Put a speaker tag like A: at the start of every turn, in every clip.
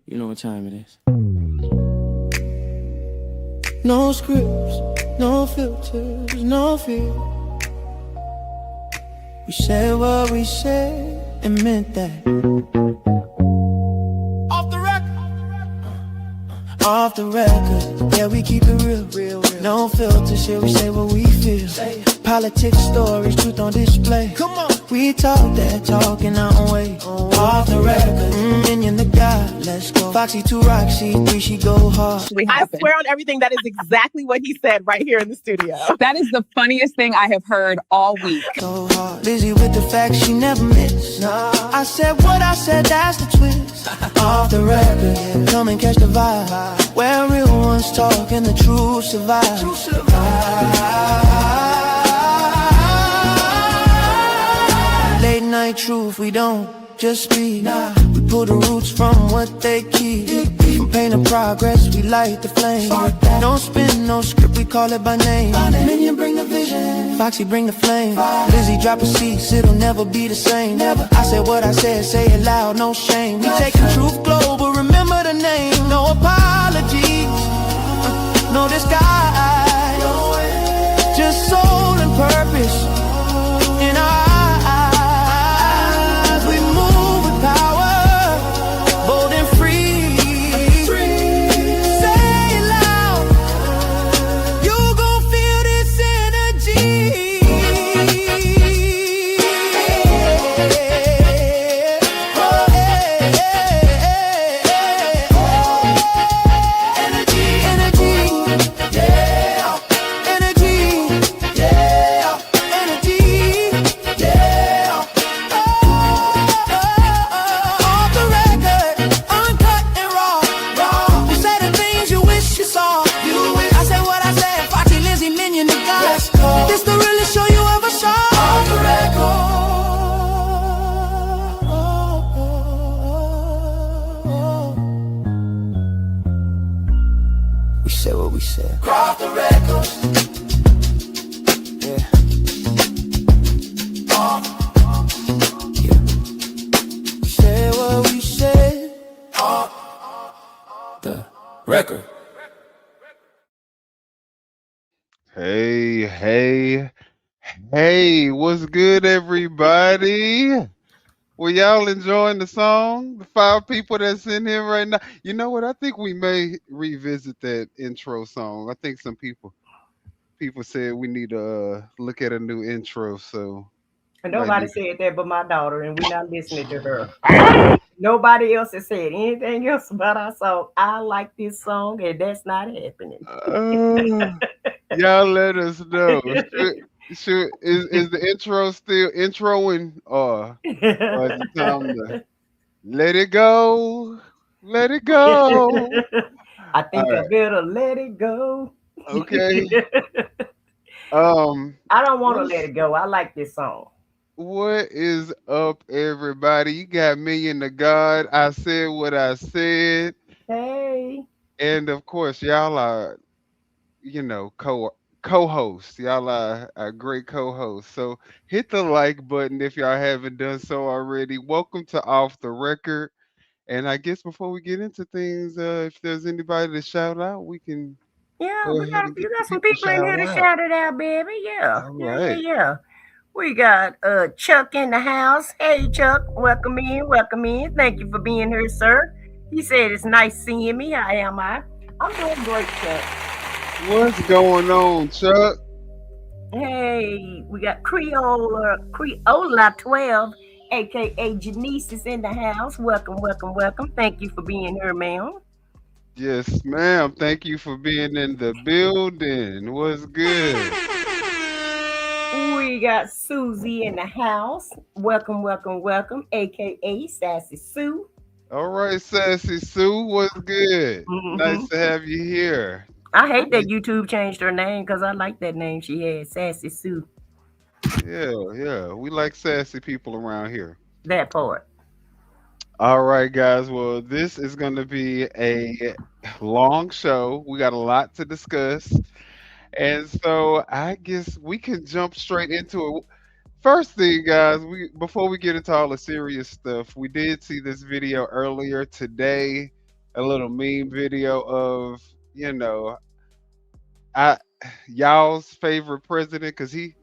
A: You know what time it is. No scripts, no filters, no fear. We said what we said and meant that. Off the record. Off the record. Yeah, we keep it real. No filter shit, we say what we feel. Politics, stories, truth on display. Come on. We talk that talk in our own way. Off the record. Minion the guy, let's go. Foxy 2 Roxy 3, she go hard.
B: I swear on everything, that is exactly what he said right here in the studio.
C: That is the funniest thing I have heard all week.
A: So hard. Busy with the facts, she never miss. Nah. I said what I said, that's the twist. Off the record, yeah. Come and catch the vibe. Where real ones talk and the truth survive. Late night truth, we don't just speak. Nah. We pull the roots from what they keep. From pain to progress, we light the flame. No spin, no script, we call it by name. Minion bring the vision, Foxy bring the flame. Lizzie drop a seat, it'll never be the same. Never. I said what I said, say it loud, no shame. We taking truth global, remember the name. No apologies, no disguise. Just soul and purpose in our eyes. We move with power, bold and free. Say it loud, you gon' feel this energy.
D: Hey, what's good, everybody? Were y'all enjoying the song? The 5 people that's in here right now. You know what? I think we may revisit that intro song. I think some people said we need to look at a new intro. So
E: nobody said that but my daughter, and we're not listening to her. Nobody else has said anything else about our song. I like this song, and that's not happening.
D: Y'all let us know. Is the intro still introing, or is it time to let it go? Let it go.
E: I think I better let it go.
D: Okay.
E: I don't want to let it go. I like this song.
D: What is up, everybody? You got Minion the God. I said what I said.
E: Hey.
D: And of course, y'all are, co-hosts. Y'all are a great co-host. So hit the like button if y'all haven't done so already. Welcome to Off the Record. And I guess before we get into things, if there's anybody to shout out, we can.
E: Yeah, you got some people in here to shout it out, baby. Yeah.
D: All right.
E: Yeah. We got Chuck in the house. Hey, Chuck, welcome in. Thank you for being here, sir. He said it's nice seeing me. How am I? I'm doing great, Chuck.
D: What's going on, Chuck?
E: Hey, we got Creola 12, aka Janice, is in the house. Welcome. Thank you for being here, ma'am.
D: Yes, ma'am. Thank you for being in the building. What's good?
E: We got Susie in the house. Welcome, aka Sassy Sue.
D: All right, Sassy Sue, what's good? Nice to have you here.
E: I hate that YouTube changed her name because I like that name she had, Sassy Sue.
D: Yeah. We like sassy people around here.
E: That part.
D: All right, guys. Well, this is going to be a long show. We got a lot to discuss. And so I guess we can jump straight into it. First thing, guys, before we get into all the serious stuff, we did see this video earlier today a little meme video of, you know, I y'all's favorite president, because he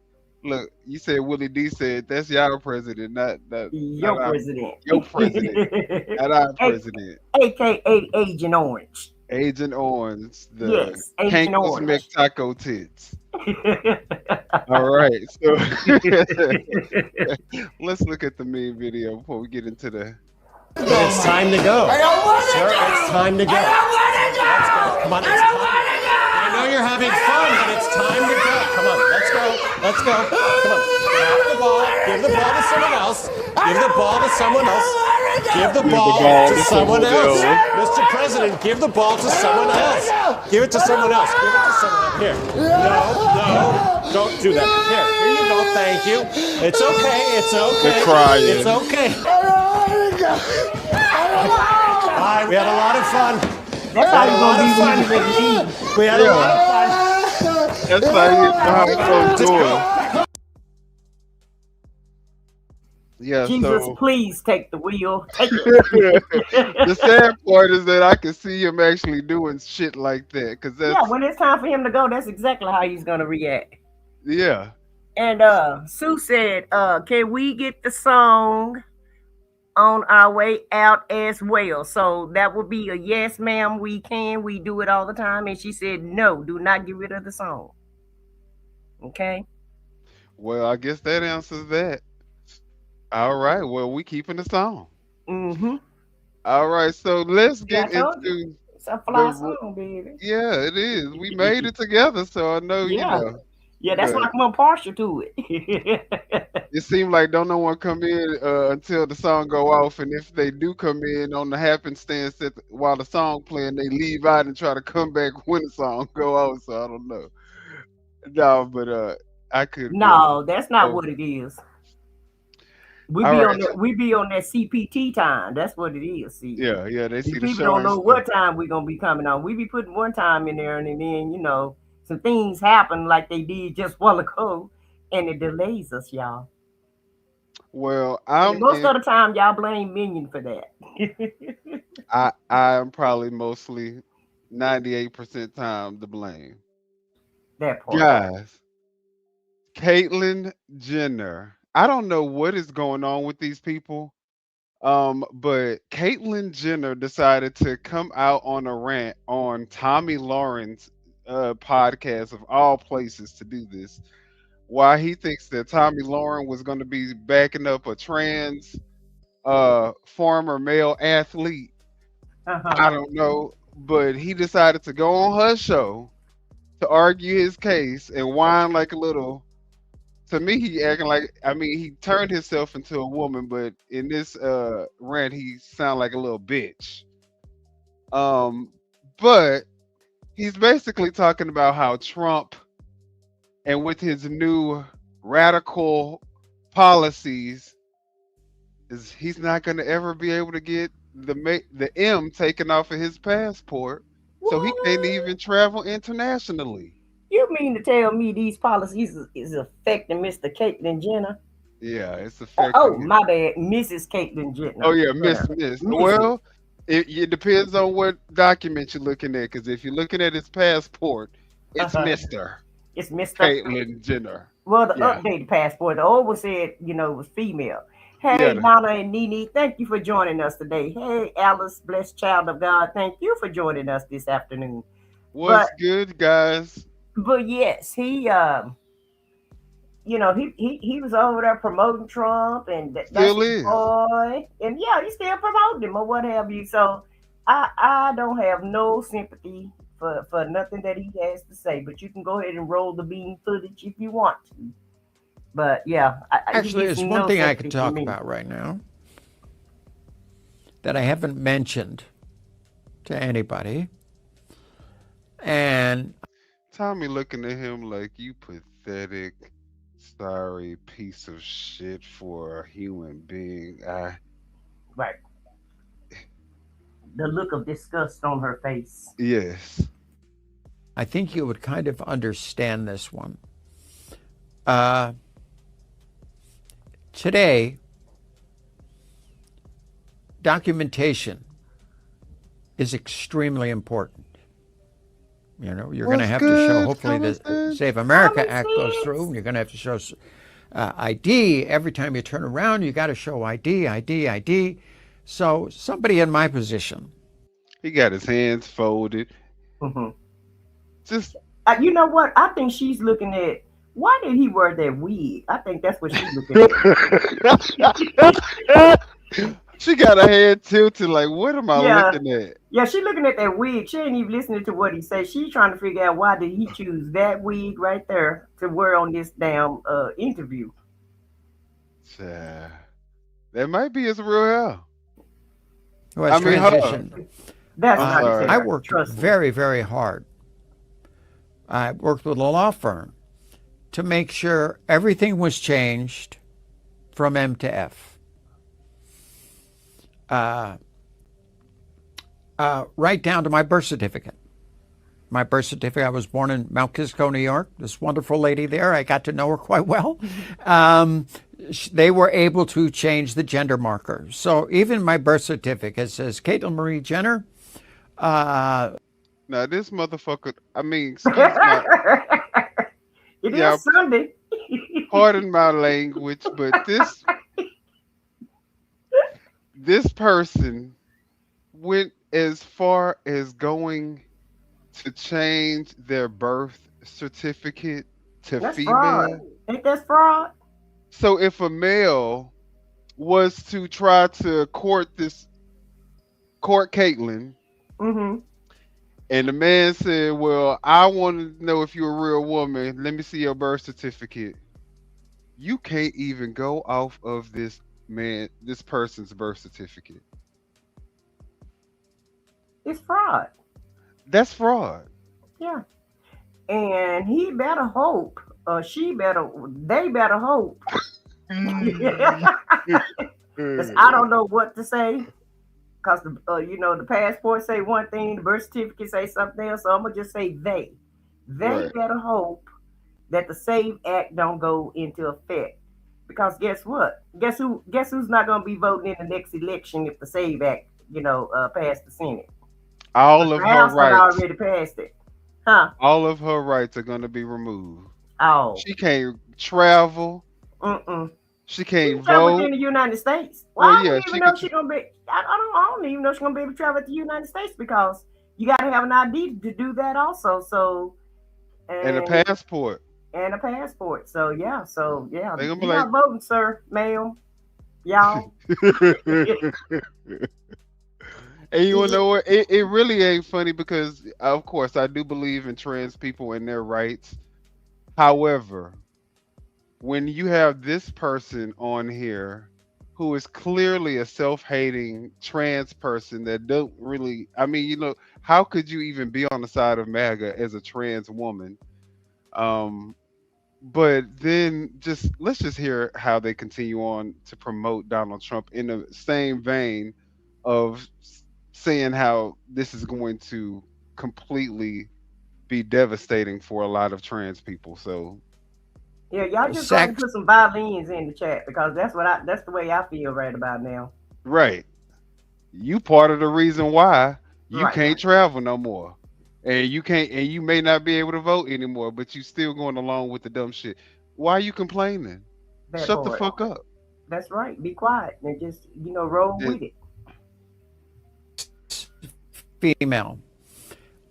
D: look, you said Willie D said that's y'all president, not
E: Your
D: our
E: president.
D: your president, not our president.
E: AKA Agent Orange.
D: Agent Orange, the
E: Yes, Agent
D: Cankles
E: Orange.
D: McTaco tits. All right, so let's look at the meme video before we get into the.
F: It's time to go. I don't want to go. It's time to go. I don't want to go. Let's go. Come on, it's time. I know you're having fun, but it's time to go. Come on, let's go. Let's go. Come on. Drop the ball. Give the ball to someone else. Give the ball to someone else. Give the ball to someone else. Mr. President, give the ball to someone else. Give it to someone else. Give it to someone else. Here. No. Don't do that. Here you go. Thank you. It's okay. It's okay.
D: They're crying.
F: It's okay. All right, we had a lot of fun.
E: That's how you're going to be when you make leave.
F: We had a lot of fun.
D: That's how you behind closed doors. Yeah,
E: Jesus,
D: so
E: please take the wheel. Take it.
D: the sad part is that I can see him actually doing shit like that, because that's
E: Yeah, when it's time for him to go, that's exactly how he's going to react.
D: yeah.
E: And Sue said, can we get the song on our way out as well? So that would be a yes, ma'am, we can. We do it all the time. And she said, no, do not get rid of the song. Okay.
D: Well, I guess that answers that. All right. Well, we keeping the song.
E: Mm-hmm.
D: All right. So let's
E: Yeah, I
D: get
E: told you.
D: into
E: It's a fly
D: the.
E: song, baby.
D: Yeah, it is. We made it together, so I know
E: Yeah.
D: you know.
E: Yeah, that's
D: Good.
E: why I'm partial to it.
D: It seemed like don't no one come in until the song go off, and if they do come in on the happenstance that while the song playing, they leave out and try to come back when the song go off. So I don't know. No, but I could.
E: No, that's not
D: Oh.
E: what it is. We
D: All
E: be
D: right.
E: on that. We be on that CPT time. That's what it is. See,
D: Yeah. They see the
E: people
D: show.
E: don't
D: and
E: know
D: stuff.
E: what time we're gonna be coming on. We be putting one time in there, and then some things happen like they did just a while ago, and it delays us, y'all.
D: Well,
E: And most of the time, y'all blame Minion for that.
D: I'm probably mostly 98% time to blame.
E: That part.
D: Guys, Caitlyn Jenner. I don't know what is going on with these people. But Caitlyn Jenner decided to come out on a rant on Tommy Lauren's podcast of all places to do this. Why he thinks that Tommy Lauren was going to be backing up a trans former male athlete. I don't know, but he decided to go on her show to argue his case and whine like a little. To me, he acting like, I mean, he turned himself into a woman, but in this rant, he sound like a little bitch. But he's basically talking about how Trump, and with his new radical policies, is he's not going to ever be able to get the M taken off of his passport, so he can't even travel internationally.
E: You mean to tell me these policies is affecting Mr. Caitlyn Jenner?
D: Yeah, it's affecting.
E: Oh,
D: him.
E: my bad, Mrs. Caitlyn Jenner.
D: Oh yeah, Miss. Well, it depends on what document you're looking at. Because if you're looking at his passport, it's Mister.
E: It's Mr.
D: Caitlyn Jenner.
E: Well, the
D: Yeah.
E: updated passport, the old one said, it was female. Hey,
D: Yeah.
E: Donna and Nene, thank you for joining us today. Hey, Alice, blessed child of God, thank you for joining us this afternoon.
D: What's good, guys?
E: But yes, he was over there promoting Trump, and that's
D: Still
E: his
D: is.
E: boy, and yeah, he's still promoting him or what have you. So I don't have no sympathy for nothing that he has to say. But you can go ahead and roll the bean footage if you want to. But yeah,
G: actually, there's one thing I could talk about right now that I haven't mentioned to anybody, and
D: Tommy looking at him like, you pathetic, sorry piece of shit for a human being.
E: Right. The look of disgust on her face.
D: Yes.
G: I think you would kind of understand this one. Today, documentation is extremely important. You know, you're going to
D: What's
G: have to show,
D: good,
G: hopefully,
D: common
G: the
D: sense?
G: Save America
E: Common
G: Act goes
E: sense.
G: through, and you're going to have to show ID. Every time you turn around, you got to show ID. So somebody in my position.
D: He got his hands folded.
E: Mhm.
D: Just
E: You know what? I think she's looking at why did he wear that wig? I think that's what she's looking at.
D: she got her head tilted. Like, what am I
E: Yeah.
D: looking at?
E: Yeah, she's looking at that wig. She ain't even listening to what he says. She's trying to figure out why did he choose that wig right there to wear on this damn interview.
D: Child. That might be his real hair.
G: Well,
D: I mean, hold on.
G: transition.
E: That's
D: I'm
E: not
D: sorry.
E: fair.
G: I worked
E: Trust me.
G: very, very hard. I worked with a law firm to make sure everything was changed from M to F. Right down to my birth certificate. My birth certificate, I was born in Mount Kisco, New York. This wonderful lady there, I got to know her quite well. They were able to change the gender marker. So even my birth certificate says Caitlyn Marie Jenner.
D: Now this motherfucker. I mean, excuse my,
E: It
D: Yeah.
E: is Sunday.
D: pardon my language, but this person went as far as going to change their birth certificate to
E: That's
D: female.
E: fraud. Ain't that fraud?
D: So if a male was to try to court Caitlyn,
E: Mm-hmm.
D: and the man said, "Well, I want to know if you're a real woman. Let me see your birth certificate." You can't even go off of this person's birth certificate.
E: It's fraud.
D: That's fraud.
E: Yeah. And he better hope, or they better hope. Because I don't know what to say. Because the passport say one thing, the birth certificate say something else. So I'm gonna just say they. They
D: Right.
E: better hope that the SAVE Act don't go into effect. Because guess what? Guess who's not gonna be voting in the next election if the SAVE Act, passed the Senate?
D: All of
E: The
D: her
E: House had
D: rights,
E: already passed it. Huh?
D: all of her rights are going to be removed.
E: Oh.
D: She can't travel.
E: Mm-mm.
D: She can't
E: Travel
D: vote.
E: within the United States.
D: Well,
E: Well, I
D: yeah,
E: don't
D: she
E: even know
D: could
E: if she's gonna be. I don't even know if she's gonna be able to travel to the United States because you got to have an ID to do that also. So
D: And a passport.
E: and a passport. So yeah.
D: They gonna be
E: You're not voting, sir, ma'am, y'all.
D: And you wanna know what? It really ain't funny because, of course, I do believe in trans people and their rights. However, when you have this person on here who is clearly a self-hating trans person that don't really, I mean, how could you even be on the side of MAGA as a trans woman? But then let's just hear how they continue on to promote Donald Trump in the same vein of saying how this is going to completely be devastating for a lot of trans people. So
E: Yeah, y'all just go and put some violins in the chat because that's the way I feel right about now.
D: right, you part of the reason why you
E: Right.
D: can't travel no more, and you may not be able to vote anymore, but you still going along with the dumb shit. Why are you complaining?
E: That
D: Shut the
E: part.
D: fuck up.
E: That's right. Be quiet and just roll with it.
G: Female.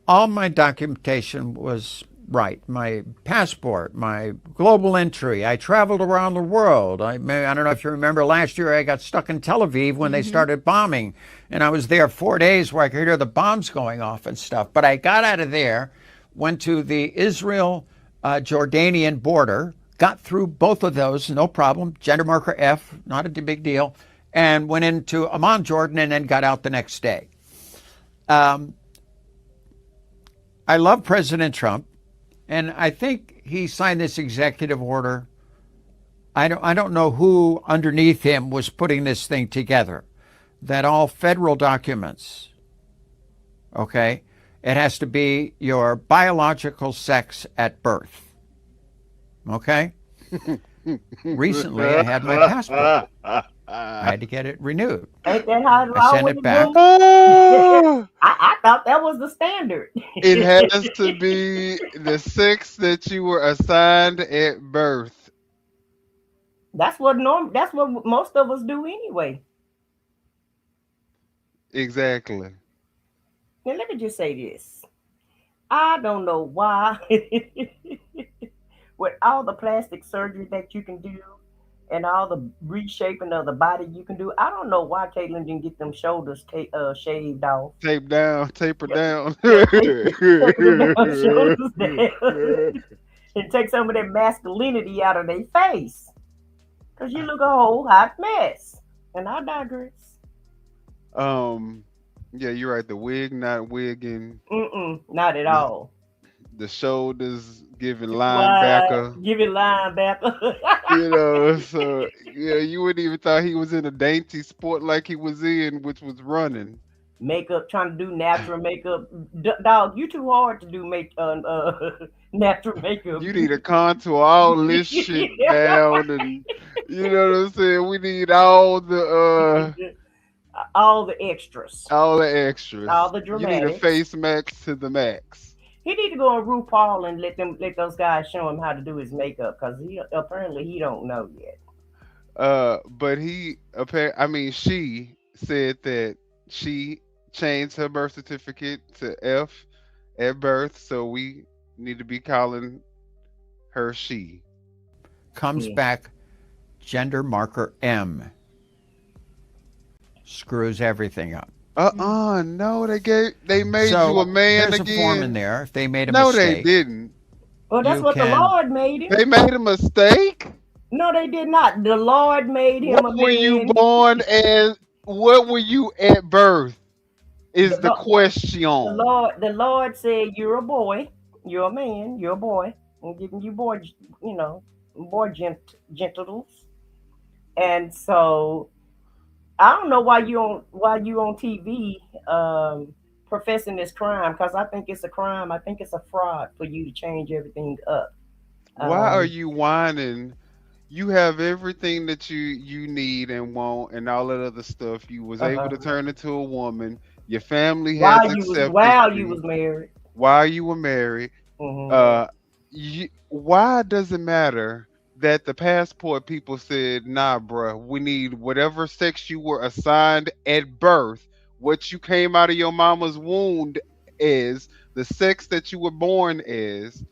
G: All my documentation was right. My passport, my global entry. I traveled around the world. I don't know if you remember last year I got stuck in Tel Aviv when they started bombing. And I was there 4 days where I could hear the bombs going off and stuff. But I got out of there, went to the Israel-Jordanian border, got through both of those, no problem. Gender marker F, not a big deal. And went into Amman, Jordan, and then got out the next day. I love President Trump, and I think he signed this executive order. I don't know who underneath him was putting this thing together, that all federal documents, okay, it has to be your biological sex at birth, okay? Recently, I had my passport. I had to get it renewed.
E: Ain't that how
G: I sent it back.
E: I thought that was the standard.
D: It has to be the sex that you were assigned at birth.
E: That's what most of us do anyway.
D: Exactly.
E: Now let me just say this. I don't know why with all the plastic surgery that you can do and all the reshaping of the body you can do, I don't know why Caitlyn didn't get them shoulders shaved off.
D: Tape down, taper down.
E: Shoulders down. And take some of that masculinity out of their face. Because you look a whole hot mess. And I digress.
D: Yeah, you're right. The wig not wigging.
E: Not at all.
D: The shoulders giving linebacker.
E: Giving linebacker.
D: So yeah, you wouldn't even thought he was in a dainty sport like he was in, which was running.
E: Makeup, trying to do natural makeup. Dog, you too hard to do natural makeup.
D: You need to contour all this shit down, and you know what I'm saying. We need all the
E: extras,
D: all the extras,
E: all the
D: dramatics.
E: dramatics.
D: You need a face max to the max.
E: He need to go on RuPaul and let those guys show him how to do his makeup, because apparently he don't know yet.
D: But she said that she changed her birth certificate to F at birth, so we need to be calling her she.
G: Comes back gender marker M. Screws everything up.
D: No, they made you a man
G: there's
D: again.
G: A form in there. If they made a
D: no,
G: mistake.
D: they didn't.
E: Well, that's what the Lord made him.
D: They made a mistake?
E: No, they did not. The Lord made him a man.
D: What were you born as? What were you at birth? Is the question.
E: The Lord said, "You're a boy. You're a man. You're a boy. I'm giving you boy, boy genitals." And so, I don't know why you on TV professing this crime, because I think it's a crime. I think it's a fraud for you to change everything up.
D: Why are you whining? You have everything that you need and want, and all that other stuff. You was able to turn into a woman. Your family has accepted
E: while you was married.
D: While you were married. Why does it matter that the passport people said, nah, bruh, we need whatever sex you were assigned at birth, what you came out of your mama's womb as, the sex that you were born as?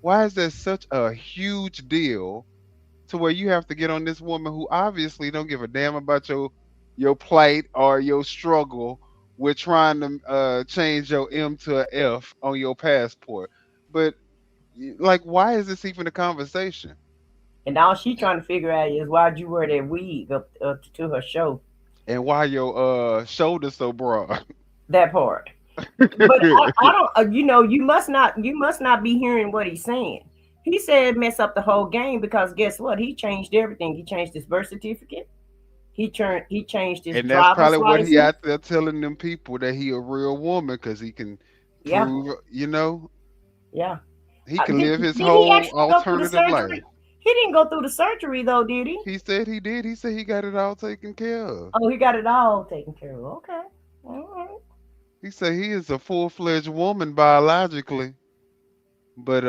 D: Why is that such a huge deal to where you have to get on this woman who obviously don't give a damn about your plight or your struggle with trying to change your M to an F on your passport? But like, why is this even a conversation?
E: And all she trying to figure out is, why'd you wear that wig up to her show?
D: And why your shoulders so broad?
E: That part. But I don't. You must not be hearing what he's saying. He said mess up the whole game, because guess what? He changed everything. He changed his birth certificate. He changed his.
D: And that's probably what he out there telling them people, that he a real woman, because he can prove.
E: Yeah.
D: He can live his whole alternative life.
E: He didn't go through the surgery though, did he?
D: He said he did. He said he got it all taken care of.
E: Oh, he got it all taken care of. Okay. All right.
D: He said he is a full-fledged woman biologically, but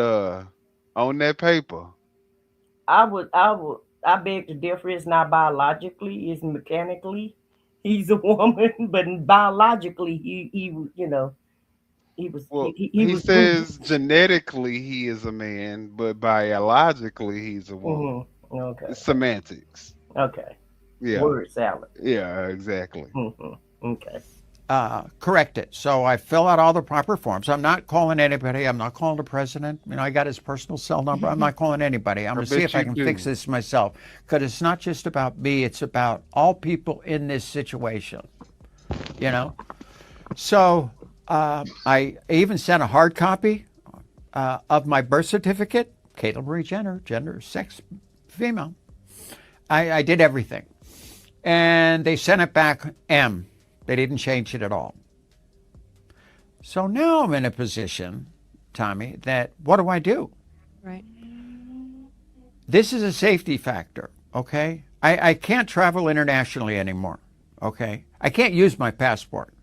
D: on that paper.
E: I beg to differ. It's not biologically, it's mechanically. He's a woman, but biologically he was.
D: Well,
E: he
D: was says genetically he is a man, but biologically he's a woman.
E: Okay.
D: It's semantics.
E: Okay.
D: Yeah.
E: Word salad.
D: Yeah, exactly.
E: Okay.
G: Correct it. So I fill out all the proper forms. I'm not calling anybody. I'm not calling the president. I got his personal cell number. I'm not calling anybody. I'm going to see if I can fix this myself, because it's not just about me. It's about all people in this situation. So I even sent a hard copy of my birth certificate. Caitlyn Jenner, gender, sex, female. I did everything. And they sent it back M. They didn't change it at all. So now I'm in a position, Tommy, that what do I do?
H: Right.
G: This is a safety factor, okay? I can't travel internationally anymore, okay? I can't use my passport.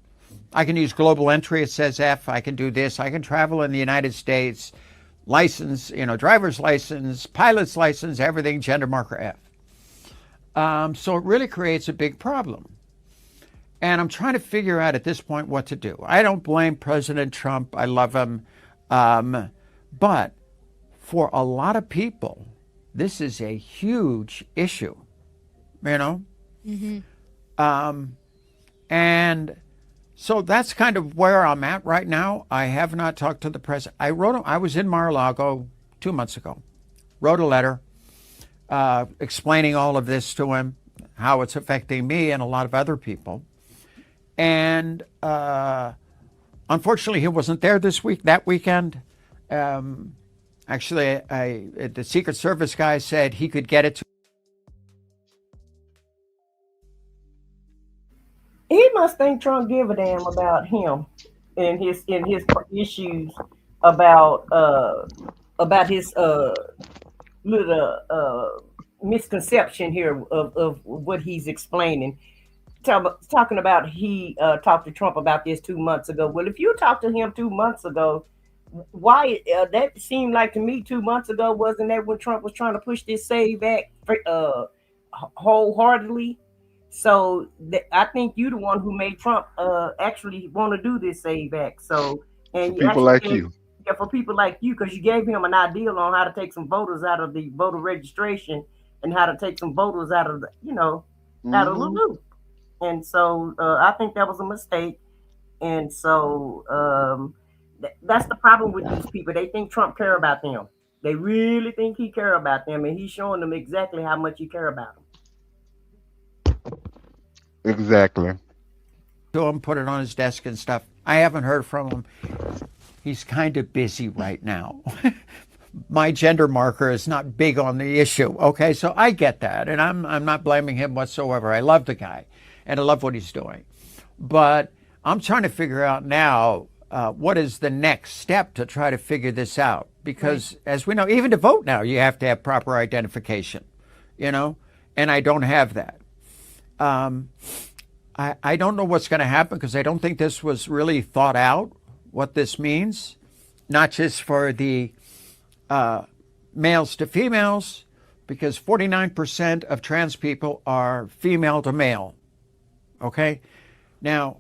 G: I can use global entry. It says F. I can do this. I can travel in the United States. License, driver's license, pilot's license, everything, gender marker F. So it really creates a big problem. And I'm trying to figure out at this point what to do. I don't blame President Trump. I love him. But for a lot of people, this is a huge issue, Mm-hmm. And so that's kind of where I'm at right now. I have not talked to the president. I was in Mar-a-Lago 2 months ago, wrote a letter explaining all of this to him, how it's affecting me and a lot of other people. And unfortunately, he wasn't there that weekend. Actually, the Secret Service guy said he could get it to.
E: He must think Trump give a damn about him and his issues about his little misconception here of what he's explaining. Talking about he talked to Trump about this 2 months ago. Well, if you talked to him 2 months ago, why that seemed like to me 2 months ago, wasn't that when Trump was trying to push this Save Act wholeheartedly? So I think you're the one who made Trump actually want to do this Save Act. So and
D: for people like you.
E: Yeah, for people like you, because you gave him an idea on how to take some voters out of the voter registration and how to take some voters out of the, out of the loop. And so I think that was a mistake. And so that's the problem with these people. They think Trump care about them. They really think he care about them, and he's showing them exactly how much he care about them.
D: Exactly.
G: To him, put it on his desk and stuff. I haven't heard from him. He's kind of busy right now. My gender marker is not big on the issue. Okay, so I get that, and I'm not blaming him whatsoever. I love the guy, and I love what he's doing. But I'm trying to figure out now what is the next step to try to figure this out. Because as we know, even to vote now, you have to have proper identification, and I don't have that. I don't know what's going to happen because I don't think this was really thought out, what this means, not just for the males to females, because 49% of trans people are female to male. Okay? Now,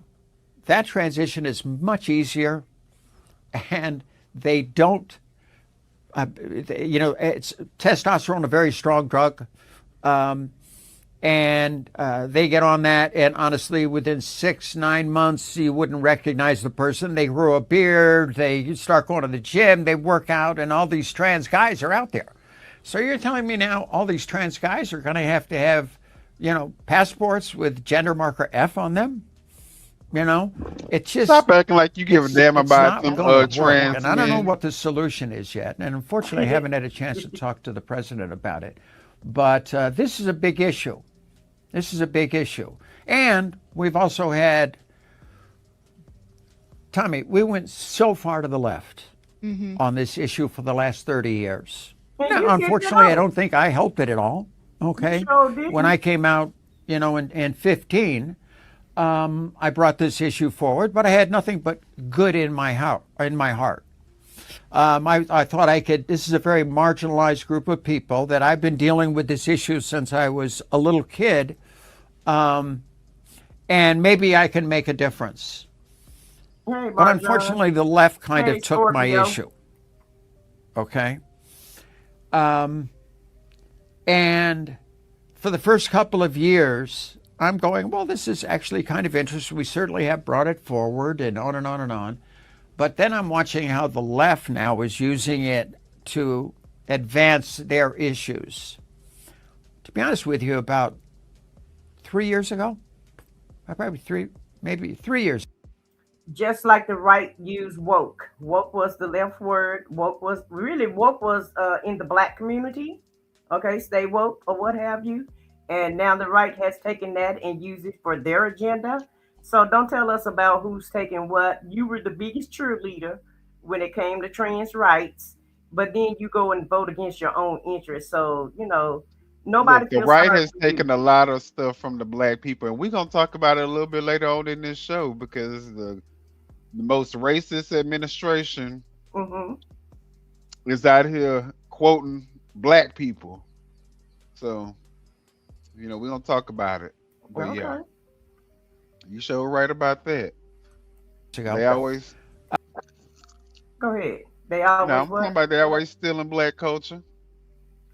G: that transition is much easier, and they don't, it's testosterone, a very strong drug. And they get on that, and honestly, within 6-9 months, you wouldn't recognize the person. They grow a beard, they start going to the gym, they work out, and all these trans guys are out there. So you're telling me now all these trans guys are going to have, passports with gender marker F on them? It's just...
D: Stop acting like you give a damn about some trans.
G: And I don't know what the solution is yet. And unfortunately, I haven't had a chance to talk to the president about it. But this is a big issue. This is a big issue. And we've also had, Tommy, we went so far to the left on this issue for the last 30 years. Now, unfortunately, I don't think I helped it at all. Okay. When I came out, in 15, I brought this issue forward, but I had nothing but good in my heart. I thought I could, this is a very marginalized group of people that I've been dealing with this issue since I was a little kid, and maybe I can make a difference.
E: Hey,
G: but unfortunately, the left kind of took my issue. Okay? And for the first couple of years, I'm going, well, this is actually kind of interesting. We certainly have brought it forward and on and on and on. But then I'm watching how the left now is using it to advance their issues. To be honest with you, about 3 years ago, maybe 3 years.
E: Just like the right used woke. Woke was the left word. Woke was in the black community. Okay, stay woke or what have you. And now the right has taken that and used it for their agenda. So don't tell us about who's taking what. You were the biggest cheerleader when it came to trans rights, but then you go and vote against your own interests. So, Nobody
D: Look, the
E: feels
D: right
E: sorry
D: has
E: for you.
D: taken a lot of stuff from the black people, and we're gonna talk about it a little bit later on in this show because the most racist administration
E: Mm-hmm.
D: is out here quoting black people. So, we're gonna talk about it. But yeah,
E: Okay.
D: you sure right about that.
G: To go.
D: They always
E: Go ahead. They
D: no,
E: always
D: I'm talking
E: what?
D: about they always stealing black culture.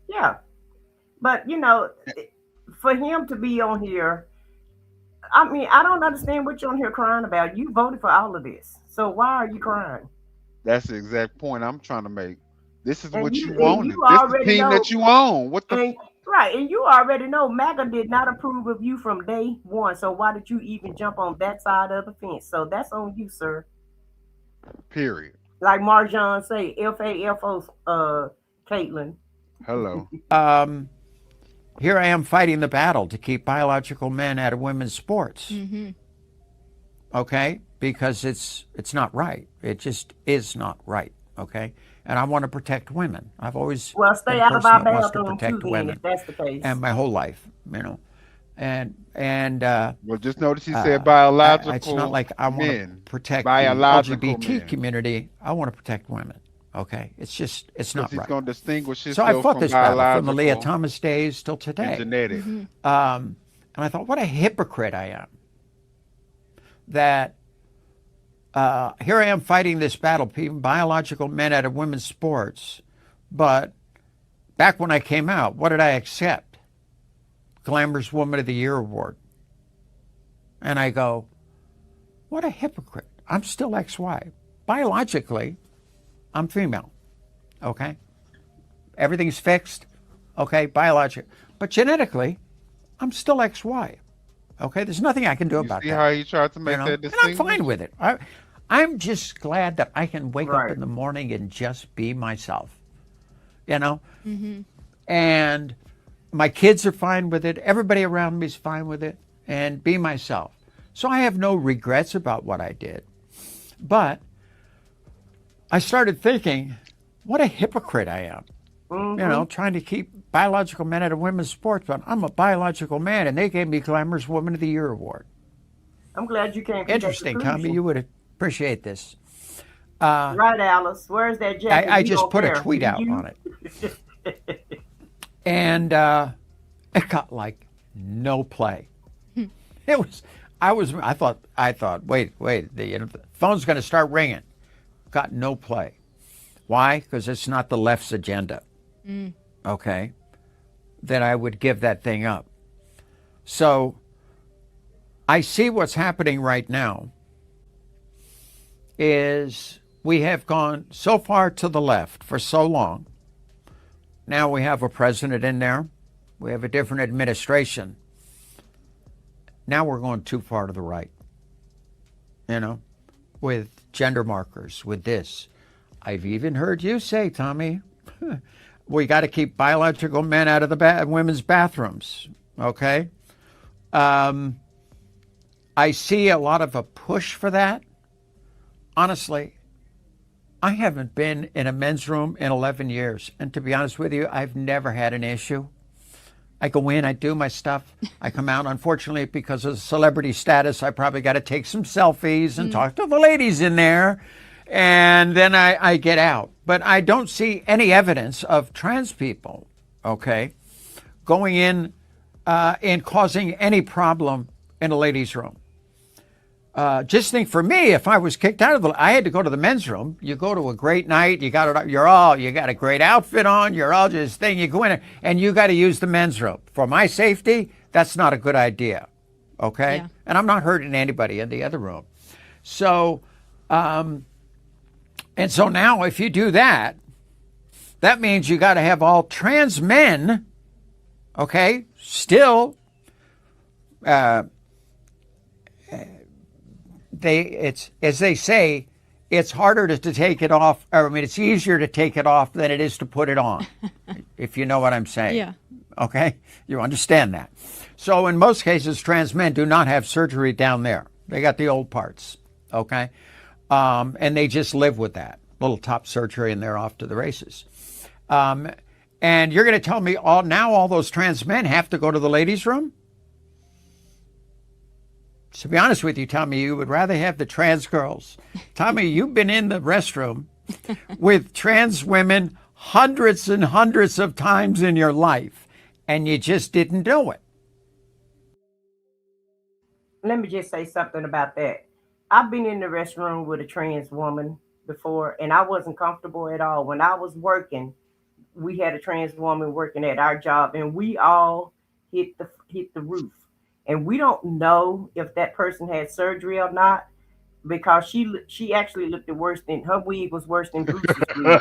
E: Yeah. But for him to be on here, I mean, I don't understand what you're on here crying about. You voted for all of this. So why are you crying?
D: That's the exact point I'm trying to make. This is
E: And
D: what
E: you
D: you
E: and
D: wanted.
E: you
D: This is the
E: already
D: team
E: know
D: that you own. What the
E: and right, and you already know MAGA did not approve of you from day one. So why did you even jump on that side of the fence? So that's on you, sir.
D: period.
E: Like Marjan say, FAFO Caitlyn.
D: Hello.
G: Here I am fighting the battle to keep biological men out of women's sports.
H: Mm-hmm.
G: Okay? Because it's not right. It just is not right. Okay? And I want to protect women. I've always
E: Well, stay
G: been a
E: out of
G: person
E: our
G: that wants to
E: bathroom too,
G: protect
E: then,
G: women,
E: if that's the case.
G: and my whole life, and
D: Well, just notice he said
G: it's
D: biological
G: not like I want to
D: men.
G: protect the
D: Biological
G: LGBT
D: men.
G: community. I want to protect women. Okay? It's not
D: Because he's
G: right.
D: going to distinguish
G: So
D: himself
G: I fought
D: from
G: this battle from the Leah
D: biological
G: Thomas days till
D: and
G: today.
D: genetic.
H: Mm-hmm.
G: And I thought, what a hypocrite I am. That here I am fighting this battle, keeping biological men out of women's sports. But back when I came out, what did I accept? Glamorous Woman of the Year award. And I go, what a hypocrite. I'm still XY. Biologically, I'm female. Okay? Everything's fixed. Okay? Biologic. But genetically, I'm still XY. Okay? There's nothing I can do
D: You
G: about
D: see
G: that.
D: how he tried to make that
G: And I'm
D: distinction?
G: fine with it. I'm just glad that I can wake up
E: Right.
G: in the morning and just be myself. You know?
H: Mm-hmm.
G: And my kids are fine with it. Everybody around me is fine with it. And be myself. So I have no regrets about what I did. But I started thinking, what a hypocrite I am.
E: Mm-hmm.
G: Trying to keep biological men out of women's sports, but I'm a biological man, and they gave me Glamorous Woman of the Year award.
E: I'm glad you came to
G: Interesting,
E: that
G: Tommy.
E: conclusion.
G: You would appreciate this.
E: Right, Alice. Where's that jacket?
G: I
E: You
G: just
E: don't
G: put a
E: care.
G: tweet out
E: You-
G: on it, and it got like no play. I thought, wait, the phone's going to start ringing. Got no play. Why? Because it's not the left's agenda. Okay, then I would give that thing up. So I see what's happening right now is we have gone so far to the left for so long. Now we have a president in there. We have a different administration. Now we're going too far to the right, with gender markers, with this. I've even heard you say, Tommy, we got to keep biological men out of the women's bathrooms, okay? I see a lot of a push for that. Honestly, I haven't been in a men's room in 11 years. And to be honest with you, I've never had an issue. I go in, I do my stuff, I come out. Unfortunately, because of celebrity status, I probably got to take some selfies and talk to the ladies in there. And then I get out. But I don't see any evidence of trans people, okay, going in and causing any problem in a ladies' room. Just think for me, if I was kicked out of I had to go to the men's room. You go to a great night, you got a great outfit on, you're all just thing. You go in there, and you got to use the men's room. For my safety, that's not a good idea, okay?
H: Yeah.
G: And I'm not hurting anybody in the other room. So, and so now if you do that, that means you got to have all trans men, okay, still, it's as they say, it's harder to take it off. It's easier to take it off than it is to put it on, if you know what I'm saying.
H: Yeah.
G: Okay? You understand that. So in most cases, trans men do not have surgery down there. They got the old parts, okay? And they just live with that. Little top surgery and they're off to the races. And you're going to tell me all those trans men have to go to the ladies' room? To be honest with you, Tommy, you would rather have the trans girls. Tommy, you've been in the restroom with trans women hundreds and hundreds of times in your life, and you just didn't do it.
E: Let me just say something about that. I've been in the restroom with a trans woman before, and I wasn't comfortable at all. When I was working, we had a trans woman working at our job, and we all hit the roof. And we don't know if that person had surgery or not, because she actually looked worse than her wig was worse than Bruce's wig.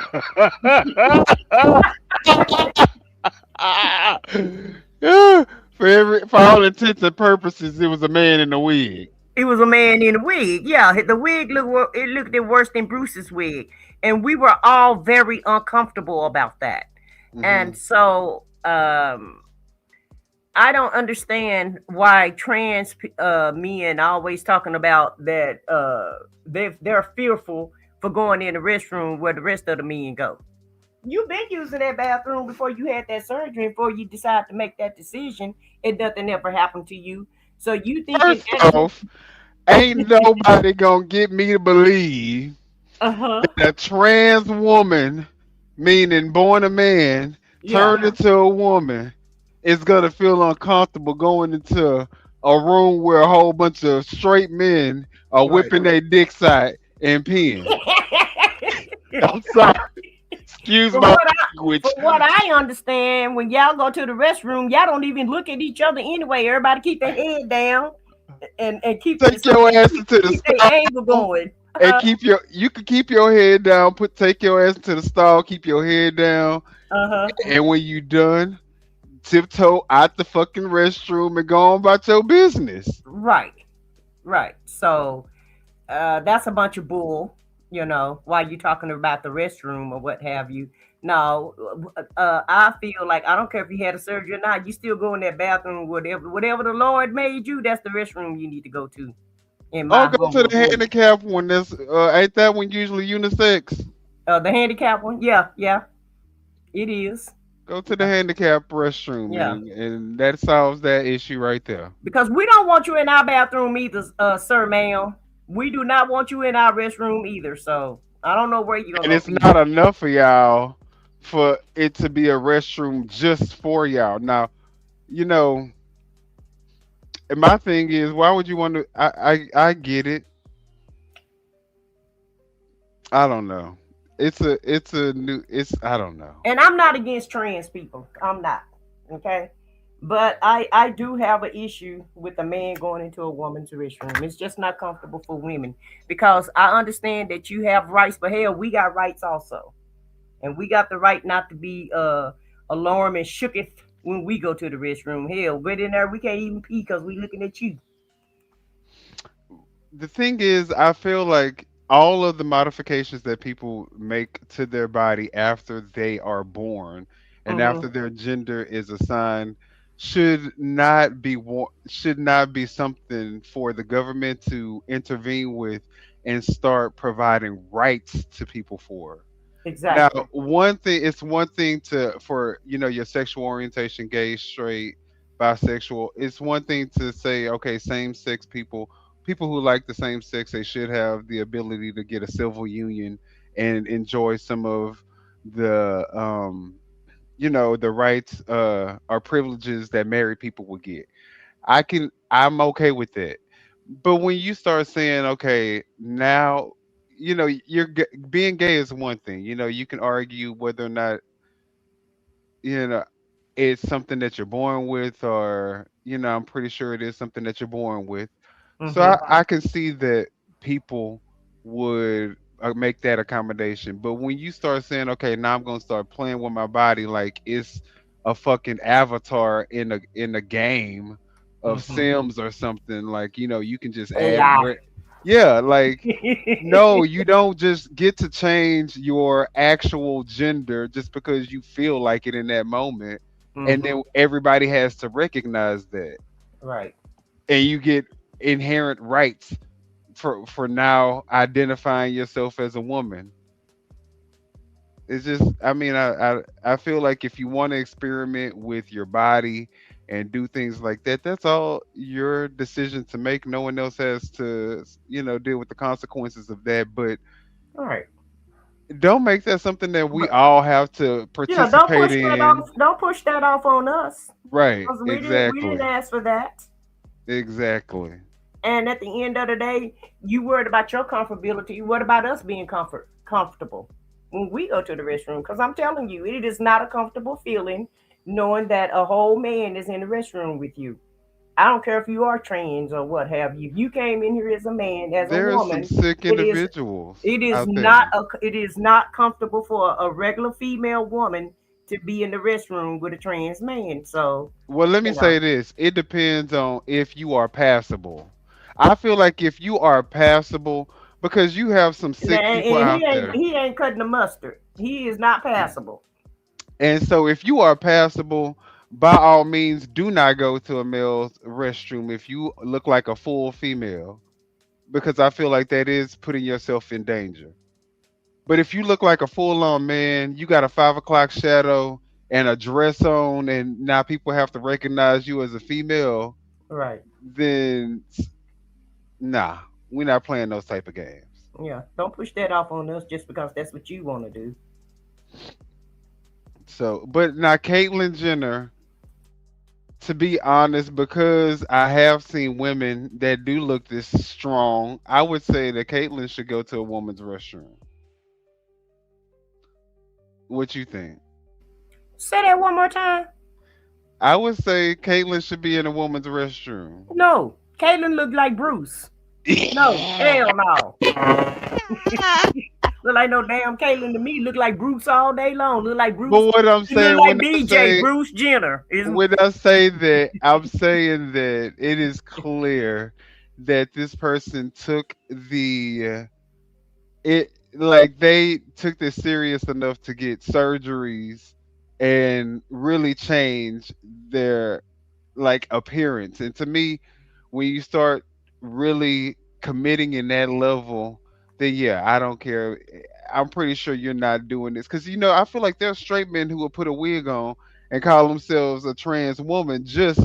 D: For all intents and purposes, it was a man in the wig.
E: It was a man in a wig. Yeah, the wig looked worse than Bruce's wig, and we were all very uncomfortable about that. Mm-hmm. And so, I don't understand why trans men always talking about that. They're fearful for going in the restroom where the rest of the men go. You've been using that bathroom before you had that surgery, before you decide to make that decision, and nothing ever happened to you. So you think
D: first off, ain't nobody gonna get me to believe that a trans woman, meaning born a man, turned into a woman, is gonna feel uncomfortable going into a room where a whole bunch of straight men are whipping their dicks out and peeing. I'm sorry. Excuse my language.
E: From what I understand, when y'all go to the restroom, y'all don't even look at each other anyway. Everybody keep their head down and keep
D: your ass into the stall.
E: Angle going.
D: And you can keep your head down. Take your ass into the stall. Keep your head down. And when you done, tiptoe out the fucking restroom and go on about your business.
E: Right. So that's a bunch of bull. You know, while you talking about the restroom or what have you. No, I feel like I don't care if you had a surgery or not. You still go in that bathroom, whatever the Lord made you. That's the restroom you need to go to.
D: Go to the handicap one. That's ain't that one usually unisex?
E: The handicap one, yeah, it is.
D: Go to the handicap restroom, and that solves that issue right there.
E: Because we don't want you in our bathroom either, sir, ma'am. We do not want you in our restroom either. So I don't know where you're going.
D: And it's not enough for y'all for it to be a restroom just for y'all. Now, you know, and my thing is, why would you want to? I get it. I don't know. I don't know.
E: And I'm not against trans people. I'm not. Okay. But I do have an issue with a man going into a woman's restroom. It's just not comfortable for women, because I understand that you have rights, but hell, we got rights also. And we got the right not to be alarmed and shooketh when we go to the restroom. Hell, but in there we can't even pee because we looking at you.
D: The thing is, I feel like all of the modifications that people make to their body after they are born and after their gender is assigned should not be something for the government to intervene with and start providing rights to people for.
E: Exactly.
D: Now, it's one thing for your sexual orientation, gay, straight, bisexual. It's one thing to say, okay, same sex people who like the same sex, they should have the ability to get a civil union and enjoy some of the the rights or privileges that married people would get. I'm okay with that. But when you start saying, okay, now, being gay is one thing. You can argue whether or not, it's something that you're born with, or, I'm pretty sure it is something that you're born with. So I can see that people would make that accommodation. But when you start saying, okay, now I'm going to start playing with my body like it's a fucking avatar in a game of Sims or something, like, you can just add. Like, no, you don't just get to change your actual gender just because you feel like it in that moment. And then everybody has to recognize that.
E: Right.
D: And you get inherent rights for now identifying yourself as a woman. It's just, I mean, I feel like if you want to experiment with your body and do things like that, that's all your decision to make. No one else has to, deal with the consequences of that. But
E: All right.
D: don't make that something that we
E: But
D: all have to
E: yeah, don't
D: participate
E: push that
D: in.
E: off. Don't push that off on us
D: Right.
E: because we didn't
D: Exactly.
E: ask for that.
D: Exactly.
E: And at the end of the day, you worried about your comfortability. What about us being comfortable when we go to the restroom? Because I'm telling you, it is not a comfortable feeling knowing that a whole man is in the restroom with you. I don't care if you are trans or what have you. If you came in here as a man, as a
D: There are some
E: woman,
D: sick
E: it is
D: individuals
E: it is
D: out
E: not
D: there.
E: a it is not comfortable for a regular female woman to be in the restroom with a trans man. So,
D: Well, let me
E: you know,
D: say this. It depends on if you are passable. I feel like if you are passable, because you have some sick people
E: and
D: out there.
E: he ain't cutting the mustard. He is not passable.
D: And so if you are passable, by all means, do not go to a male's restroom if you look like a full female, because I feel like that is putting yourself in danger. But if you look like a full on man, you got a 5 o'clock shadow and a dress on, and now people have to recognize you as a female,
E: Right.
D: then nah, we're not playing those type of games.
E: Yeah. Don't push that off on us just because that's what you want to do.
D: So, but now Caitlyn Jenner, to be honest, because I have seen women that do look this strong, I would say that Caitlyn should go to a woman's restroom. What you think?
E: Say that one more time.
D: I would say Caitlyn should be in a woman's restroom.
E: No. Caitlyn looked like Bruce. No. Hell no. Look like no damn Caitlyn to me. Look like Bruce all day long. Look like
D: But
E: Bruce.
D: what I'm
E: She look
D: saying
E: like
D: when I
E: BJ
D: say
E: Bruce Jenner.
D: when I say that, I'm saying that it is clear that this person took it like they took this serious enough to get surgeries and really change their like appearance. And to me, when you start really committing in that level, then yeah, I don't care. I'm pretty sure you're not doing this because I feel like there's straight men who will put a wig on and call themselves a trans woman just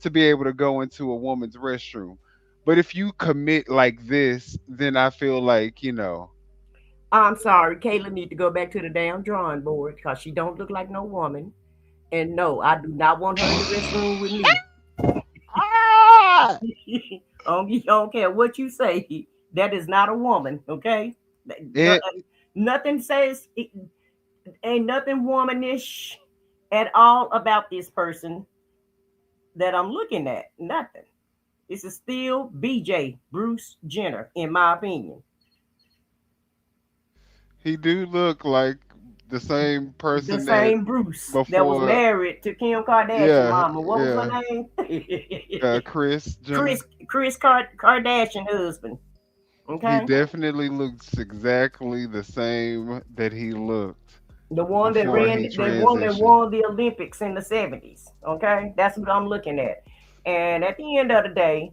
D: to be able to go into a woman's restroom. But if you commit like this, then I feel like
E: I'm sorry. Caitlyn need to go back to the damn drawing board because she don't look like no woman. And no, I do not want her in the restroom with me.
D: ah,
E: I don't care what you say. That is not a woman, okay?
D: it
E: Nothing says ain't nothing womanish at all about this person that I'm looking at. Nothing. This is still BJ Bruce Jenner, in my opinion.
D: he do look like the same
E: The
D: person that
E: same Bruce that was
D: before.
E: married to Kim Kardashian
D: Yeah,
E: mama. What was
D: yeah.
E: her name?
D: Chris Jenner.
E: Chris Kardashian husband.
D: He
E: Okay.
D: definitely looks exactly the same that he looked
E: The one that
D: before
E: ran,
D: he
E: the one that
D: transitioned.
E: won the Olympics in the 70s. Okay, that's what I'm looking at. And at the end of the day,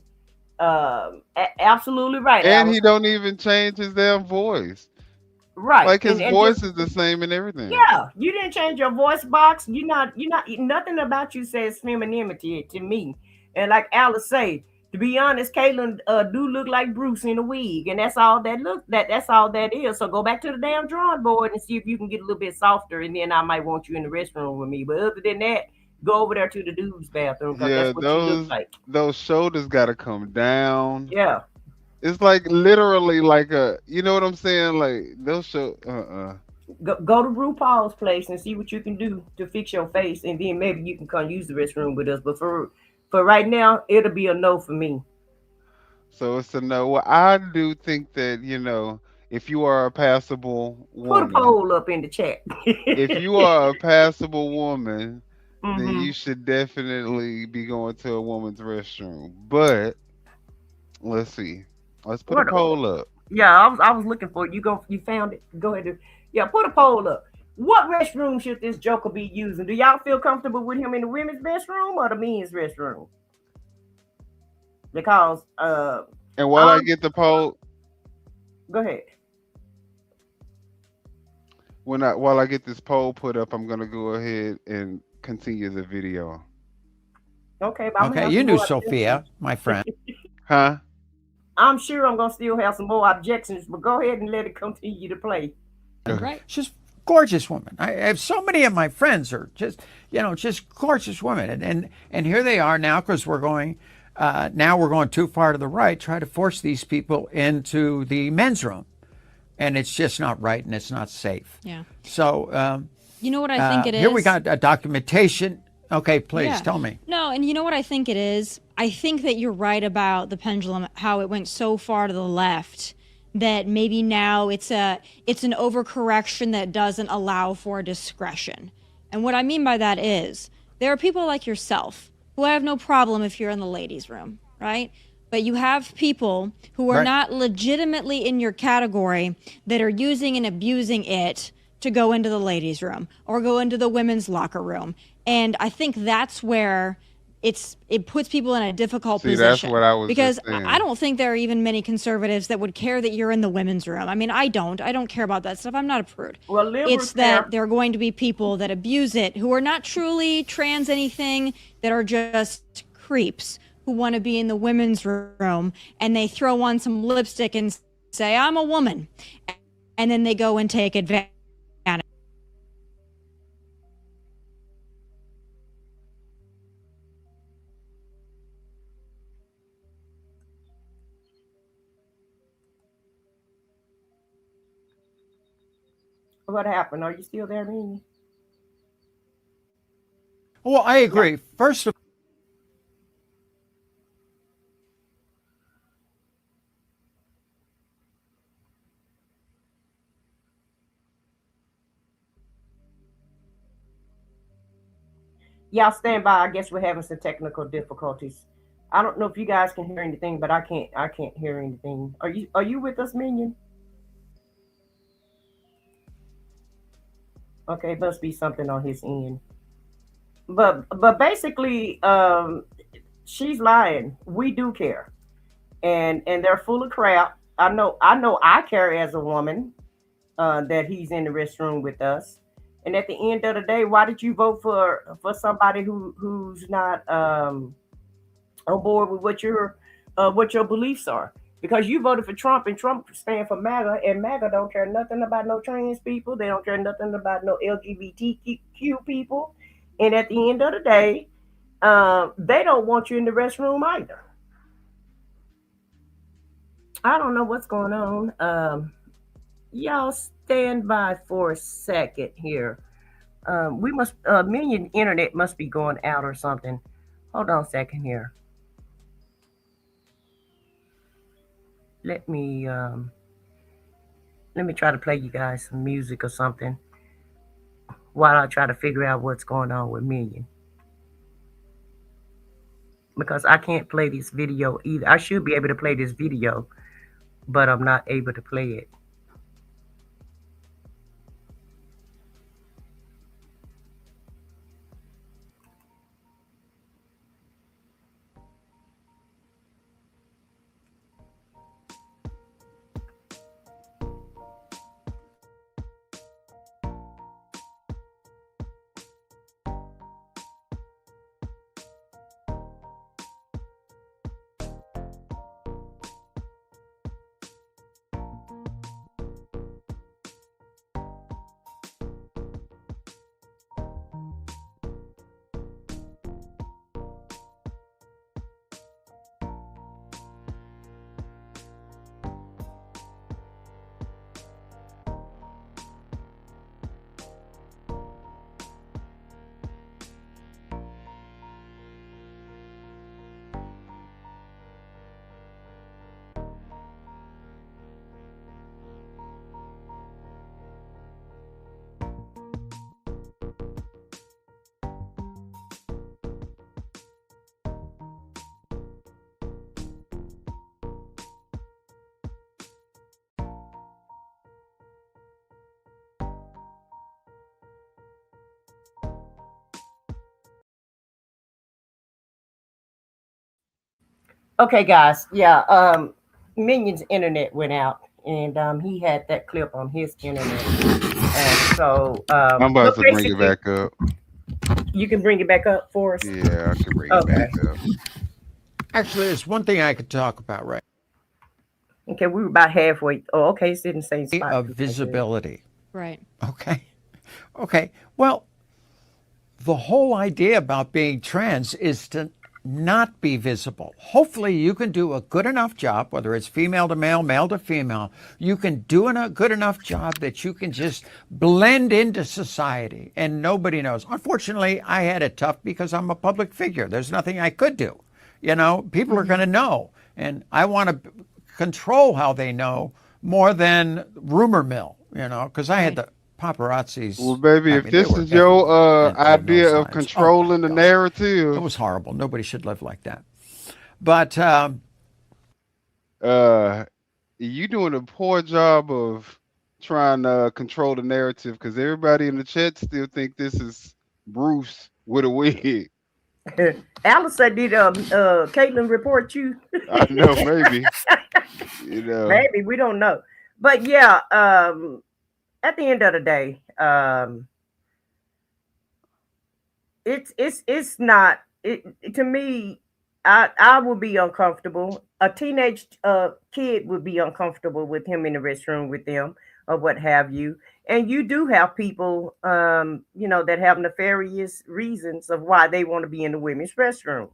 E: absolutely right,
D: And
E: Alice.
D: he don't even change his damn voice.
E: Right,
D: Like his
E: and just
D: voice is the same and everything.
E: yeah, you didn't change your voice box. You're not nothing about you says femininity to me. And like Alice say, to be honest, Caitlyn do look like Bruce in a wig, and that's all that's all that is. So go back to the damn drawing board and see if you can get a little bit softer, and then I might want you in the restroom with me. But other than that, go over there to the dude's bathroom because
D: Yeah,
E: that's what you look like.
D: those shoulders gotta come down.
E: Yeah.
D: It's like literally like you know what I'm saying? Like those
E: Go to RuPaul's place and see what you can do to fix your face, and then maybe you can come use the restroom with us. But for right now, it'll be a no for me.
D: So it's a no. Well, I do think that, if you are a passable
E: Put a
D: woman,
E: poll up in the chat.
D: if you are a passable woman, then
E: Hmm.
D: you should definitely be going to a woman's restroom. But let's see. Let's put a
E: What?
D: poll up.
E: Yeah, I was looking for it. You found it. Go ahead. Yeah, put a poll up. What restroom should this Joker be using? Do y'all feel comfortable with him in the women's restroom or the men's restroom? Because
D: And while I
E: I'm
D: get the poll,
E: go ahead.
D: While I get this poll put up, I'm gonna go ahead and continue the video.
E: Okay, but I'm gonna
G: Okay,
E: have
G: you
E: some
G: knew
E: more objections.
G: Sophia, my friend.
D: Huh?
E: I'm sure I'm gonna still have some more objections, but go ahead and let it continue to play.
H: Right.
G: She's a gorgeous woman. I have so many of my friends are just gorgeous women, and here they are now because we're going. Now we're going too far to the right, try to force these people into the men's room, and it's just not right and it's not safe.
H: Yeah.
G: So
H: You know what I think it is?
G: here we got a documentation. Okay, please
H: Yeah.
G: tell me.
H: No, and you know what I think it is? I think that you're right about the pendulum, how it went so far to the left that maybe now it's an overcorrection that doesn't allow for discretion. And what I mean by that is there are people like yourself who I have no problem if you're in the ladies' room, right? But you have people who are
G: Right.
H: not legitimately in your category that are using and abusing it to go into the ladies' room or go into the women's locker room. And I think that's where it puts people in a difficult
D: See,
H: position.
D: that's what I was
H: because
D: just saying.
H: I don't think there are even many conservatives that would care that you're in the women's room. I mean, I don't care about that stuff. I'm not a prude.
E: Well, liberals
H: It's that
E: care.
H: there are going to be people that abuse it who are not truly trans anything, that are just creeps who want to be in the women's room, and they throw on some lipstick and say, I'm a woman. And then they go and take advantage.
E: What happened? Are you still there, Minion?
G: Well, I agree. First of
E: Y'all stand by. I guess we're having some technical difficulties. I don't know if you guys can hear anything, but I can't. I can't hear anything. Are you with us, Minion? Okay, it must be something on his end. But basically, she's lying. We do care, and they're full of crap. I know. I care as a woman that he's in the restroom with us. And at the end of the day, why did you vote for somebody who's not on board with what your beliefs are? Because you voted for Trump, and Trump stand for MAGA, and MAGA don't care nothing about no trans people. They don't care nothing about no LGBTQ people. And at the end of the day, they don't want you in the restroom either. I don't know what's going on. Y'all stand by for a second here. We must Minion internet must be going out or something. Hold on a second here. Let me try to play you guys some music or something while I try to figure out what's going on with Minion. Because I can't play this video either. I should be able to play this video, but I'm not able to play it. Okay, guys. Yeah. Minion's internet went out. and he had that clip on his internet. And so,
D: I'm about
E: but
D: to bring it
E: basically,
D: back up.
E: you can bring it back up for us.
D: Yeah, I can bring it
E: Okay.
D: back up.
G: Actually, there's one thing I could talk about, right?
E: Okay, we were about halfway. Oh, okay, it's in the same spot.
G: Of visibility.
H: Right.
G: Okay. Okay. Well, the whole idea about being trans is to not be visible. Hopefully, you can do a good enough job, whether it's female to male, male to female. You can do a good enough job that you can just blend into society and nobody knows. Unfortunately, I had it tough because I'm a public figure. There's nothing I could do. You know, people are going to know. And I want to control how they know more than rumor mill, you know, because I had the paparazzis.
D: Well, baby,
G: I
D: if
G: mean, they
D: this
G: were
D: is your
G: everywhere and had no
D: idea of
G: signs.
D: controlling the
G: God. It
D: narrative,
G: was horrible. Nobody should live like that. But
D: you doing a poor job of trying to control the narrative because everybody in the chat still think this is Bruce with a wig.
E: Alice said, "Did Caitlyn report you?"
D: I know, maybe. You know,
E: Maybe we don't know, but yeah. At the end of the day, it's not. To me, I would be uncomfortable. A teenage kid would be uncomfortable with him in the restroom with them or what have you. And you do have people, that have nefarious reasons of why they want to be in the women's restroom.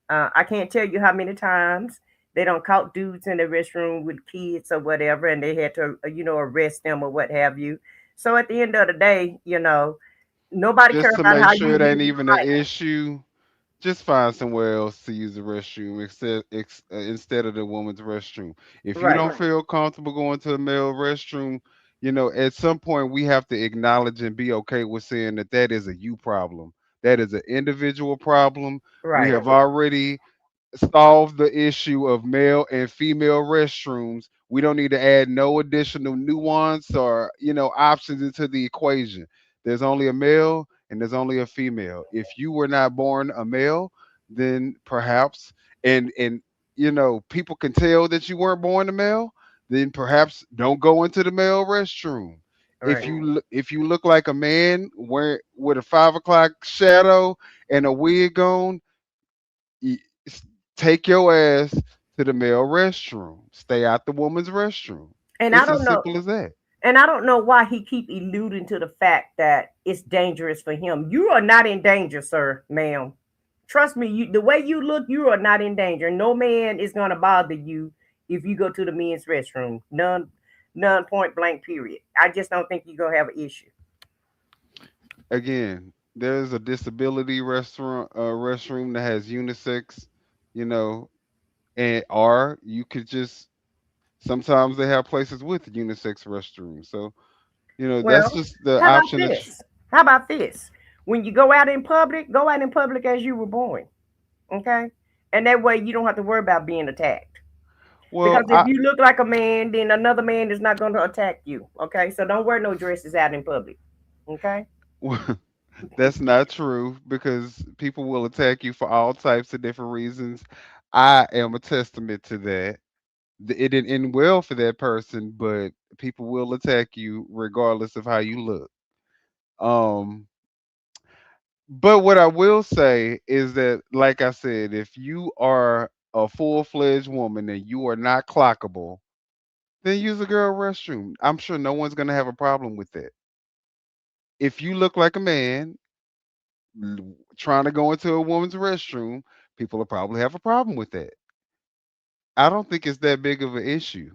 E: I can't tell you how many times they don't caught dudes in the restroom with kids or whatever, and they had to, arrest them or what have you. So at the end of the day, nobody
D: just
E: cares
D: to
E: about
D: make
E: how
D: sure
E: you
D: it
E: use
D: ain't
E: your
D: even an
E: life.
D: issue, just find somewhere else to use the restroom instead of the woman's restroom. If you
E: Right,
D: don't feel comfortable going to the male restroom, at some point we have to acknowledge and be okay with saying that that is a you problem. That is an individual problem. We
E: right,
D: have already solve the issue of male and female restrooms. We don't need to add no additional nuance or options into the equation. There's only a male and there's only a female. If you were not born a male, then perhaps and people can tell that you weren't born a male, then perhaps don't go into the male restroom. If
E: right.
D: you look like a man with a 5 o'clock shadow and a wig on, y- take your ass to the male restroom. Stay out the woman's restroom.
E: And I
D: It's
E: don't
D: as
E: know.
D: simple as that.
E: And I don't know why he keep alluding to the fact that it's dangerous for him. You are not in danger, sir, ma'am. Trust me, the way you look, you are not in danger. No man is gonna bother you if you go to the men's restroom. None point blank, period. I just don't think you're gonna have an issue.
D: Again, there's a disability restroom that has unisex, you know, and or you could just sometimes they have places with unisex restrooms. So, that's
E: Well,
D: just the
E: how about
D: option that
E: this? How about this? When you go out in public, go out in public as you were born. Okay? And that way you don't have to worry about being attacked.
D: well,
E: Because if you look like a man, then another man is not going to attack you. Okay? So don't wear no dresses out in public. Okay?
D: that's not true because people will attack you for all types of different reasons. I am a testament to that. It didn't end well for that person, but people will attack you regardless of how you look. Um, but what I will say is that, like I said, if you are a full-fledged woman and you are not clockable, then use a girl restroom. I'm sure no one's gonna have a problem with that. If you look like a man trying to go into a woman's restroom, people will probably have a problem with that. I don't think it's that big of an issue,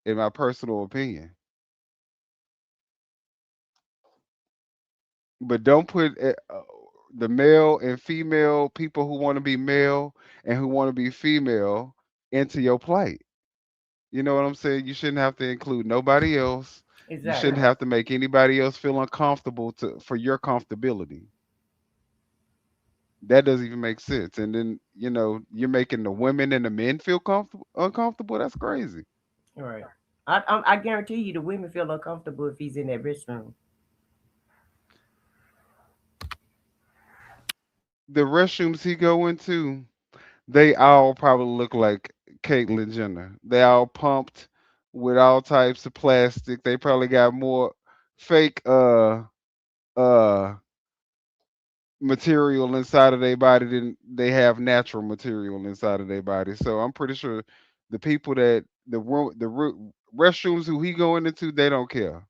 D: in my personal opinion. But don't put the male and female people who want to be male and who want to be female into your plight. You know what I'm saying? You shouldn't have to include nobody else. You shouldn't
E: Exactly.
D: have to make anybody else feel uncomfortable for your comfortability. That doesn't even make sense. And then, you're making the women and the men feel comfortable uncomfortable. That's crazy.
E: All right. I guarantee you the women feel uncomfortable if he's in that restroom.
D: The restrooms he go into, they all probably look like Caitlyn Jenner. They all pumped with all types of plastic. They probably got more fake uh material inside of their body than they have natural material inside of their body. So I'm pretty sure the people that restrooms who he going into, they don't care.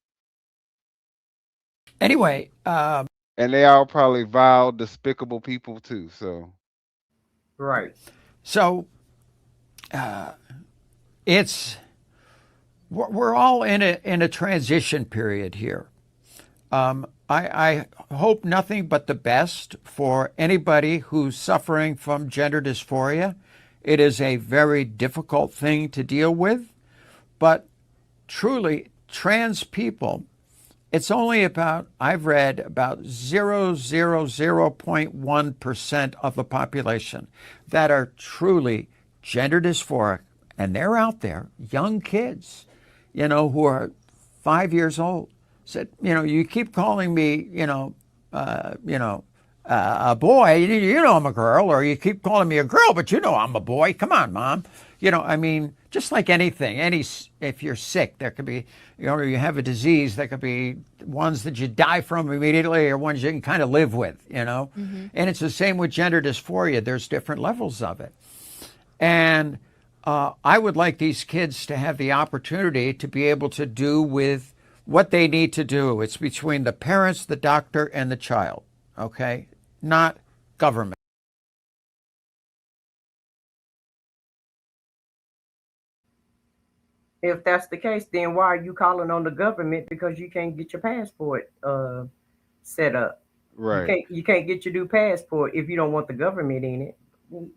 G: Anyway,
D: And they all probably vile, despicable people too. So
E: Right.
G: so it's we're all in a transition period here. I hope nothing but the best for anybody who's suffering from gender dysphoria. It is a very difficult thing to deal with, but truly, trans people, it's only about, I've read, about 0.1% of the population that are truly gender dysphoric, and they're out there, young kids, who are 5 years old. Said, you keep calling me, a boy, I'm a girl, or you keep calling me a girl, but I'm a boy. Come on, Mom. Just like anything, if you're sick, there could be, you have a disease, there could be ones that you die from immediately or ones you can kind of live with, And it's the same with gender dysphoria. There's different levels of it. And I would like these kids to have the opportunity to be able to do with what they need to do. It's between the parents, the doctor, and the child, okay? Not government.
E: If that's the case, then why are you calling on the government because you can't get your passport set up?
D: right.
E: You can't get your new passport if you don't want the government in it.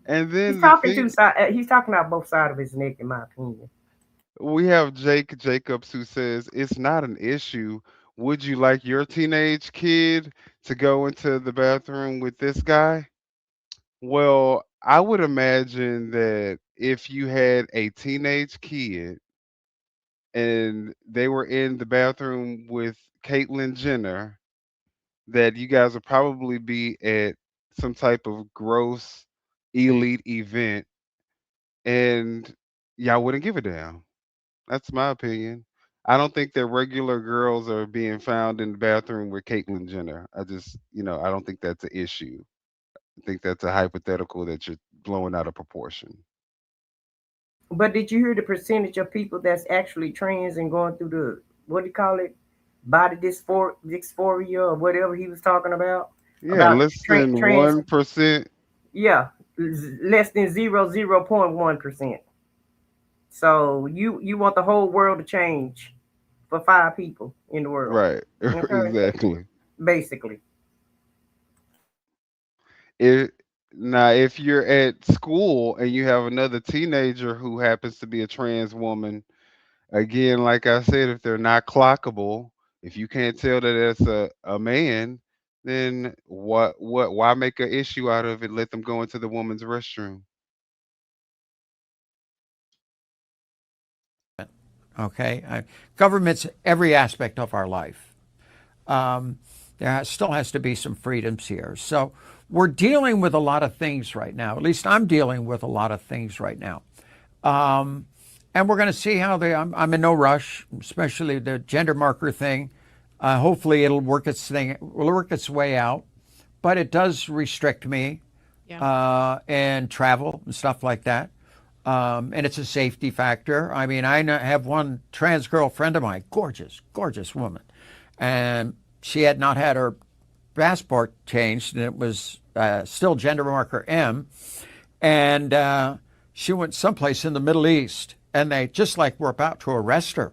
D: And then
E: He's
D: the
E: talking
D: thing,
E: he's talking about both sides of his neck, in my opinion.
D: we have Jake Jacobs who says it's not an issue. Would you like your teenage kid to go into the bathroom with this guy? Well, I would imagine that if you had a teenage kid and they were in the bathroom with Caitlyn Jenner, that you guys would probably be at some type of gross elite event and y'all wouldn't give a damn. That's my opinion. I don't think that regular girls are being found in the bathroom with Caitlyn Jenner. I don't think that's an issue. I think that's a hypothetical that you're blowing out of proportion.
E: But did you hear the percentage of people that's actually trans and going through the, what do you call it, body dysphoria or whatever he was talking about?
D: Yeah,
E: About
D: less than
E: trans,
D: 1%.
E: yeah, less than 0.1%. So you want the whole world to change for 5 people in the world,
D: Right.
E: okay?
D: Exactly.
E: Basically.
D: If Now, if you're at school and you have another teenager who happens to be a trans woman, again, like I said, if they're not clockable, if you can't tell that it's a man, then why make an issue out of it? Let them go into the woman's restroom.
G: Okay? Government's every aspect of our life. Still has to be some freedoms here. So we're dealing with a lot of things right now. At least I'm dealing with a lot of things right now. And we're going to see how I'm in no rush, especially the gender marker thing. Hopefully it'll work its way out. But it does restrict me and travel and stuff like that. And it's a safety factor. I mean, I have one trans girlfriend of mine, gorgeous, gorgeous woman. And she had not had her passport changed, and it was still gender marker M. And she went someplace in the Middle East, and they just like were about to arrest her.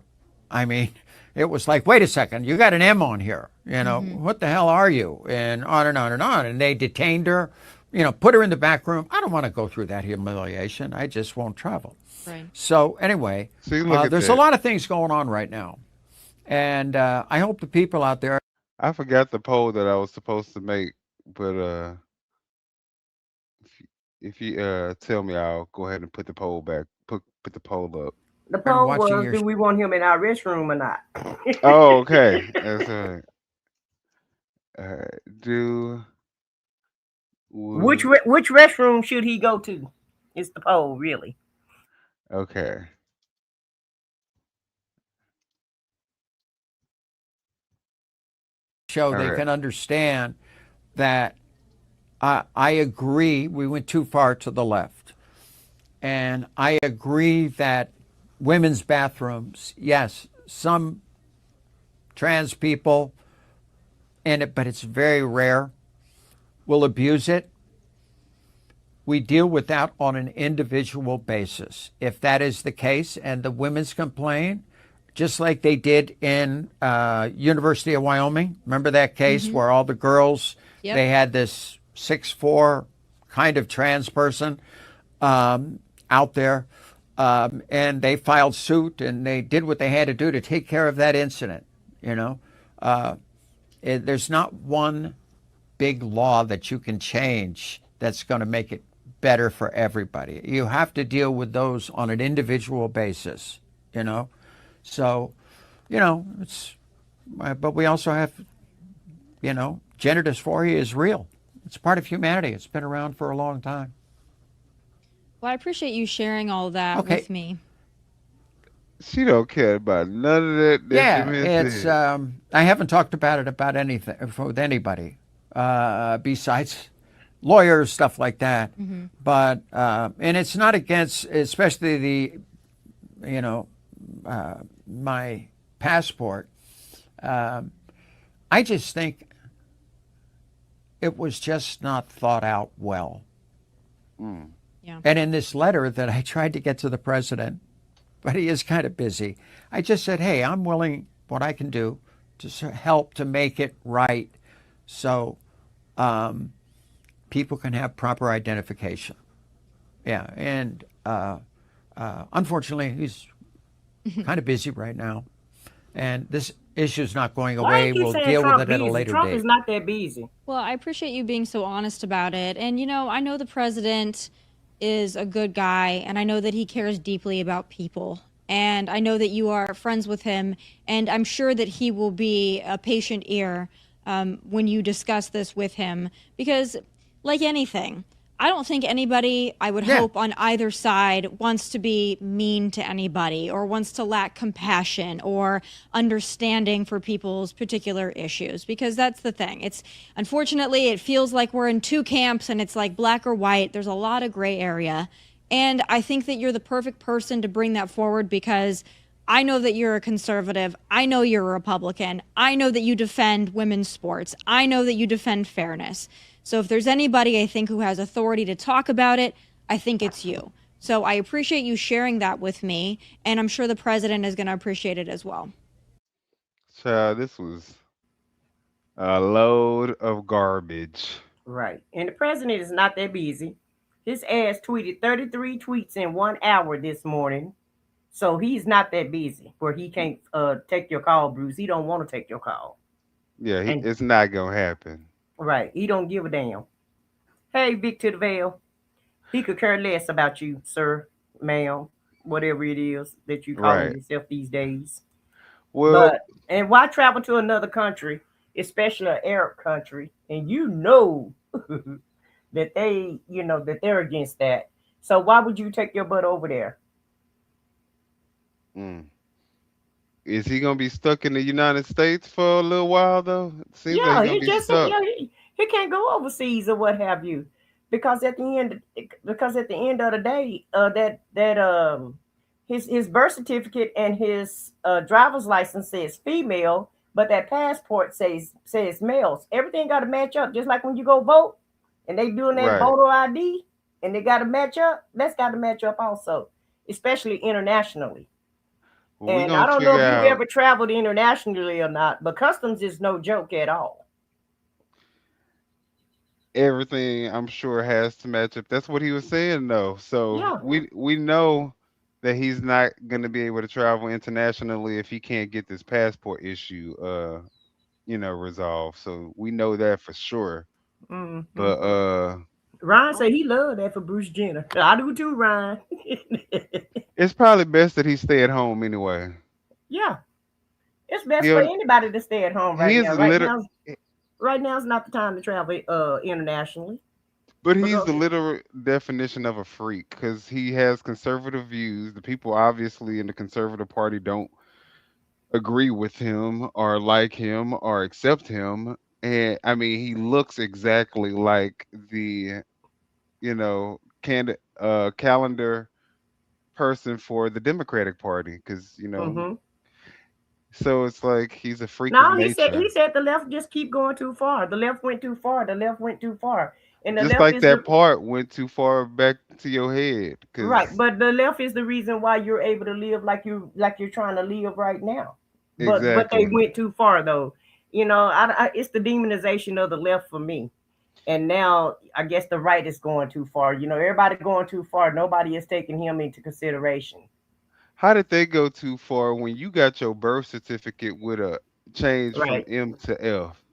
G: I mean, it was like, wait a second, you got an M on here. What the hell are you? And on and on and on. And they detained her, put her in the back room. I don't want to go through that humiliation. I just won't travel.
H: Right.
G: So anyway,
D: See, look at
G: there's
D: that.
G: a lot of things going on right now. And I hope the people out there.
D: I forgot the poll that I was supposed to make, but if you tell me, I'll go ahead and put the poll back. Put the poll up.
E: The poll
G: watching
E: was,
G: your
E: do we want him in our restroom or not?
D: Oh, okay. That's all right. All right.
E: Which restroom should he go to? It's the poll, really.
D: Okay.
G: Show
D: All
G: they
D: right.
G: can understand that I agree we went too far to the left. And I agree that women's bathrooms, yes, some trans people in it, but it's very rare, will abuse it. We deal with that on an individual basis. If that is the case and the women's complain, just like they did in University of Wyoming. Remember that case where all the girls,
H: Yep.
G: they had this 6'4" kind of trans person out there, and they filed suit and they did what they had to do to take care of that incident. You know, there's not one big law that you can change that's going to make it better for everybody. You have to deal with those on an individual basis, you know. So, you know, but we also have, you know, gender dysphoria is real. It's part of humanity. It's been around for a long time.
H: Well, I appreciate you sharing all that
G: Okay.
H: with me.
D: She don't care about none of that.
G: Yeah,
D: Jimmy
G: it's.
D: said.
G: I haven't talked about it about anything with anybody besides lawyers, stuff like that. But and it's not against, especially the, you know, my passport. I just think it was just not thought out well.
H: Yeah.
G: And in this letter that I tried to get to the president, but he is kind of busy, I just said, hey, I'm willing what I can do to help to make it right so people can have proper identification. Yeah, and unfortunately, he's kind of busy right now. And this issue's not going
E: Why
G: away.
E: you keep
G: We'll
E: saying
G: deal
E: Trump
G: with it at a
E: busy?
G: later
E: Trump
G: date.
E: is not that busy.
H: Well, I appreciate you being so honest about it. And, you know, I know the president is a good guy, and I know that he cares deeply about people. And I know that you are friends with him, and I'm sure that he will be a patient ear when you discuss this with him. Because, like anything, I don't think anybody, I would hope, on either side wants to be mean to anybody or wants to lack compassion or understanding for people's particular issues, because that's the thing. It's unfortunately, it feels like we're in two camps and it's like black or white. There's a lot of gray area. And I think that you're the perfect person to bring that forward, because I know that you're a conservative. I know you're a Republican. I know that you defend women's sports. I know that you defend fairness. So if there's anybody I think who has authority to talk about it, I think it's you. So I appreciate you sharing that with me, and I'm sure the president is going to appreciate it as well.
D: Child, this was a load of garbage.
E: Right. And the president is not that busy. His ass tweeted 33 tweets in 1 hour this morning. So he's not that busy where he can't take your call, Bruce. He don't want to take your call.
D: Yeah,
E: And
D: it's not gonna happen.
E: right. He don't give a damn. Hey, Victor DeVale. He could care less about you, sir, ma'am, whatever it is that you call
D: Right.
E: yourself these days.
D: Well,
E: But and why travel to another country, especially an Arab country, and you know that they, that they're against that. So why would you take your butt over there?
D: mm, is he gonna be stuck in the United States for a little while though? It seems like
E: Yeah,
D: he's gonna
E: he
D: be
E: just
D: stuck.
E: he can't go overseas or what have you, because at the end of the day, his birth certificate and his driver's license says female, but that passport says males. Everything got to match up, just like when you go vote and they doing that
D: Right.
E: voter ID and they got to match up. That's got to match up also, especially internationally.
D: Well, we
E: And I
D: gonna
E: don't know
D: figure
E: if you
D: out
E: ever traveled internationally or not, but customs is no joke at all.
D: everything. I'm sure has to match up. That's what he was saying though. So
E: Yeah.
D: we know that he's not gonna be able to travel internationally if he can't get this passport issue resolved. So we know that for sure. But
E: Ryan said he loved that for Bruce Jenner. I do too, Ryan.
D: it's probably best that he stay at home anyway.
E: Yeah, it's best for
D: He'll
E: anybody to stay at home right
D: he is
E: now.
D: literally
E: Right now is not the time to travel internationally.
D: But
E: But
D: he's the literal definition of a freak because he has conservative views. The people obviously in the conservative party don't agree with him or like him or accept him. And I mean, he looks exactly like the, calendar person for the Democratic Party because,
E: hmm
D: so it's like he's a freak of
E: no, he
D: nature.
E: said the left just keep going too far. The left went too far. The left went too far, and the
D: Just
E: left
D: like
E: is the
D: that part went too far back to your head
E: right.
D: because
E: But the left is the reason why you're able to live like you're trying to live right now. But they
D: exactly.
E: went too far though. It's the demonization of the left for me. And now I guess the right is going too far. Everybody going too far. Nobody is taking him into consideration.
D: How did they go too far when you got your birth certificate with a change from
E: Right.
D: M to F?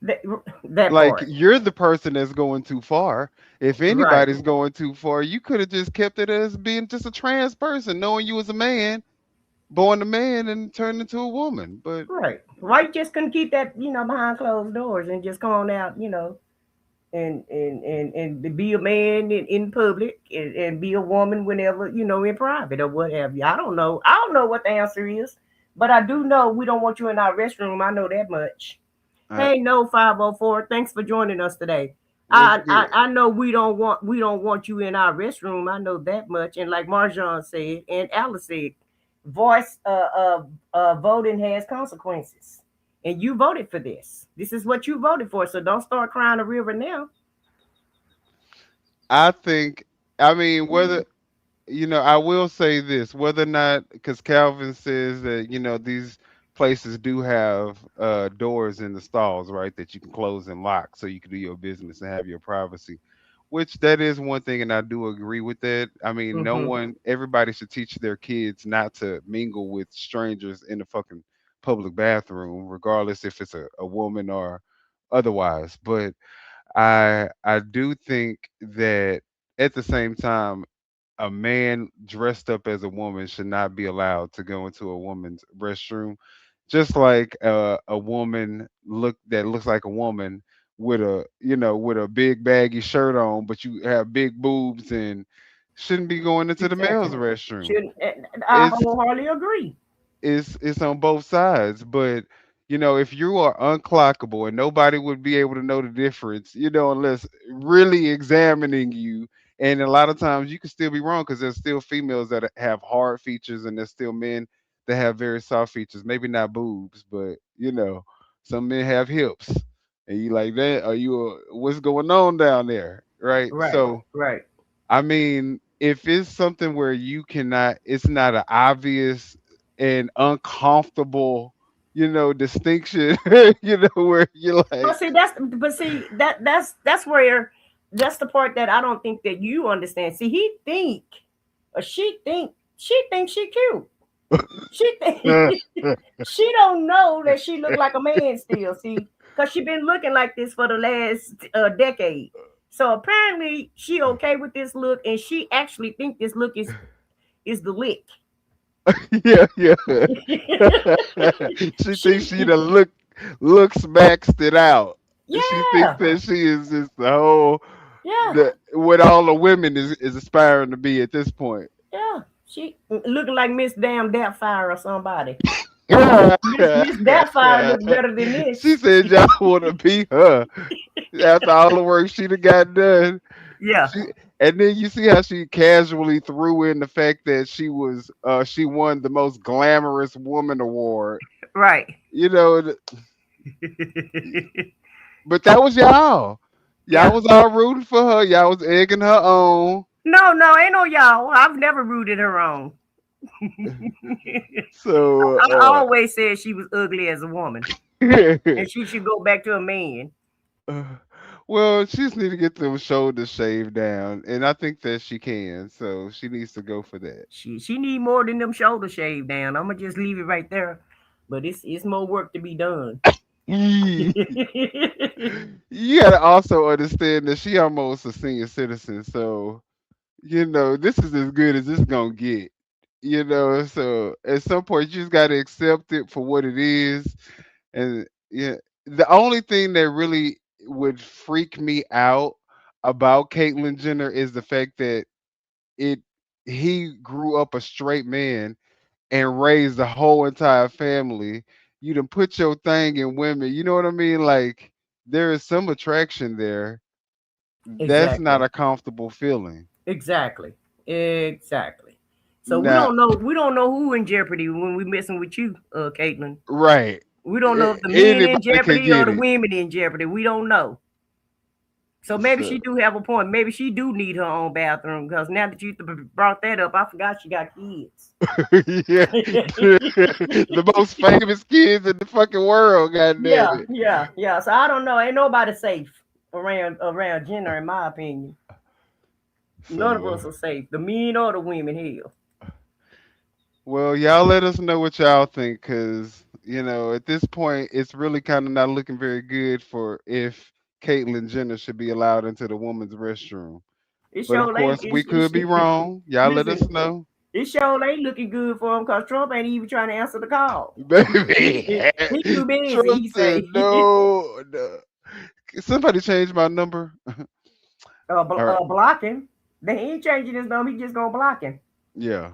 E: That, that
D: Like
E: part.
D: you're the person that's going too far. If
E: Right.
D: anybody's going too far, you could have just kept it as being just a trans person, knowing you was a man, born a man and turned into a woman. But
E: Right. Why you just couldn't keep that, behind closed doors and just come on out, and be a man in public and be a woman whenever, in private or what have you. I don't know. I don't know what the answer is, but I do know we don't want you in our restroom. I know that much.
D: uh,
E: Hey, no 504. Thanks for joining us today.
D: what's
E: I
D: good?
E: know we don't want you in our restroom. I know that much. And like Marjan said and Alice said, voice voting has consequences. And you voted for this. This is what you voted for. So don't start crying a river now.
D: I think. I mean, whether I will say this, whether or not, because Calvin says that, these places do have doors in the stalls, right, that you can close and lock so you can do your business and have your privacy, which that is one thing. And I do agree with that. I mean,
E: Mm-hmm.
D: everybody should teach their kids not to mingle with strangers in the fucking public bathroom, regardless if it's a woman or otherwise. But I do think that at the same time, a man dressed up as a woman should not be allowed to go into a woman's restroom. Just like a woman that looks like a woman with a big baggy shirt on, but you have big boobs and shouldn't be going into the male's
E: Exactly.
D: restroom.
E: Should I
D: It's
E: wholeheartedly agree.
D: it's on both sides. But if you are unclockable and nobody would be able to know the difference, unless really examining you. And a lot of times you can still be wrong because there's still females that have hard features and there's still men that have very soft features. Maybe not boobs, but some men have hips. And you like that? Are you what's going on down there? Right.
E: Right,
D: So
E: right.
D: I mean, if it's something where it's not an obvious and uncomfortable, distinction, where you're
E: But
D: like,
E: see, that's where that's the part that I don't think that you understand. See, he think or she thinks she cute. She think she don't know that she look like a man still. See, because she been looking like this for the last decade. So apparently she okay with this look, and she actually think this look is the lick.
D: yeah, yeah. She thinks
E: she
D: she the looks maxed it out. She thinks
E: yeah,
D: that she is just the whole
E: yeah.
D: what all the women is aspiring to be at this point.
E: Yeah, she looking like Miss Damn Doubtfire or somebody.
D: She
E: Miss Doubtfire looks better than this.
D: said y'all want to be her after all the work she done got done.
E: Yeah,
D: She and then you see how she casually threw in the fact that she won the most glamorous woman award.
E: right.
D: You know, but that was y'all. Y'all
E: Yeah.
D: was all rooting for her. Y'all was egging her on.
E: No, no, ain't no y'all. I've never rooted her on. I
D: So
E: always said she was ugly as a woman,
D: uh
E: and she should go back to a man.
D: well, she just need to get them shoulders shaved down, and I think that she can. So she needs to go for that.
E: She need more than them shoulder shaved down. I'm gonna just leave it right there. But it's more work to be done.
D: You gotta also understand that she almost a senior citizen, so this is as good as it's gonna get. So at some point you just gotta accept it for what it is. And yeah, the only thing that really would freak me out about Caitlyn Jenner is the fact that it he grew up a straight man and raised the whole entire family. You done put your thing in women. You know what I mean? Like there is some attraction there. That's not
E: Exactly.
D: a comfortable feeling.
E: Exactly. Exactly. So
D: Now,
E: we don't know who in jeopardy when we messing with you, Caitlin.
D: right.
E: We don't know if the men in
D: Anybody can
E: jeopardy or
D: get
E: the
D: it.
E: women in jeopardy. We don't know. So maybe
D: So
E: she do have a point. Maybe she do need her own bathroom because now that you brought that up, I forgot she got kids.
D: yeah. The most famous kids in the fucking world, god damn
E: Yeah,
D: it.
E: yeah, yeah. So I don't know. Ain't nobody safe around Jenner, in my opinion. None of
D: So
E: us are safe. The men or the women. Hell.
D: well, y'all let us know what y'all think, cause at this point, it's really kind of not looking very good for if Caitlyn Jenner should be allowed into the women's restroom.
E: It
D: But of
E: sure ain't.
D: course, we could be wrong. Y'all let us
E: Listen,
D: know,
E: it sure ain't looking good for him because Trump ain't even trying to answer the call.
D: baby.
E: He too busy.
D: Trump
E: He
D: said
E: say,
D: no, no. Somebody change my number. All right.
E: block him. They ain't changing his number. He just gonna block him.
D: Yeah.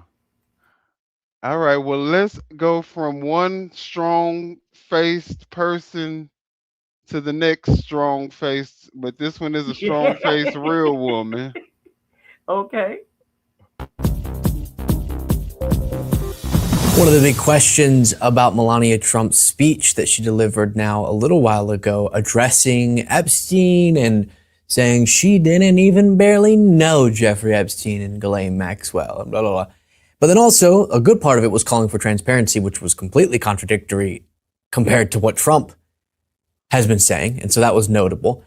D: All right. Well, let's go from one strong-faced person to the next strong face, but this one is a strong faced real woman.
E: Okay.
I: One of the big questions about Melania Trump's speech that she delivered now a little while ago, addressing Epstein and saying she didn't even barely know Jeffrey Epstein and Ghislaine Maxwell and blah, blah, blah. But then also a good part of it was calling for transparency, which was completely contradictory compared to what Trump has been saying. And so that was notable.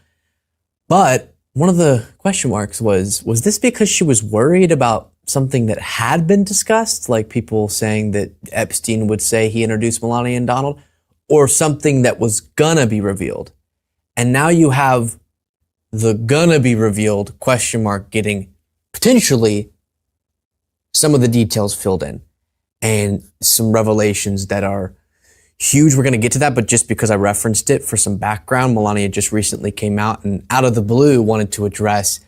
I: But one of the question marks was this because she was worried about something that had been discussed, like people saying that Epstein would say he introduced Melania and Donald, or something that was gonna be revealed? And now you have the gonna be revealed question mark getting potentially some of the details filled in and some revelations that are huge. We're going to get to that, but just because I referenced it for some background, Melania just recently came out and out of the blue wanted to address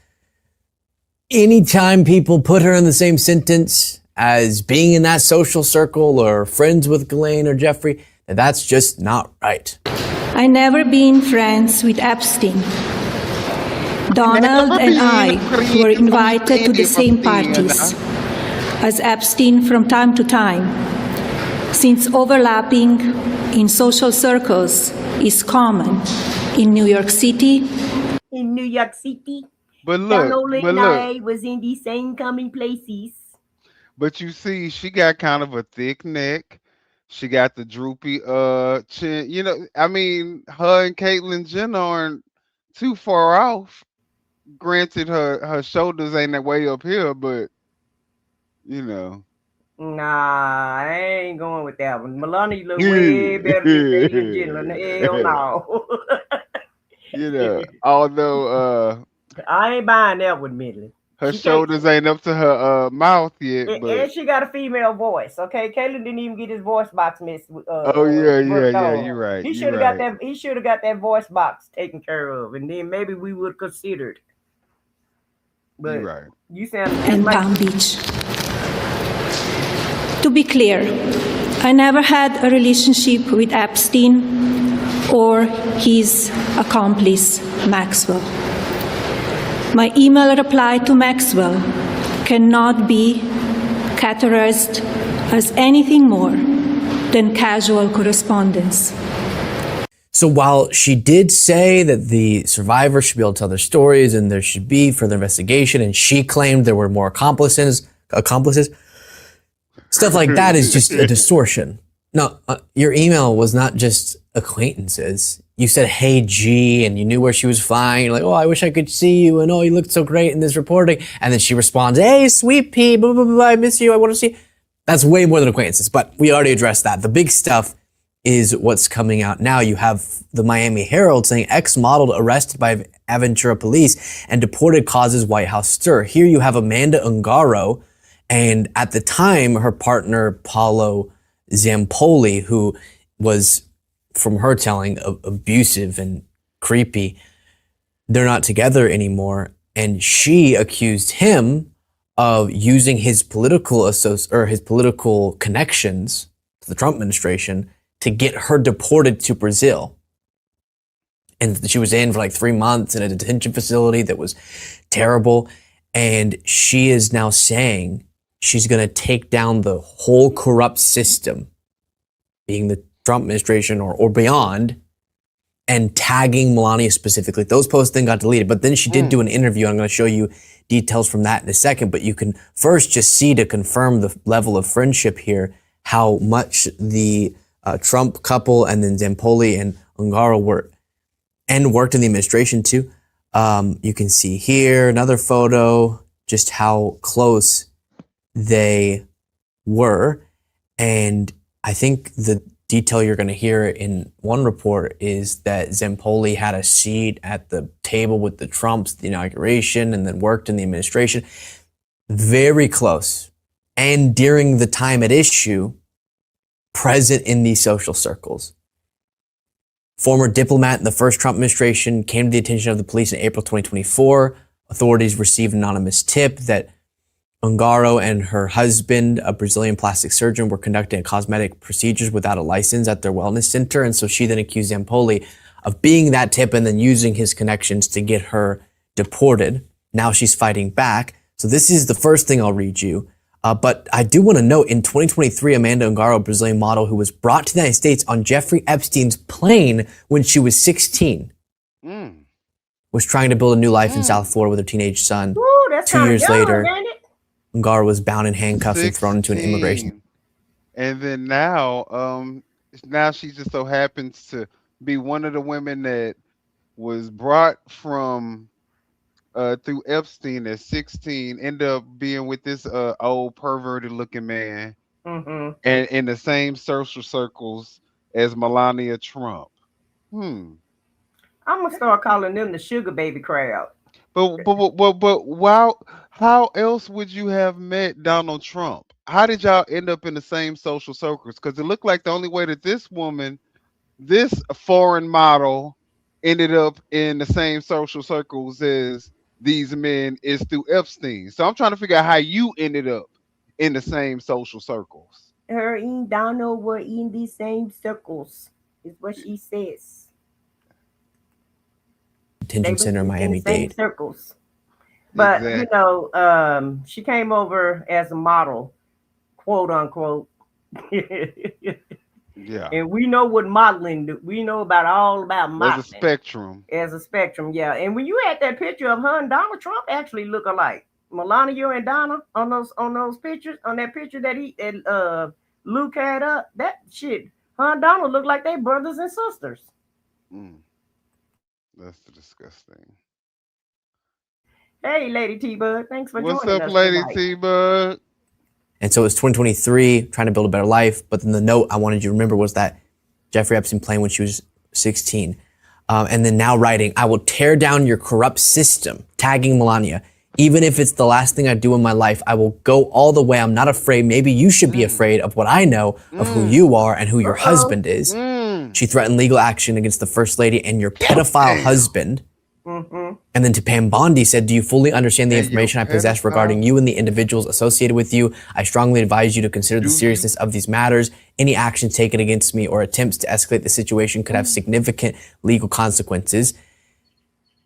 I: anytime people put her in the same sentence as being in that social circle or friends with Ghislaine or Jeffrey, that's just not right.
J: I never been friends with Epstein. Donald and I were invited to the same parties as Epstein from time to time, since overlapping in social circles is common in New York City.
E: In New York City,
D: But look,
E: Donald
D: but
E: and
D: look,
E: I was in the same common places.
D: but you see, she got kind of a thick neck. She got the droopy chin. I mean, her and Caitlyn Jenner aren't too far off. Granted, her shoulders ain't that way up here, but you know.
E: Nah, I ain't going with that one. Melania look way better than Caitlyn Jenner. Hell no.
D: Although
E: I ain't buying that one, Midley.
D: her
E: She can't.
D: shoulders ain't up to her mouth yet, but
E: And she got a female voice. Okay, Caitlyn didn't even get his voice box missed.
D: oh yeah,
E: Worked
D: yeah,
E: on.
D: you're right.
E: He
D: You're
E: should have got
D: right.
E: that. He should have got that voice box taken care of, and then maybe we would have considered. But
D: You're right.
E: you sound
J: And
E: like
J: Palm Beach. To be clear, I never had a relationship with Epstein or his accomplice, Maxwell. My email reply to Maxwell cannot be categorized as anything more than casual correspondence.
I: So while she did say that the survivors should be able to tell their stories and there should be further investigation, and she claimed there were more accomplices, stuff like that is just a distortion. No, your email was not just acquaintances. You said, hey, G, and you knew where she was flying. You're like, oh, I wish I could see you. And oh, you looked so great in this reporting. And then she responds, hey, sweet pea, blah, blah, blah, I miss you. I want to see you. That's way more than acquaintances, but we already addressed that. The big stuff is what's coming out now. You have the Miami Herald saying ex-model arrested by Aventura police and deported causes White House stir. Here you have Amanda Ungaro, and at the time, her partner, Paolo Zampoli, who was, from her telling, abusive and creepy. They're not together anymore. And she accused him of using his political his political connections to the Trump administration to get her deported to Brazil. And she was in for like 3 months in a detention facility that was terrible. And she is now saying she's going to take down the whole corrupt system, being the Trump administration or beyond, and tagging Melania specifically. Those posts then got deleted, but then she did do an interview. I'm going to show you details from that in a second, but you can first just see, to confirm the level of friendship here, how much the Trump couple and then Zempoli and Ungaro worked in the administration too. You can see here another photo, just how close they were. And I think the detail you're going to hear in one report is that Zempoli had a seat at the table with the Trumps, the inauguration, and then worked in the administration. Very close. And during the time at issue, present in these social circles. Former diplomat in the first Trump administration came to the attention of the police in April 2024. Authorities received an anonymous tip that Ungaro and her husband, a Brazilian plastic surgeon, were conducting cosmetic procedures without a license at their wellness center. And so she then accused Zempoli of being that tip and then using his connections to get her deported. Now she's fighting back. So this is the first thing I'll read you. But I do want to note, in 2023, Amanda Ungaro, a Brazilian model who was brought to the United States on Jeffrey Epstein's plane when she was 16, was trying to build a new life in South Florida with her teenage son.
E: Ooh, that's
I: 2 years
E: young,
I: later,
E: ain't it?
I: Ungaro was bound in handcuffs and thrown into an immigration.
D: And then now she just so happens to be one of the women that was brought from through Epstein at 16, ended up being with this old perverted looking man, and in the same social circles as Melania Trump. I'm
E: gonna start calling them the sugar baby crowd.
D: But wow, how else would you have met Donald Trump? How did y'all end up in the same social circles? Because it looked like the only way that this woman, this foreign model, ended up in the same social circles as these men is through Epstein. So I'm trying to figure out how you ended up in the same social circles.
E: Her and Donald were in the same circles, is what she says.
I: Detention center, Miami-Dade.
E: Circles. But,
D: Exactly.
E: you know, she came over as a model, quote unquote.
D: Yeah.
E: And we know what modeling do. We know all about modeling.
D: There's a spectrum.
E: As a spectrum, yeah. And when you had that picture of her and Donald Trump actually look alike. Melania and Donna on those pictures, on that picture that Luke had up, that shit, her and Donald look like they brothers and sisters.
D: That's disgusting.
E: Hey, Lady T-Bud, thanks for joining us.
D: What's up, Lady
E: tonight.
D: T-Bud?
I: And so it was 2023, trying to build a better life. But then the note I wanted you to remember was that Jeffrey Epstein plane when she was 16. And then now writing, I will tear down your corrupt system, tagging Melania. Even if it's the last thing I do in my life, I will go all the way. I'm not afraid. Maybe you should be afraid of what I know of who you are and who your husband is. She threatened legal action against the First Lady and your pedophile husband. And then to Pam Bondi said, do you fully understand the information I possess regarding you and the individuals associated with you? I strongly advise you to consider the seriousness of these matters. Any action taken against me or attempts to escalate the situation could have significant legal consequences.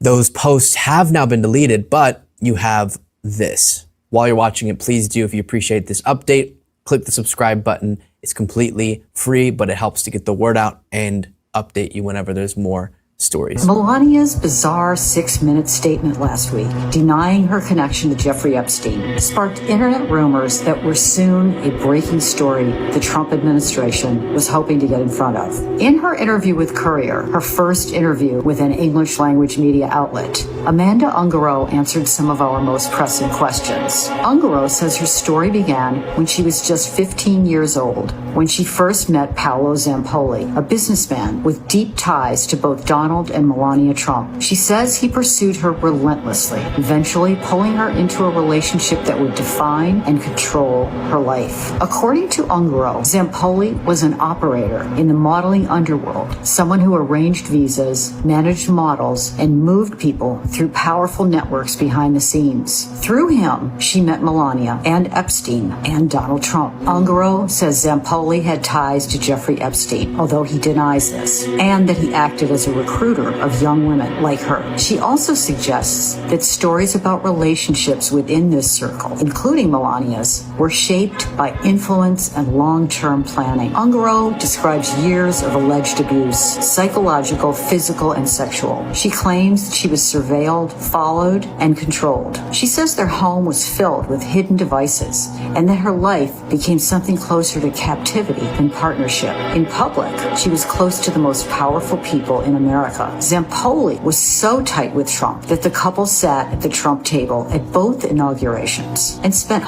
I: Those posts have now been deleted, but you have this. While you're watching it, please do, if you appreciate this update, click the subscribe button. It's completely free, but it helps to get the word out and update you whenever there's more stories.
K: Melania's bizarre 6-minute statement last week, denying her connection to Jeffrey Epstein, sparked internet rumors that were soon a breaking story the Trump administration was hoping to get in front of. In her interview with Courier, her first interview with an English language media outlet, Amanda Ungaro answered some of our most pressing questions. Ungaro says her story began when she was just 15 years old, when she first met Paolo Zampoli, a businessman with deep ties to both Donald and Melania Trump. She says he pursued her relentlessly, eventually pulling her into a relationship that would define and control her life. According to Ungaro, Zampoli was an operator in the modeling underworld, someone who arranged visas, managed models, and moved people through powerful networks behind the scenes. Through him, she met Melania and Epstein and Donald Trump. Ungaro says Zampoli had ties to Jeffrey Epstein, although he denies this, and that he acted as a recruiter of young women like her. She also suggests that stories about relationships within this circle, including Melania's, were shaped by influence and long-term planning. Ungaro describes years of alleged abuse, psychological, physical, and sexual. She claims she was surveilled, followed, and controlled. She says their home was filled with hidden devices and that her life became something closer to captivity than partnership. In public, she was close to the most powerful people in America. Zampoli was so tight with Trump that the couple sat at the Trump table at both inaugurations and spent.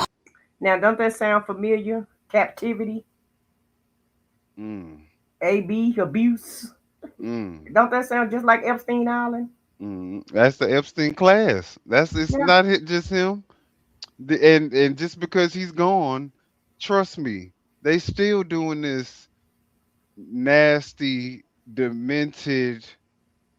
E: Now, don't that sound familiar? Captivity? AB, abuse? Don't that sound just like Epstein Island?
D: That's the Epstein class. It's not just him. And just because he's gone, trust me, they still doing this nasty, demented,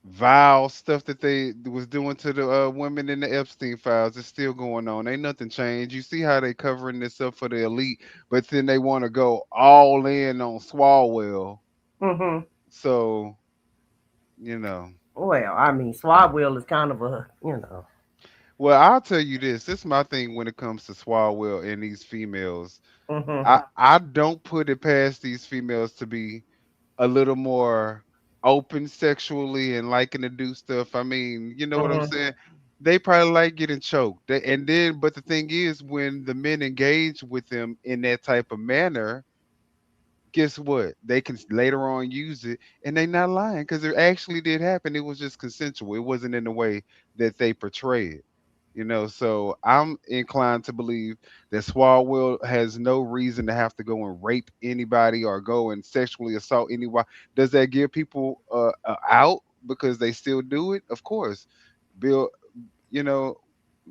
D: vile stuff that they was doing to the women in the Epstein files. It's still going on. Ain't nothing changed. You see how they covering this up for the elite, but then they want to go all in on Swalwell. So,
E: Well, I mean, Swalwell is kind of a,
D: Well, I'll tell you this. This is my thing when it comes to Swalwell and these females. I don't put it past these females to be a little more open sexually and liking to do stuff. I mean, you know what I'm saying? They probably like getting choked. But the thing is, when the men engage with them in that type of manner, guess what? They can later on use it, and they not lying because it actually did happen. It was just consensual. It wasn't in the way that they portray it. So I'm inclined to believe that Swalwell has no reason to have to go and rape anybody or go and sexually assault anyone. Does that give people out because they still do it? Of course. Bill,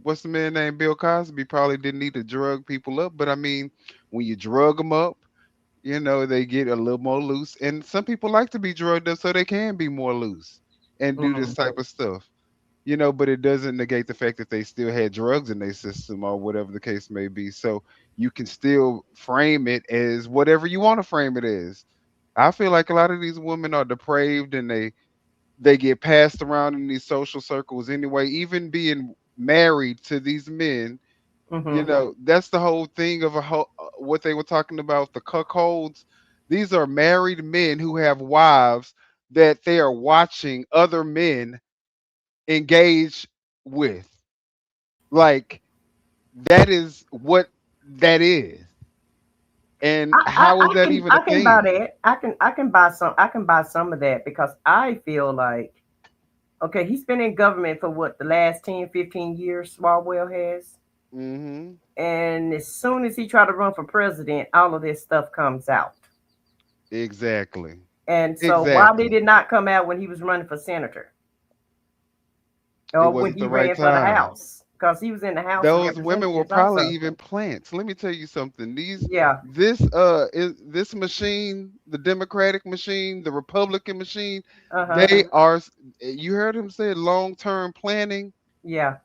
D: what's the man named Bill Cosby? Probably didn't need to drug people up, but I mean, when you drug them up, they get a little more loose. And some people like to be drugged up so they can be more loose and do this type of stuff. But it doesn't negate the fact that they still had drugs in their system or whatever the case may be. So you can still frame it as whatever you want to frame it as. I feel like a lot of these women are depraved and they get passed around in these social circles anyway. Even being married to these men, that's the whole thing of what they were talking about, the cuckolds. These are married men who have wives that they are watching other men engage with. Like, that is what that is. And how is that even a thing?
E: Buy that. I can buy some. I can buy some of that because I feel like, okay, he's been in government for what, the last 10, 15 years. Swalwell has. And as soon as he tried to run for president, all of this stuff comes out.
D: Exactly.
E: And so why did it not come out when he was running for senator? Or when he ran for the House? Because he was in the House.
D: Those women were probably even plants. Let me tell you something. This machine, the Democratic machine, the Republican machine, they are. You heard him say long-term planning.
E: Yeah.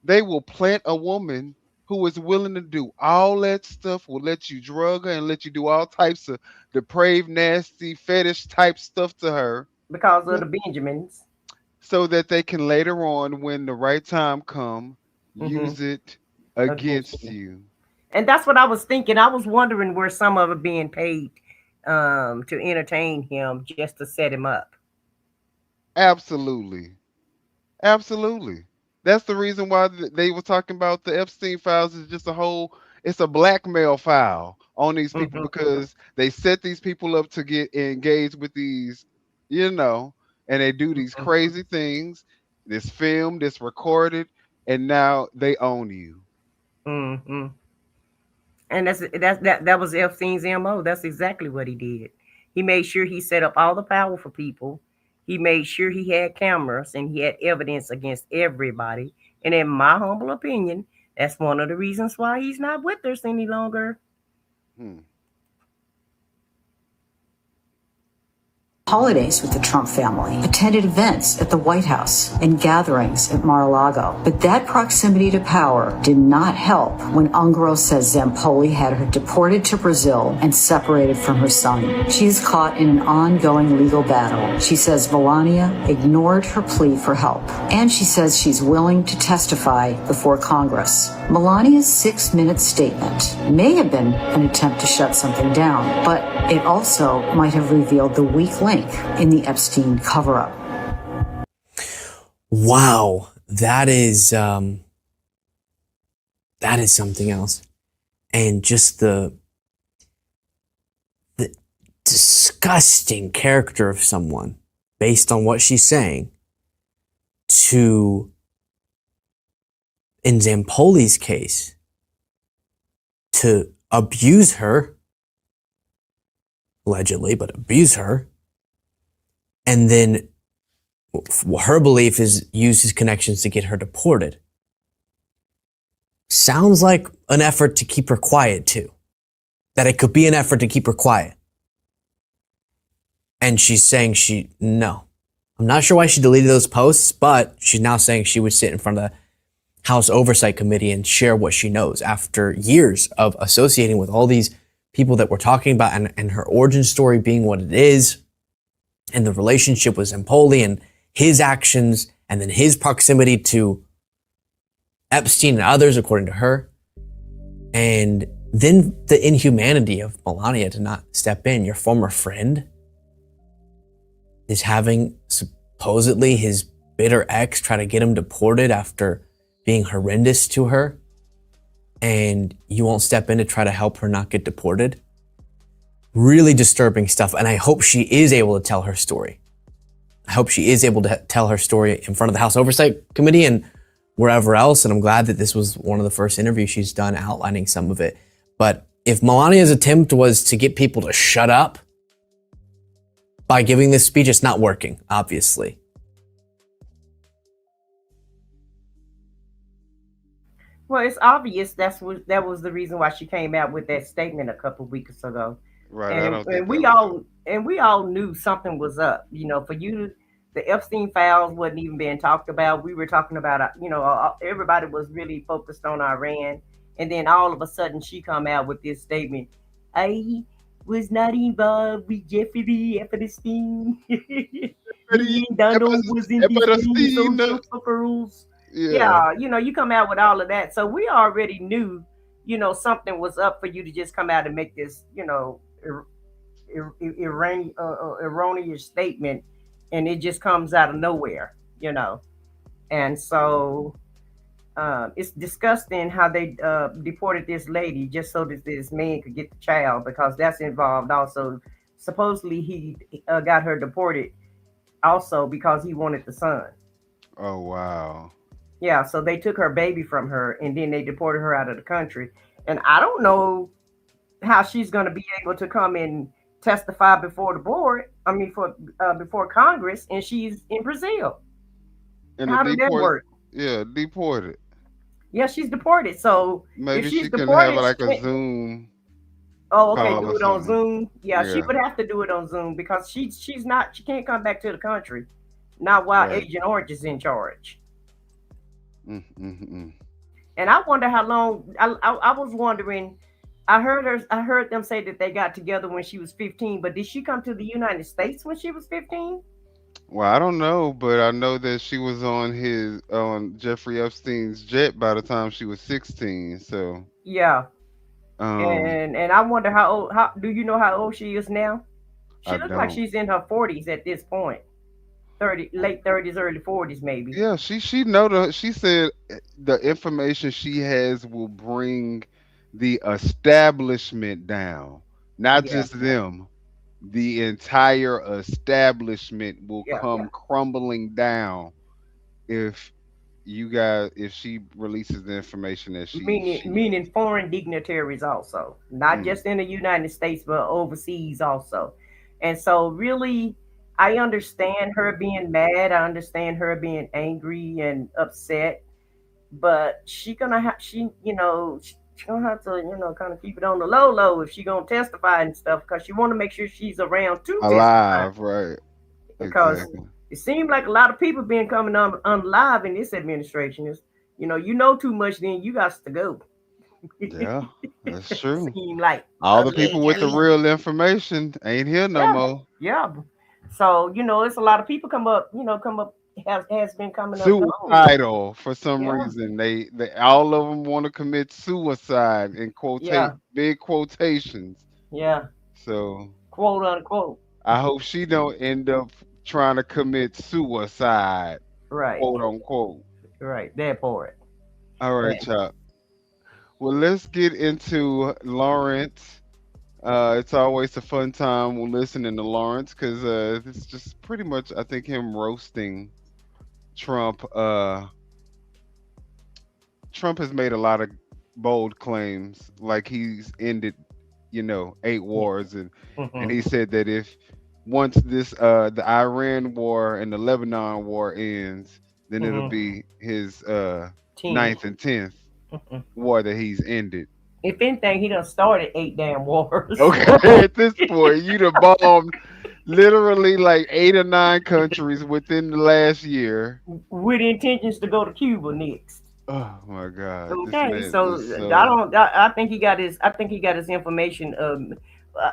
D: They will plant a woman who is willing to do all that stuff, will let you drug her and let you do all types of depraved, nasty, fetish type stuff to her.
E: Because of the Benjamins.
D: So that they can later on, when the right time come, use it against you.
E: And that's what I was thinking. I was wondering where some of it being paid to entertain him just to set him up.
D: Absolutely. That's the reason why they were talking about the Epstein files is just it's a blackmail file on these people because they set these people up to get engaged with these, and they do these crazy things. This filmed, this recorded, and now they own you.
E: And that was Epstein's MO. That's exactly what he did. He made sure he set up all the powerful people. He made sure he had cameras and he had evidence against everybody. And in my humble opinion, that's one of the reasons why he's not with us any longer.
K: Holidays with the Trump family, attended events at the White House, and gatherings at Mar-a-Lago. But that proximity to power did not help when Ungaro says Zampoli had her deported to Brazil and separated from her son. She is caught in an ongoing legal battle. She says Melania ignored her plea for help, and she says she's willing to testify before Congress. Melania's 6-minute statement may have been an attempt to shut something down, but it also might have revealed the weak link in the Epstein cover-up.
I: Wow, that is something else. And just the disgusting character of someone based on what she's saying to, in Zampoli's case, to abuse her, allegedly, but abuse her, and then her belief is use his connections to get her deported. Sounds like an effort to keep her quiet too. That it could be an effort to keep her quiet. And she's saying no. I'm not sure why she deleted those posts, but she's now saying she would sit in front of the House Oversight Committee and share what she knows after years of associating with all these people that we're talking about, and her origin story being what it is, and the relationship with Zampoli and his actions, and then his proximity to Epstein and others, according to her. And then the inhumanity of Melania to not step in. Your former friend is having supposedly his bitter ex try to get him deported after being horrendous to her, and you won't step in to try to help her not get deported. Really disturbing stuff, and I hope she is able to tell her story. I hope she is able to tell her story in front of the House Oversight Committee and wherever else, and I'm glad that this was one of the first interviews she's done outlining some of it. But if Melania's attempt was to get people to shut up by giving this speech, it's not working, obviously.
E: Well, it's obvious that was the reason why she came out with that statement a couple of weeks ago.
D: Right.
E: And we all knew something was up. For you, the Epstein files wasn't even being talked about. We were talking about, everybody was really focused on Iran, and then all of a sudden she come out with this statement: "I was not involved with Jeffrey Epstein. Donald was in the rules." Yeah, you come out with all of that. So we already knew, something was up for you to just come out and make this, erroneous statement, and it just comes out of nowhere, And so it's disgusting how they deported this lady just so that this man could get the child, because that's involved also. Supposedly he got her deported also because he wanted the son.
D: Oh, wow.
E: Yeah, so they took her baby from her, and then they deported her out of the country. And I don't know how she's going to be able to come and testify before the board. Before Congress, and she's in Brazil.
D: And
E: how did that work?
D: Yeah, deported.
E: Yeah, she's deported. So
D: maybe
E: if she's
D: she can
E: deported,
D: have like a Zoom.
E: Oh, okay, do it on Zoom. Yeah, she would have to do it on Zoom because she can't come back to the country, not while Agent Orange is in charge. And I wonder how long. I was wondering. I heard them say that they got together when she was 15, but did she come to the United States when she was 15?
D: Well, I don't know, but I know that she was on Jeffrey Epstein's jet by the time she was 16. So
E: yeah. And I wonder how old. Do you know how old she is now? She looks like she's in her 40s at this point. Late 30s, early 40s, maybe.
D: Yeah, she said the information she has will bring the establishment down, not just them. The entire establishment will come crumbling down if you guys, if she releases the information that
E: Meaning foreign dignitaries also, not just in the United States, but overseas also. And so really, I understand her being mad. I understand her being angry and upset, but she's gonna have to, kind of keep it on the low if she gonna testify and stuff, because she want to make sure she's around to testify.
D: alive, right?
E: Because
D: Exactly.
E: it seems like a lot of people being coming on live in this administration is, too much, then you got to go.
D: Yeah, that's true.
E: Seem like
D: All the people with the real information ain't here no
E: yeah,
D: more.
E: yeah. So it's a lot of people come up, has been coming up gone.
D: Suicidal for some
E: Yeah,
D: reason. They all of them want to commit suicide in
E: yeah,
D: big quotations.
E: yeah.
D: So
E: Quote unquote.
D: I hope she don't end up trying to commit suicide,
E: Right,
D: quote unquote.
E: right. That part.
D: All right,
E: That.
D: Chuck. Well, let's get into Lawrence. It's always a fun time when listening to Lawrence because it's just pretty much, I think, him roasting Trump. Trump has made a lot of bold claims, like he's ended, 8 wars, and he said that if once the Iran war and the Lebanon war ends, then it'll be his ninth and 10th war that he's ended.
E: If anything, he done started 8 damn wars.
D: Okay, at this point, you'd have bombed literally like 8 or 9 countries within the last year.
E: With intentions to go to Cuba next.
D: Oh my God!
E: Okay, so I think he got his. I think he got his information.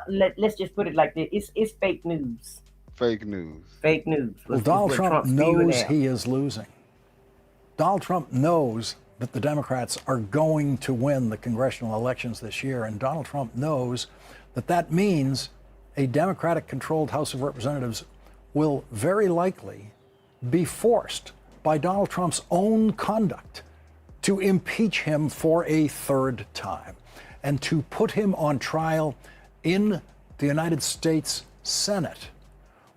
E: Let's just put it like this: it's fake news.
D: Fake news.
E: Fake news.
L: Well, Donald Trump knows he is losing. Donald Trump knows that the Democrats are going to win the congressional elections this year, and Donald Trump knows that that means a Democratic-controlled House of Representatives will very likely be forced by Donald Trump's own conduct to impeach him for a third time and to put him on trial in the United States Senate,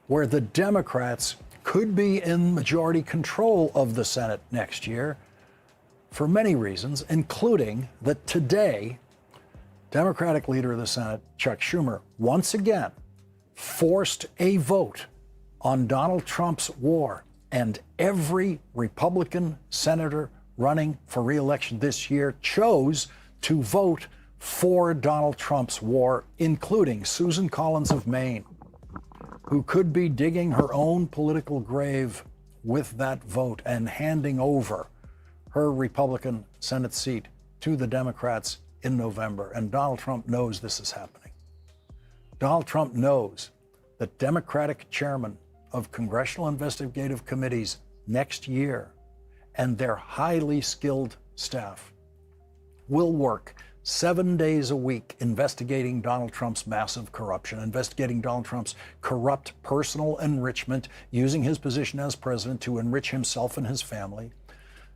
L: where the Democrats could be in majority control of the Senate next year for many reasons, including that today, Democratic leader of the Senate, Chuck Schumer, once again forced a vote on Donald Trump's war, and every Republican senator running for re-election this year chose to vote for Donald Trump's war, including Susan Collins of Maine, who could be digging her own political grave with that vote and handing over her Republican Senate seat to the Democrats in November. And Donald Trump knows this is happening. Donald Trump knows that Democratic chairmen of congressional investigative committees next year and their highly skilled staff will work 7 days a week investigating Donald Trump's massive corruption, investigating Donald Trump's corrupt personal enrichment, using his position as president to enrich himself and his family.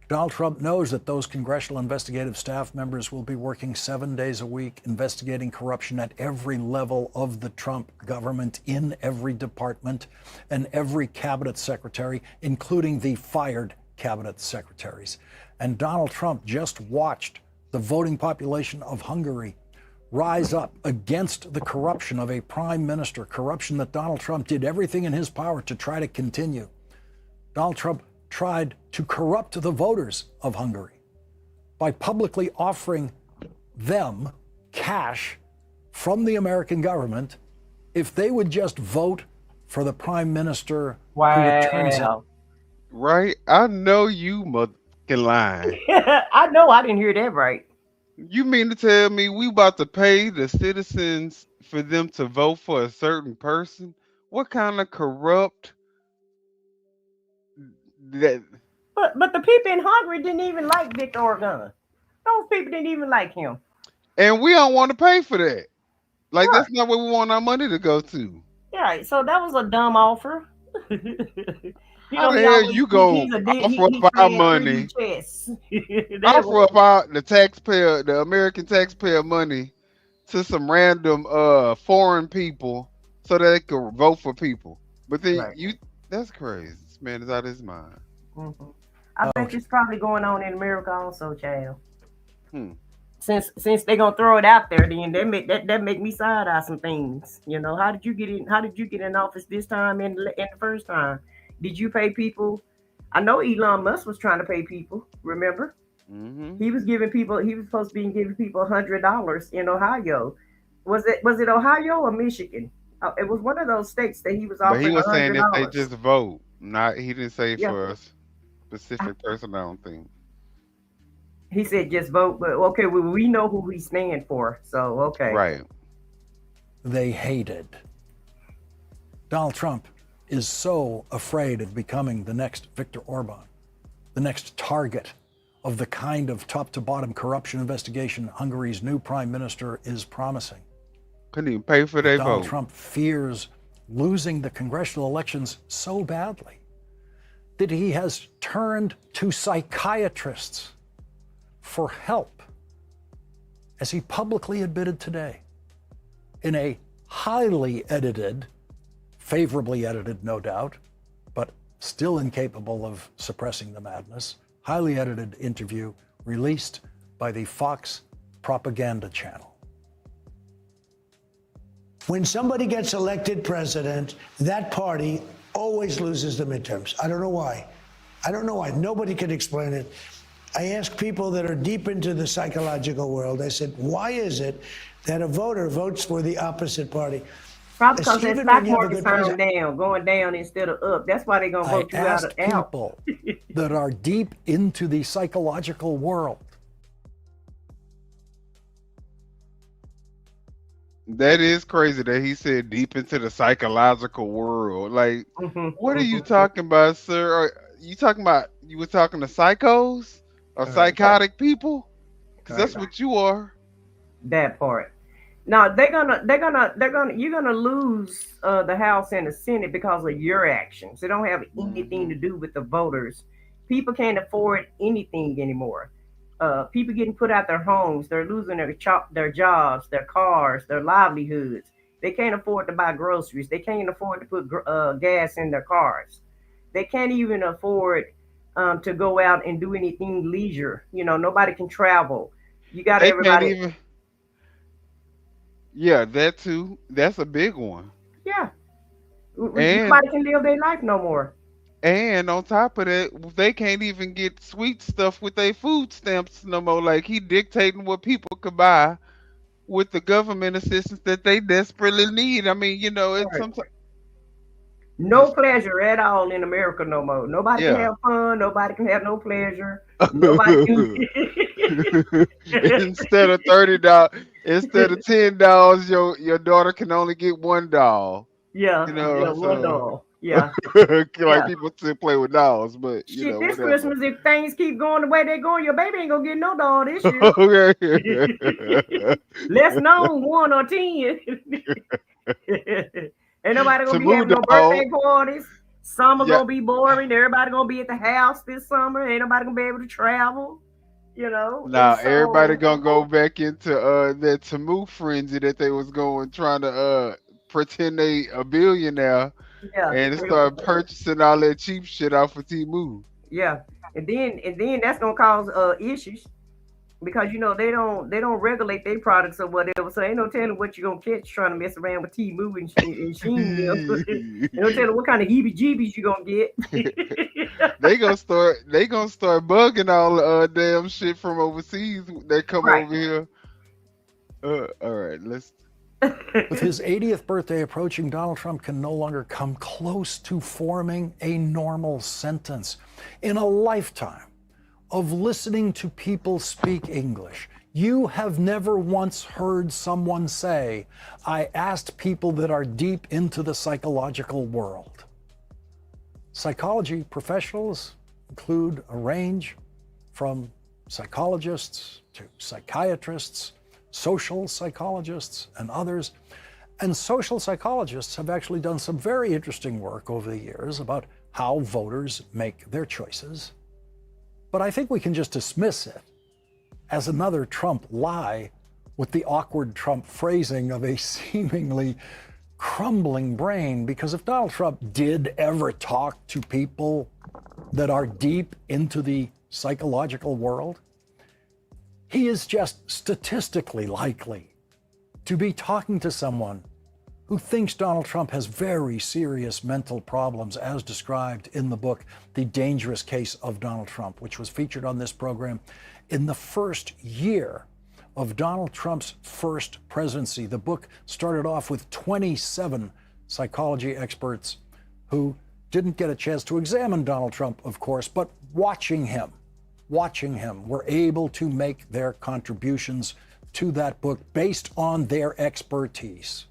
L: Donald Trump knows that those congressional investigative staff members will be working 7 days a week investigating corruption at every level of the Trump government, in every department and every cabinet secretary, including the fired cabinet secretaries. And Donald Trump just watched the voting population of Hungary rise up against the corruption of a prime minister, corruption that Donald Trump did everything in his power to try to continue. Donald Trump tried to corrupt the voters of Hungary by publicly offering them cash from the American government if they would just vote for the prime minister who it turns out.
D: Right? I know you motherfucking lying.
E: I know I didn't hear that right.
D: You mean to tell me we about to pay the citizens for them to vote for a certain person? What kind of corrupt that?
E: But the people in Hungary didn't even like Viktor Orban. Those people didn't even like him.
D: And we don't want to pay for that. Like,
E: Right.
D: that's not where we want our money to go to.
E: Yeah, so that was a dumb offer.
D: How the hell you go offer up our money? Offer up the American taxpayer money to some random foreign people so that they can vote for people. But then
E: Right.
D: that's crazy. This man is out of his mind.
E: Mm-hmm. I think it's probably going on in America also, child.
D: Hmm.
E: Since they're gonna throw it out there, then that make me side eye some things. You know, how did you get in? How did you get in office this time and the first time? Did you pay people? I know Elon Musk was trying to pay people. Remember, he was giving people. He was supposed to be giving people $100 in Ohio. Was it Ohio or Michigan? It was one of those states that he was offering.
D: But he was saying if they
E: $100.
D: just vote, not he didn't say
E: Yeah.
D: for a specific person. I don't think.
E: He said just vote, but okay, we know who we stand for, so okay.
D: Right.
L: They hated. Donald Trump is so afraid of becoming the next Viktor Orban, the next target of the kind of top-to-bottom corruption investigation Hungary's new prime minister is promising.
D: Couldn't even pay for their
L: Donald
D: vote.
L: Trump fears losing the congressional elections so badly that he has turned to psychiatrists for help, as he publicly admitted today in a highly edited, favorably edited, no doubt, but still incapable of suppressing the madness, highly edited interview released by the Fox propaganda channel.
M: When somebody gets elected president, that party always loses the midterms. I don't know why. I don't know why. Nobody can explain it. I ask people that are deep into the psychological world, I said, why is it that a voter votes for the opposite party?
E: Probably because that stock market's going down instead of up. That's why they're going to vote you out.
L: People that are deep into the psychological world.
D: That is crazy that he said deep into the psychological world. Like, what are you talking about, sir? You were talking to psychos or psychotic people? Because that's what you are.
E: That part. Now you're gonna lose the House and the Senate because of your actions. They don't have anything to do with the voters. People can't afford anything anymore. People getting put out their homes. They're losing their jobs, their cars, their livelihoods. They can't afford to buy groceries. They can't afford to put gas in their cars. They can't even afford to go out and do anything leisure. You know, nobody can travel. You got everybody.
D: Yeah, that too. That's a big one.
E: Yeah. Nobody can live their life no more.
D: And on top of that, they can't even get sweet stuff with their food stamps no more. Like, he dictating what people could buy with the government assistance that they desperately need. I mean, you know, it's sometimes
E: no pleasure at all in America no more. Nobody can have fun. Nobody can have no pleasure. Nobody can.
D: Instead of $30, instead of $10, your daughter can only get $1.
E: Yeah,
D: you know,
E: $1. Yeah.
D: Like people still play with dolls, but you know,
E: this
D: whatever.
E: Christmas, if things keep going the way they're going, your baby ain't gonna get no doll this year.
D: Okay.
E: Let's know 1 or 10. Ain't nobody gonna be having no birthday parties. Summer gonna be boring. Everybody gonna be at the house this summer. Ain't nobody gonna be able to travel. You know.
D: Now everybody gonna go back into that Tamu frenzy that they was trying to pretend they a billionaire.
E: Yeah,
D: and start purchasing all that cheap shit off of Temu.
E: Yeah, and then that's gonna cause issues because you know they don't regulate their products or whatever. So ain't no telling what you're gonna catch trying to mess around with Temu and Shein. Ain't no telling what kind of heebie-jeebies you're gonna get.
D: they gonna start bugging all the damn shit from overseas that come over here. All right, let's.
L: With his 80th birthday approaching, Donald Trump can no longer come close to forming a normal sentence. In a lifetime of listening to people speak English, you have never once heard someone say, I asked people that are deep into the psychological world. Psychology professionals include a range from psychologists to psychiatrists, social psychologists, and others. And social psychologists have actually done some very interesting work over the years about how voters make their choices. But I think we can just dismiss it as another Trump lie with the awkward Trump phrasing of a seemingly crumbling brain. Because if Donald Trump did ever talk to people that are deep into the psychological world, he is just statistically likely to be talking to someone who thinks Donald Trump has very serious mental problems, as described in the book, The Dangerous Case of Donald Trump, which was featured on this program in the first year of Donald Trump's first presidency. The book started off with 27 psychology experts who didn't get a chance to examine Donald Trump, of course, but watching him were able to make their contributions to that book based on their expertise.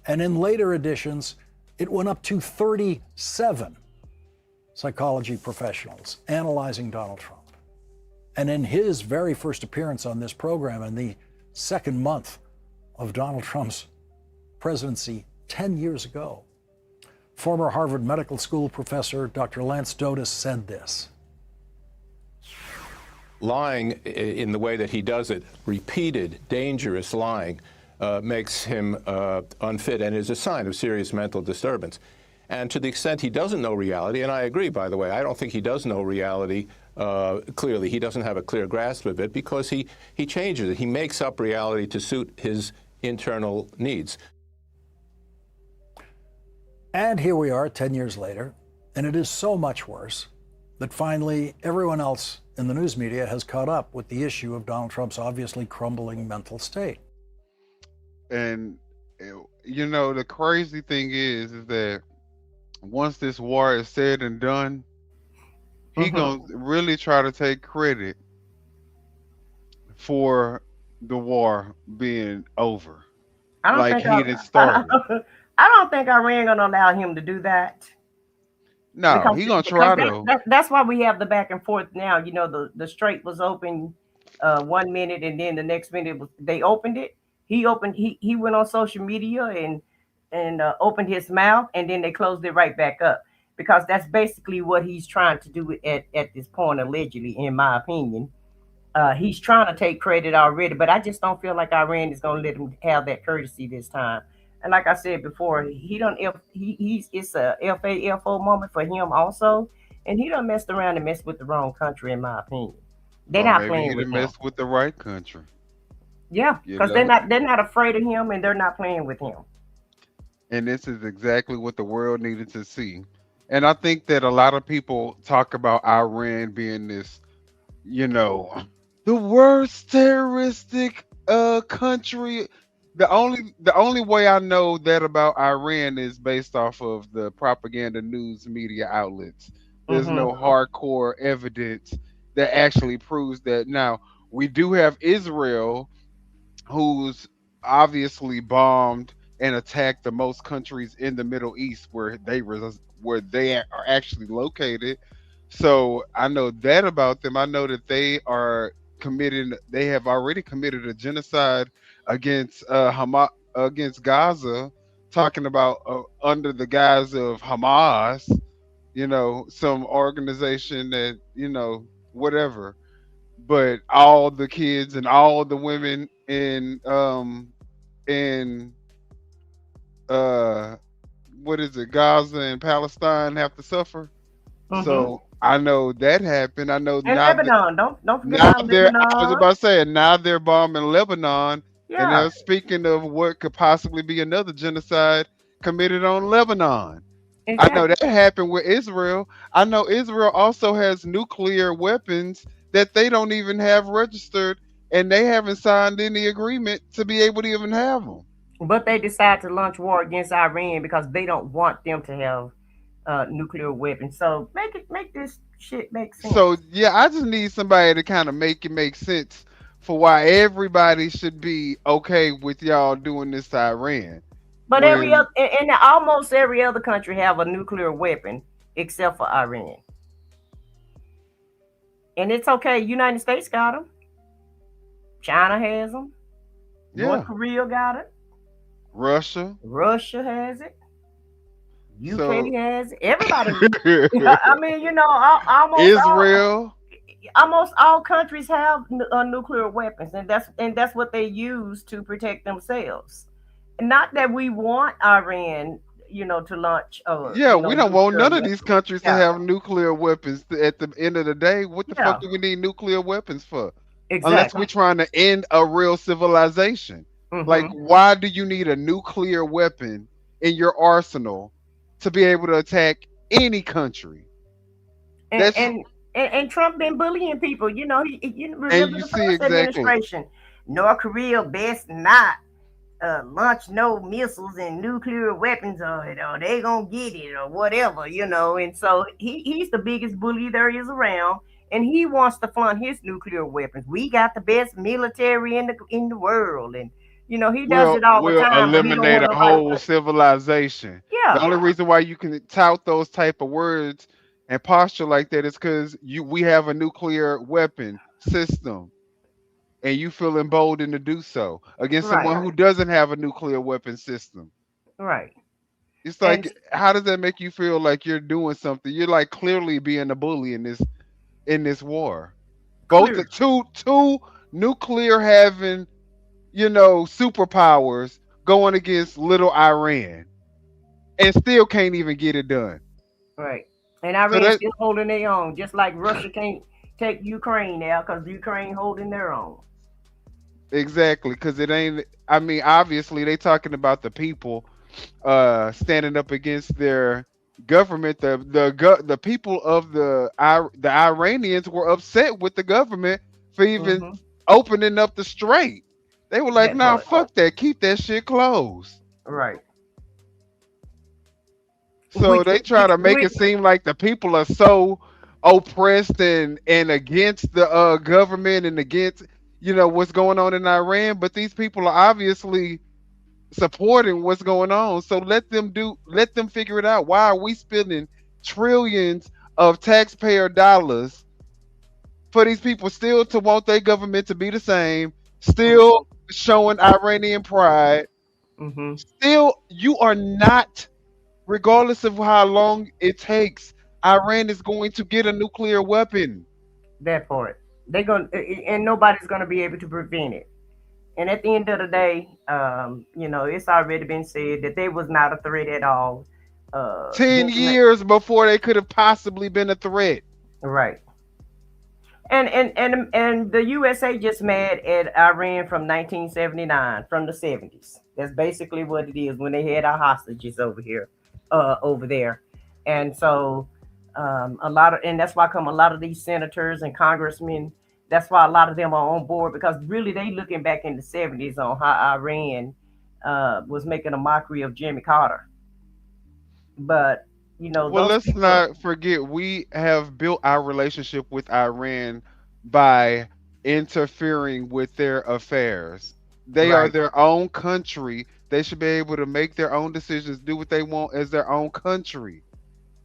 L: And in later editions, it went up to 37 psychology professionals analyzing Donald Trump. And in his very first appearance on this program, in the second month of Donald Trump's presidency 10 years ago, former Harvard Medical School professor Dr. Lance Dotis said this.
N: Lying in the way that he does it, repeated, dangerous lying, makes him unfit and is a sign of serious mental disturbance. And to the extent he doesn't know reality, and I agree, by the way, I don't think he does know reality clearly. He doesn't have a clear grasp of it because he changes it. He makes up reality to suit his internal needs.
L: And here we are 10 years later, and it is so much worse that finally everyone else in the news media has caught up with the issue of Donald Trump's obviously crumbling mental state.
D: And, you know, the crazy thing is that once this war is said and done, he gonna really try to take credit for the war being over. Like he didn't start it.
E: I don't think Iran gonna allow him to do that.
D: No,
E: Because-
D: he gonna try
E: because
D: though.
E: that's why we have the back and forth now. You know, the strait was open 1 minute, and then the next minute they opened it. He went on social media and opened his mouth, and then they closed it right back up, because that's basically what he's trying to do at this point, allegedly, in my opinion. He's trying to take credit already, but I just don't feel like Iran is going to let him have that courtesy this time. And like I said before, it's a FAFO moment for him also, and he done messed around and messed with the wrong country, in my opinion. They're not playing with him.
D: Messed with the right country.
E: Yeah, because they're not afraid of him, and they're not playing with him.
D: And this is exactly what the world needed to see. And I think that a lot of people talk about Iran being this, you know, the worst terroristic country. The only way I know that about Iran is based off of the propaganda news media outlets. There's no hardcore evidence that actually proves that. Now, we do have Israel, who's obviously bombed and attacked the most countries in the Middle East where they are actually located. So I know that about them. I know that they have already committed a genocide against Hamas, against Gaza, talking about under the guise of Hamas, you know, some organization that, you know, whatever. But all the kids and all the women in what is it, Gaza and Palestine have to suffer. So I know that happened. I know
E: and
D: now
E: Lebanon, don't forget
D: now
E: about
D: they're,
E: Lebanon.
D: I was about to say, now they're bombing Lebanon, and
E: Yeah.
D: they're speaking of what could possibly be another genocide committed on Lebanon. I know that happened with Israel. I know Israel also has nuclear weapons that they don't even have registered, and they haven't signed any agreement to be able to even have them.
E: But they decide to launch war against Iran because they don't want them to have nuclear weapons. So make this shit make sense.
D: So yeah, I just need somebody to kind of make it make sense for why everybody should be okay with y'all doing this to Iran.
E: But almost every other country have a nuclear weapon except for Iran. And it's okay. United States got them. China has them.
D: Yeah.
E: North Korea got it.
D: Russia
E: has it. UK
D: So-
E: has it. Everybody. I mean, you know, almost
D: Israel.
E: almost all countries have nuclear weapons, and that's what they use to protect themselves. Not that we want Iran, to launch.
D: Yeah, we don't want
E: nuclear
D: none of these
E: weapons.
D: countries to
E: Yeah,
D: have nuclear weapons. At the end of the day, what the
E: yeah,
D: fuck do we need nuclear weapons for? Unless we're
E: exactly.
D: trying to end a real civilization. Like,
E: Hmm.
D: why do you need a nuclear weapon in your arsenal to be able to attack any country?
E: And,
D: That's
E: and and Trump been bullying people. You
D: and
E: remember
D: you
E: the
D: see
E: first
D: exactly.
E: administration, North Korea best not launch no missiles and nuclear weapons, or they gonna get it or whatever. And so he's the biggest bully there is around, and he wants to flaunt his nuclear weapons. We got the best military in the world, and he does
D: We'll
E: it all the
D: we'll
E: time, but he don't
D: eliminate
E: want
D: a
E: nobody
D: whole
E: to.
D: civilization. The
E: Yeah,
D: only reason why you can tout those type of words and posture like that is because we have a nuclear weapon system and you feel emboldened to do so against
E: right,
D: someone who doesn't have a nuclear weapon system.
E: right,
D: It's
E: and
D: like, how does that make you feel like you're doing something? You're like clearly being a bully in this war. Both the
E: clear.
D: two nuclear having, superpowers going against little Iran and still can't even get it done.
E: Right. And
D: So
E: Iran's
D: that
E: still holding their own, just like Russia can't take Ukraine now because Ukraine holding their own.
D: exactly, because it ain't. I mean, obviously they talking about the people standing up against their government. The people of the Iranians were upset with the government for even
E: Hmm.
D: opening up the strait. They were like,
E: That
D: "Nah,
E: part.
D: fuck that. Keep that shit closed."
E: Right.
D: So
E: Which,
D: they try
E: which,
D: to make
E: which,
D: it seem like the people are so oppressed and against the government and against what's going on in Iran, but these people are obviously supporting what's going on. So let them figure it out. Why are we spending trillions of taxpayer dollars for these people still to want their government to be the same, still showing Iranian pride,
E: mm-hmm.
D: still you are not, regardless of how long it takes, Iran is going to get a nuclear weapon.
E: That part. And nobody's gonna be able to prevent it. And at the end of the day, it's already been said that they was not a threat at all.
D: 10 years before they could have possibly been a threat.
E: Right. And the USA just mad at Iran from 1979, from the 70s. That's basically what it is when they had our hostages over there. And so and that's why come a lot of these senators and congressmen, that's why a lot of them are on board, because really they looking back in the 70s on how Iran was making a mockery of Jimmy Carter. But
D: Well,
E: those
D: let's
E: people.
D: not forget we have built our relationship with Iran by interfering with their affairs. They are
E: Right.
D: their own country. They should be able to make their own decisions, do what they want as their own country.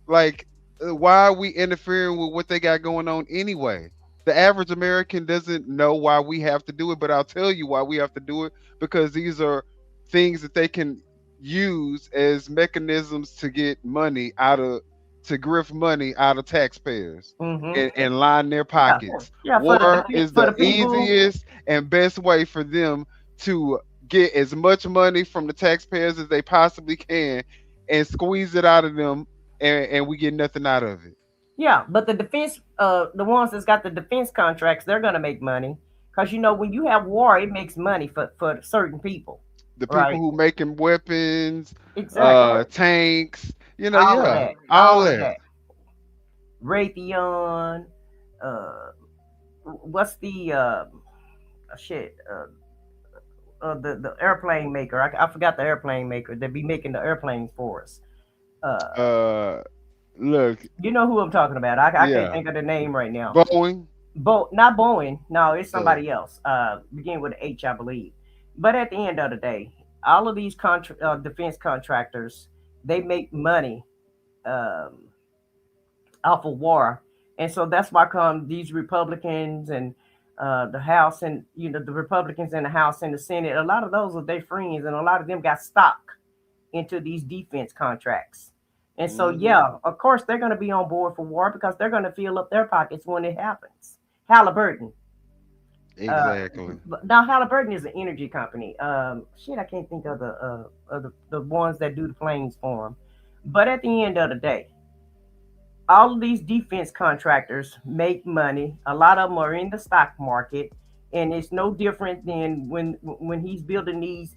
D: Like, why are we interfering with what they got going on anyway? The average American doesn't know why we have to do it, but I'll tell you why we have to do it, because these are things that they can use as mechanisms to get money to grift money out of taxpayers
E: Hmm.
D: and line their
E: Yeah,
D: pockets.
E: yeah,
D: War is
E: for
D: the
E: the people.
D: easiest and best way for them to get as much money from the taxpayers as they possibly can and squeeze it out of them, and we get nothing out of it.
E: Yeah, but the ones that's got the defense contracts, they're gonna make money because when you have war, it makes money for certain people,
D: The people
E: right?
D: who making weapons,
E: Exactly.
D: tanks,
E: All of
D: yeah,
E: that,
D: all
E: all of
D: that.
E: that. Raytheon, what's the shit? The airplane maker. I forgot the airplane maker. They be making the airplanes for us. Uh,
D: Uh, look,
E: you know who I'm talking about. I can't
D: yeah,
E: think of the name right now.
D: Boeing.
E: Not Boeing. No, it's
D: Uh,
E: somebody else. Begin with H, I believe. But at the end of the day, all of these defense contractors, they make money um, off of war, and so that's why come these Republicans and the House, and the Republicans in the House and the Senate. A lot of those are their friends, and a lot of them got stock into these defense contracts. And so,
D: mhm.
E: yeah, of course, they're going to be on board for war because they're going to fill up their pockets when it happens. Halliburton.
D: Exactly.
E: Now Halliburton is an energy company. I can't think of the ones that do the planes for them. But at the end of the day, all of these defense contractors make money. A lot of them are in the stock market, and it's no different than when he's building these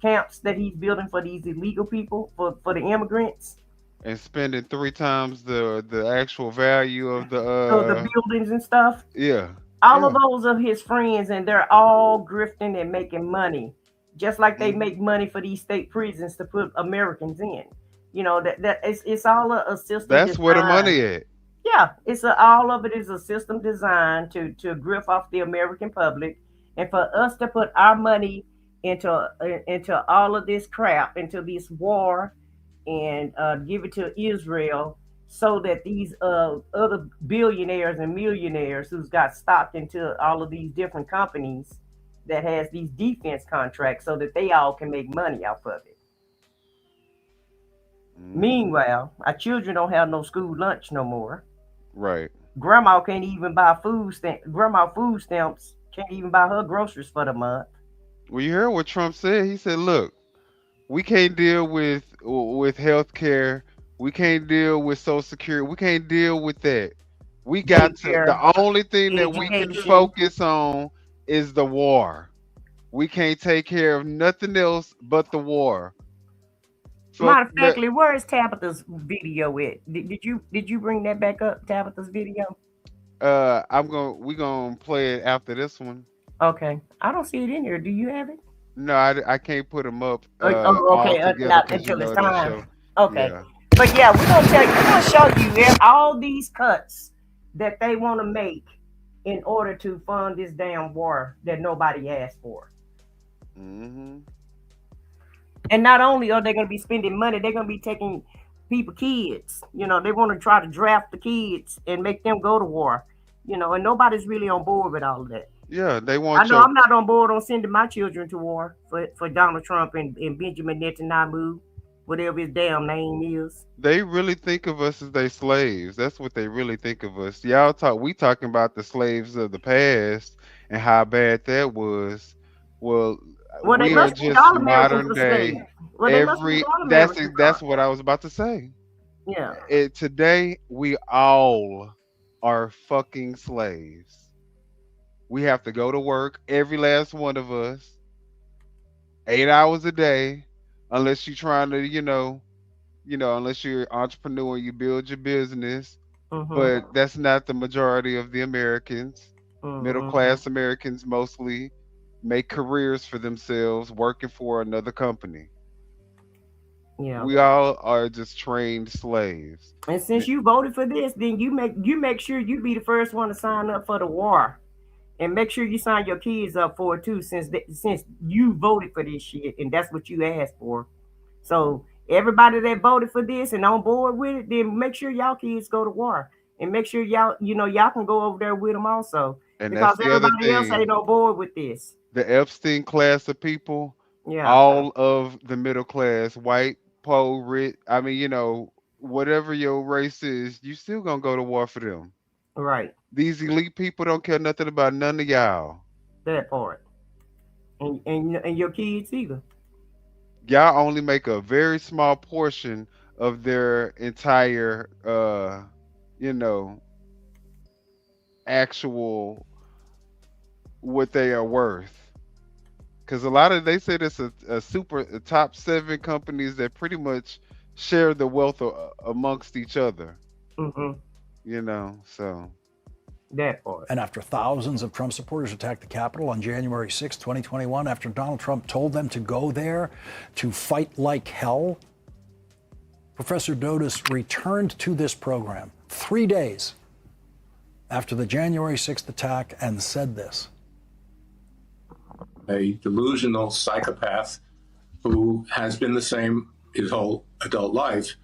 E: camps that he's building for these illegal people, for the immigrants.
D: And spending 3 times the actual value of
E: So the
D: the
E: buildings and stuff.
D: yeah.
E: All
D: Yeah.
E: of those are his friends, and they're all grifting and making money, just like they make money for these state prisons to put Americans in. You know that it's all a system.
D: That's where the
E: designed.
D: money at.
E: Yeah, all of it is a system designed to grift off the American public, and for us to put our money into all of this crap, into this war, and give it to Israel, so that these other billionaires and millionaires who's got stock into all of these different companies that has these defense contracts, so that they all can make money off of it. Meanwhile, our children don't have no school lunch no more.
D: Right.
E: Grandma can't even buy food stamps. Grandma food stamps can't even buy her groceries for the month.
D: Well, you heard what Trump said. He said, "Look, we can't deal with health care. We can't deal with Social Security. We can't deal with that. We got to. The only thing that we can focus on is the war. We can't take care of nothing else but the war."
E: Matter of fact, where is Tabitha's video at? Did you bring that back up, Tabitha's video?
D: We're gonna play it after this one.
E: Okay, I don't see it in here. Do you have it?
D: No, I can't put them up.
E: Okay, not until it's time. Okay,
D: Yeah.
E: but yeah, we're gonna show you all these cuts that they want to make in order to fund this damn war that nobody asked for.
D: Mm-hmm.
E: And not only are they going to be spending money, they're going to be taking kids. You know, they want to try to draft the kids and make them go to war. You know, and nobody's really on board with all of that.
D: Yeah, they want.
E: I know I'm not on board on sending my children to war for Donald Trump and Benjamin Netanyahu, whatever his damn name is.
D: They really think of us as they slaves. That's what they really think of us. We talking about the slaves of the past and how bad that was. Well,
E: they
D: we are
E: must be
D: just
E: all
D: modern
E: Americans
D: day.
E: slaves. Well, they must be all Americans
D: That's what I was about to say.
E: Yeah.
D: Today we all are fucking slaves. We have to go to work, every last one of us, 8 hours a day, unless you're trying to, unless you're an entrepreneur, you build your business. But that's not the majority of the Americans. Middle class Americans mostly make careers for themselves working for another company.
E: Yeah.
D: We all are just trained slaves.
E: And since you voted for this, then you make sure you be the first one to sign up for the war. And make sure you sign your kids up for it too, since you voted for this shit and that's what you asked for. So everybody that voted for this and on board with it, then make sure y'all kids go to war. And make sure y'all can go over there with them also.
D: And
E: because
D: that's the other
E: everybody else
D: thing.
E: ain't on board with this.
D: The Epstein class of people,
E: Yeah.
D: all of the middle class, white, poor, rich, whatever your race is, you still gonna go to war for them.
E: Right.
D: These elite people don't care nothing about none of y'all.
E: That part. And your kids either.
D: Y'all only make a very small portion of their entire actual what they are worth. Because they said it's a top 7 companies that pretty much share the wealth amongst each other. So
E: that part.
L: And after thousands of Trump supporters attacked the Capitol on January 6, 2021, after Donald Trump told them to go there to fight like hell, Professor Dotis returned to this program 3 days after the January 6th attack and said this.
O: A delusional psychopath who has been the same his whole adult life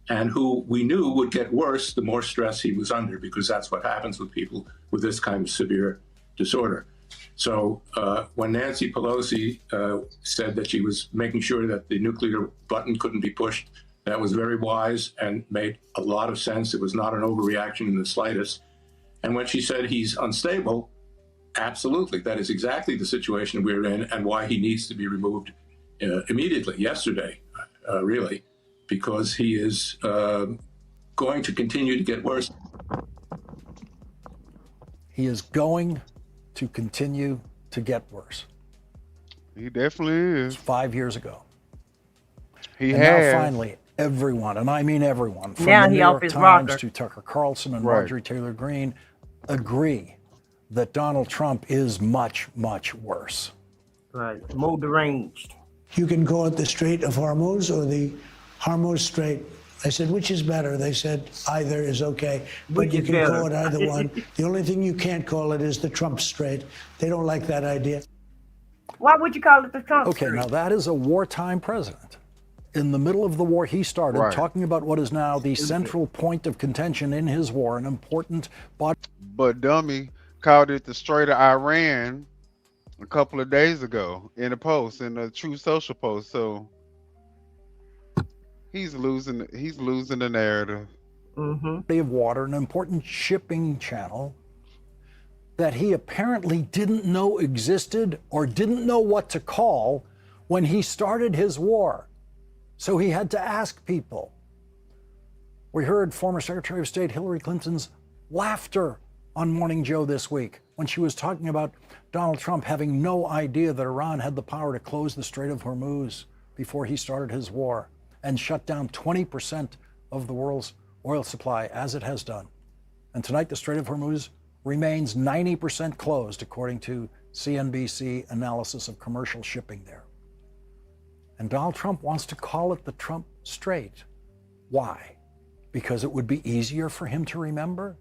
O: and who we knew would get worse the more stress he was under, because that's what happens with people with this kind of severe disorder. So when Nancy Pelosi said that she was making sure that the nuclear button couldn't be pushed, that was very wise and made a lot of sense. It was not an overreaction in the slightest. And when she said he's unstable, Absolutely. That is exactly the situation we're in and why he needs to be removed immediately, yesterday, really, because he is going to continue to get worse.
L: He is going to continue to get worse.
D: He definitely is.
L: 5 years ago.
D: He
L: and
D: has.
L: Now finally, everyone, and I mean everyone, from
E: Now
L: the
E: he
L: New
E: off
L: York
E: his
L: Times
E: rocker.
L: to Tucker Carlson and
D: Right.
L: Marjorie Taylor Greene, agree that Donald Trump is much, much worse.
E: Right. More deranged.
M: You can call it the Strait of Hormuz or the Hormuz Strait. I said, which is better? They said, either is okay, but
E: Which
M: you
E: is
M: can call it
E: better?
M: either one. The only thing you can't call it is the Trump Strait. They don't like that idea.
E: Why would you call it the Trump
L: Okay,
E: Strait?
L: now that is a wartime president. In the middle of the war he started,
D: Right.
L: talking about what is now the central point of contention in his war, an important body.
D: But dummy called it the Strait of Iran a couple of days ago in a post, in a True Social post. So he's losing the narrative.
L: Body of water, an important shipping channel that he apparently didn't know existed or didn't know what to call when he started his war. So he had to ask people. We heard former Secretary of State Hillary Clinton's laughter on Morning Joe this week when she was talking about Donald Trump having no idea that Iran had the power to close the Strait of Hormuz before he started his war and shut down 20% of the world's oil supply, as it has done. And tonight, the Strait of Hormuz remains 90% closed, according to CNBC analysis of commercial shipping there. And Donald Trump wants to call it the Trump Strait. Why? Because it would be easier for him to remember?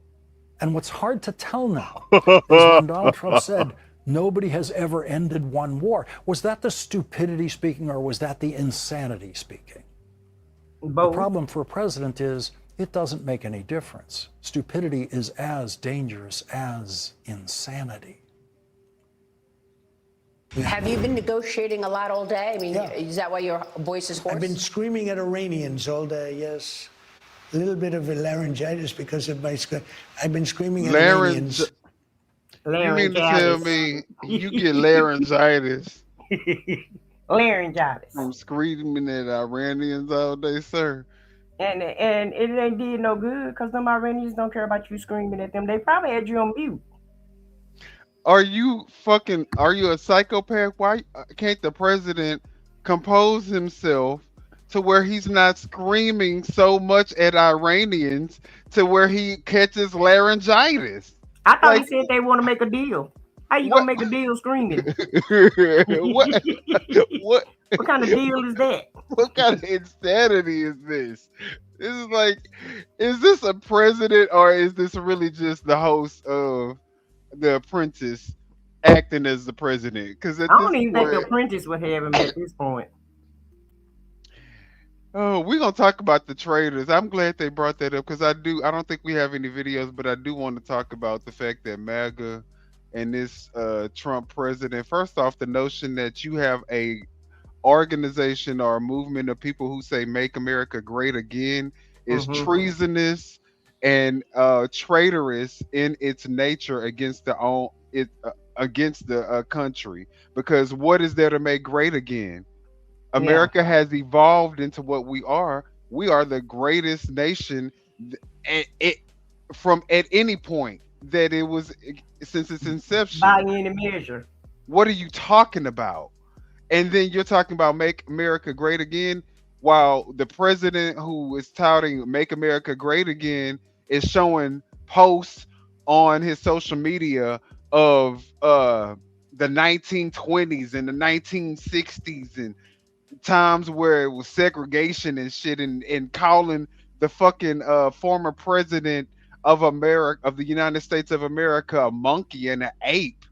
L: And what's hard to tell now is when Donald Trump said, nobody has ever ended one war. Was that the stupidity speaking, or was that the insanity speaking?
E: Both.
L: The problem for a president is it doesn't make any difference. Stupidity is as dangerous as insanity.
P: Have you been negotiating a lot all day? I mean, is that why your voice is hoarse?
M: I've been screaming at Iranians all day, yes. A little bit of a laryngitis because of my I've been screaming at Iranians.
D: You mean to tell me you get laryngitis
E: Laryngitis.
D: from screaming at Iranians all day, sir?
E: And it ain't did no good because them Iranians don't care about you screaming at them. They probably had you on mute.
D: Are you a psychopath? Why can't the president compose himself to where he's not screaming so much at Iranians to where he catches laryngitis?
E: I thought he said they want to make a deal. How you gonna make a deal screaming?
D: what
E: What kind of deal is that?
D: What kind of insanity is this? This is like, is this a president or is this really just the host of The Apprentice acting as the president? Because
E: I don't even think the Apprentice would have him at this point.
D: Oh, we're gonna talk about the traitors. I'm glad they brought that up because I don't think we have any videos, but I do want to talk about the fact that MAGA and this Trump president, first off, the notion that you have a organization or a movement of people who say make America great again is treasonous and traitorous in its nature against the country. Because what is there to make great again? America has evolved into what we are. We are the greatest nation from at any point that it was since its inception.
E: By any measure.
D: What are you talking about? And then you're talking about make America great again, while the president who is touting make America great again is showing posts on his social media of the 1920s and the 1960s and times where it was segregation and shit, and calling the fucking former president of the United States of America a monkey and an ape.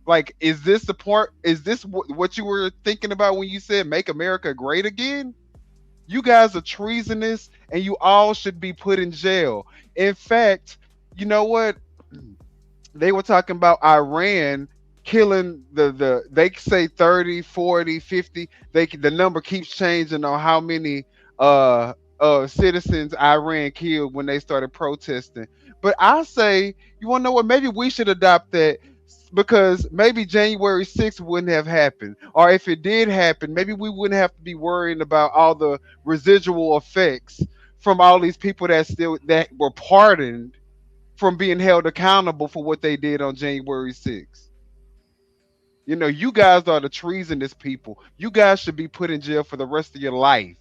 D: Like, is this the part? Is this what you were thinking about when you said make America great again? You guys are treasonous and you all should be put in jail. In fact, you know what? They were talking about Iran killing they say 30, 40, 50. The number keeps changing on how many citizens Iran killed when they started protesting. But I say, you want to know what? Maybe we should adopt that. because maybe January 6th wouldn't have happened. Or if it did happen, maybe we wouldn't have to be worrying about all the residual effects from all these people that were pardoned from being held accountable for what they did on January 6th. You know, you guys are the treasonous people. You guys should be put in jail for the rest of your life.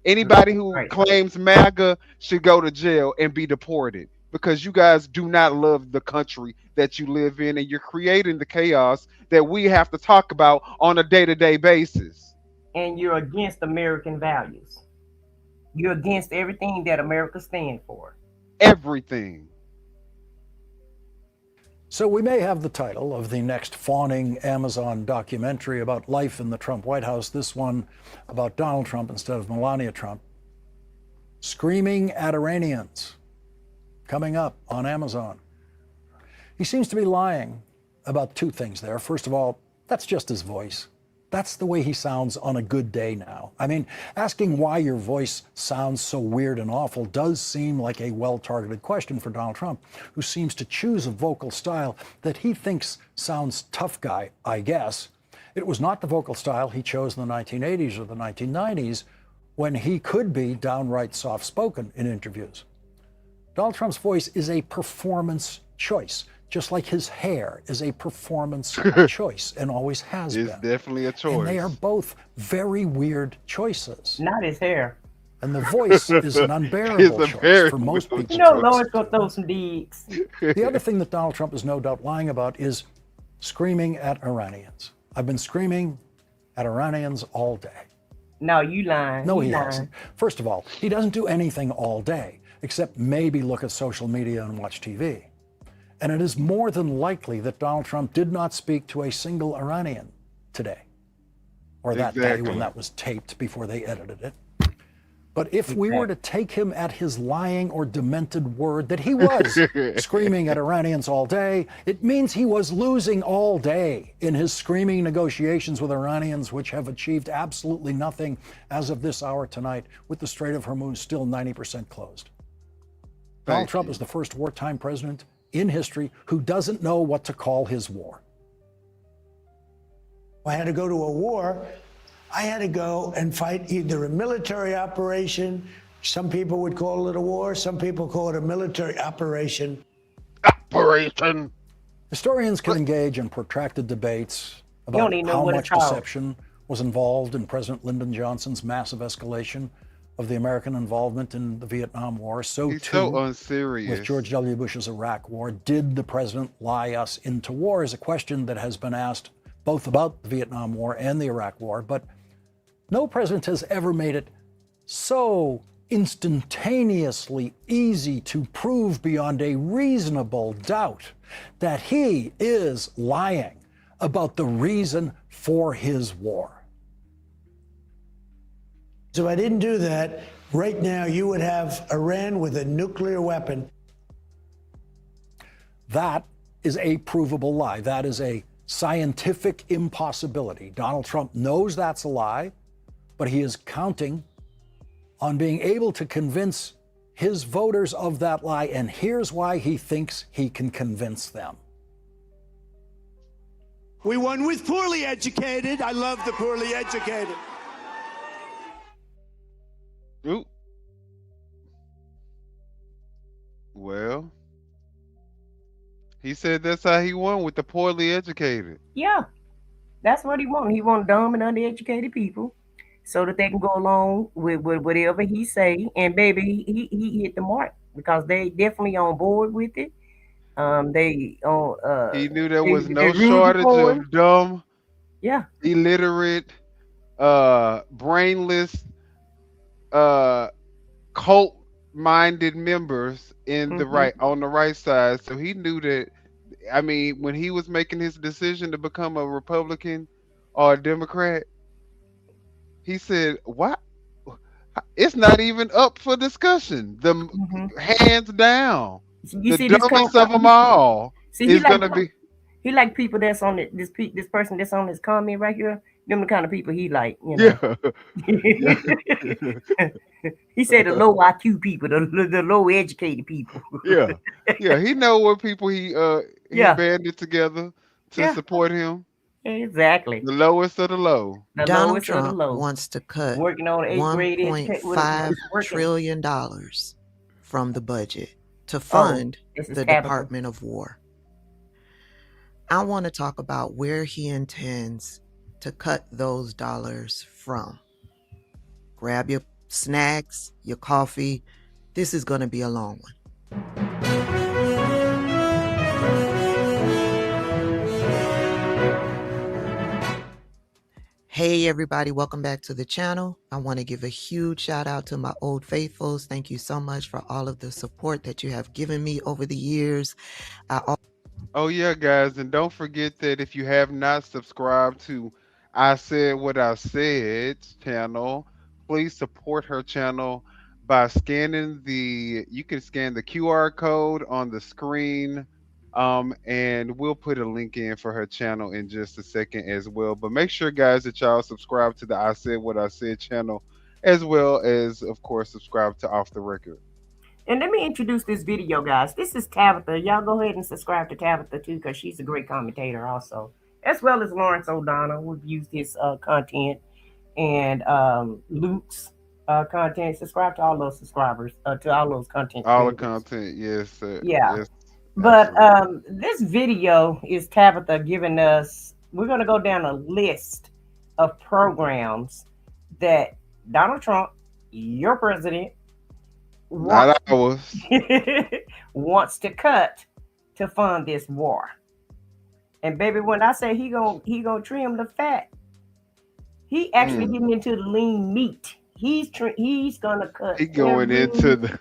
D: Anybody who claims MAGA should go to jail and be deported because you guys do not love the country that you live in, and you're creating the chaos that we have to talk about on a day-to-day basis.
E: And you're against American values. You're against everything that America stands for.
D: Everything.
L: So we may have the title of the next fawning Amazon documentary about life in the Trump White House, this one about Donald Trump instead of Melania Trump. Screaming at Iranians, coming up on Amazon. He seems to be lying about two things there. First of all, that's just his voice. That's the way he sounds on a good day now. I mean, asking why your voice sounds so weird and awful does seem like a well-targeted question for Donald Trump, who seems to choose a vocal style that he thinks sounds tough guy, I guess. It was not the vocal style he chose in the 1980s or the 1990s when he could be downright soft-spoken in interviews. Donald Trump's voice is a performance choice, just like his hair is a performance choice and always has been.
D: It's definitely a choice.
L: And they are both very weird choices.
E: Not his hair.
L: And the voice is an unbearable choice for most people.
E: You know, Lord's gonna throw some digs.
L: The other thing that Donald Trump is no doubt lying about is screaming at Iranians. I've been screaming at Iranians all day.
E: No, you lying.
L: No, he hasn't. First of all, he doesn't do anything all day, except maybe look at social media and watch TV. And it is more than likely that Donald Trump did not speak to a single Iranian today, or that day when that was taped before they edited it. But if we were to take him at his lying or demented word that he was screaming at Iranians all day, it means he was losing all day in his screaming negotiations with Iranians, which have achieved absolutely nothing as of this hour tonight, with the Strait of Hormuz still 90% closed. Donald Trump is the first wartime president in history who doesn't know what to call his war.
M: I had to go to a war. I had to go and fight either a military operation. Some people would call it a war. Some people call it a military operation.
L: Historians can engage in protracted debates about how much deception was involved in President Lyndon Johnson's massive escalation of the American involvement in the Vietnam War.
D: He's so unserious.
L: With George W. Bush's Iraq War, did the president lie us into war is a question that has been asked both about the Vietnam War and the Iraq War, but no president has ever made it so instantaneously easy to prove beyond a reasonable doubt that he is lying about the reason for his war.
M: So if I didn't do that, right now you would have Iran with a nuclear weapon.
L: That is a provable lie. That is a scientific impossibility. Donald Trump knows that's a lie, but he is counting on being able to convince his voters of that lie, and here's why he thinks he can convince them.
Q: We won with poorly educated. I love the poorly educated.
D: Ooh. Well, he said that's how he won, with the poorly educated.
E: Yeah, that's what he wants. He wants dumb and undereducated people so that they can go along with whatever he say. And baby, he hit the mark because they definitely on board with it.
D: He knew there was no shortage of dumb, illiterate, brainless, cult-minded members in the on the right side. So he knew that. I mean, when he was making his decision to become a Republican or a Democrat, he said, "What? It's not even up for discussion. Hands down, the dumbest of them all is gonna be."
E: He like people that's on this person that's on this comment right here. Them the kind of people he like, you know.
D: Yeah.
E: He said the low IQ people, the low educated people.
D: Yeah. He know what people he banded together to support him.
E: Exactly.
D: The lowest of the low.
E: The
R: Donald
E: lowest of the
R: Trump
E: low.
R: wants to cut
E: Working on 8th grade education.
R: $1.5 trillion from the budget to
E: Oh,
R: fund
E: this is
R: the
E: Tabitha.
R: Department of War. I want to talk about where he intends to cut those dollars from. Grab your snacks, your coffee. This is going to be a long one. Hey everybody, welcome back to the channel. I want to give a huge shout out to my old faithfuls. Thank you so much for all of the support that you have given me over the years.
D: Oh yeah, guys, and don't forget that if you have not subscribed to I Said What I Said channel, please support her channel by scanning you can scan the QR code on the screen. And we'll put a link in for her channel in just a second as well. But make sure, guys, that y'all subscribe to the I Said What I Said channel, as well as, of course, subscribe to Off the Record.
E: And let me introduce this video, guys. This is Tabitha. Y'all go ahead and subscribe to Tabitha, too, because she's a great commentator also, as well as Lawrence O'Donnell. We've used his content and Luke's content. Subscribe to all those subscribers, to all those content
D: All the
E: creators.
D: content, yes, sir.
E: Yeah.
D: Yes.
E: But this video is Tabitha giving us, we're going to go down a list of programs that Donald Trump, your president,
D: Not ours.
E: wants to cut to fund this war. And baby, when I say he gonna trim the fat, he actually getting into the lean meat. He's gonna cut.
D: He going into the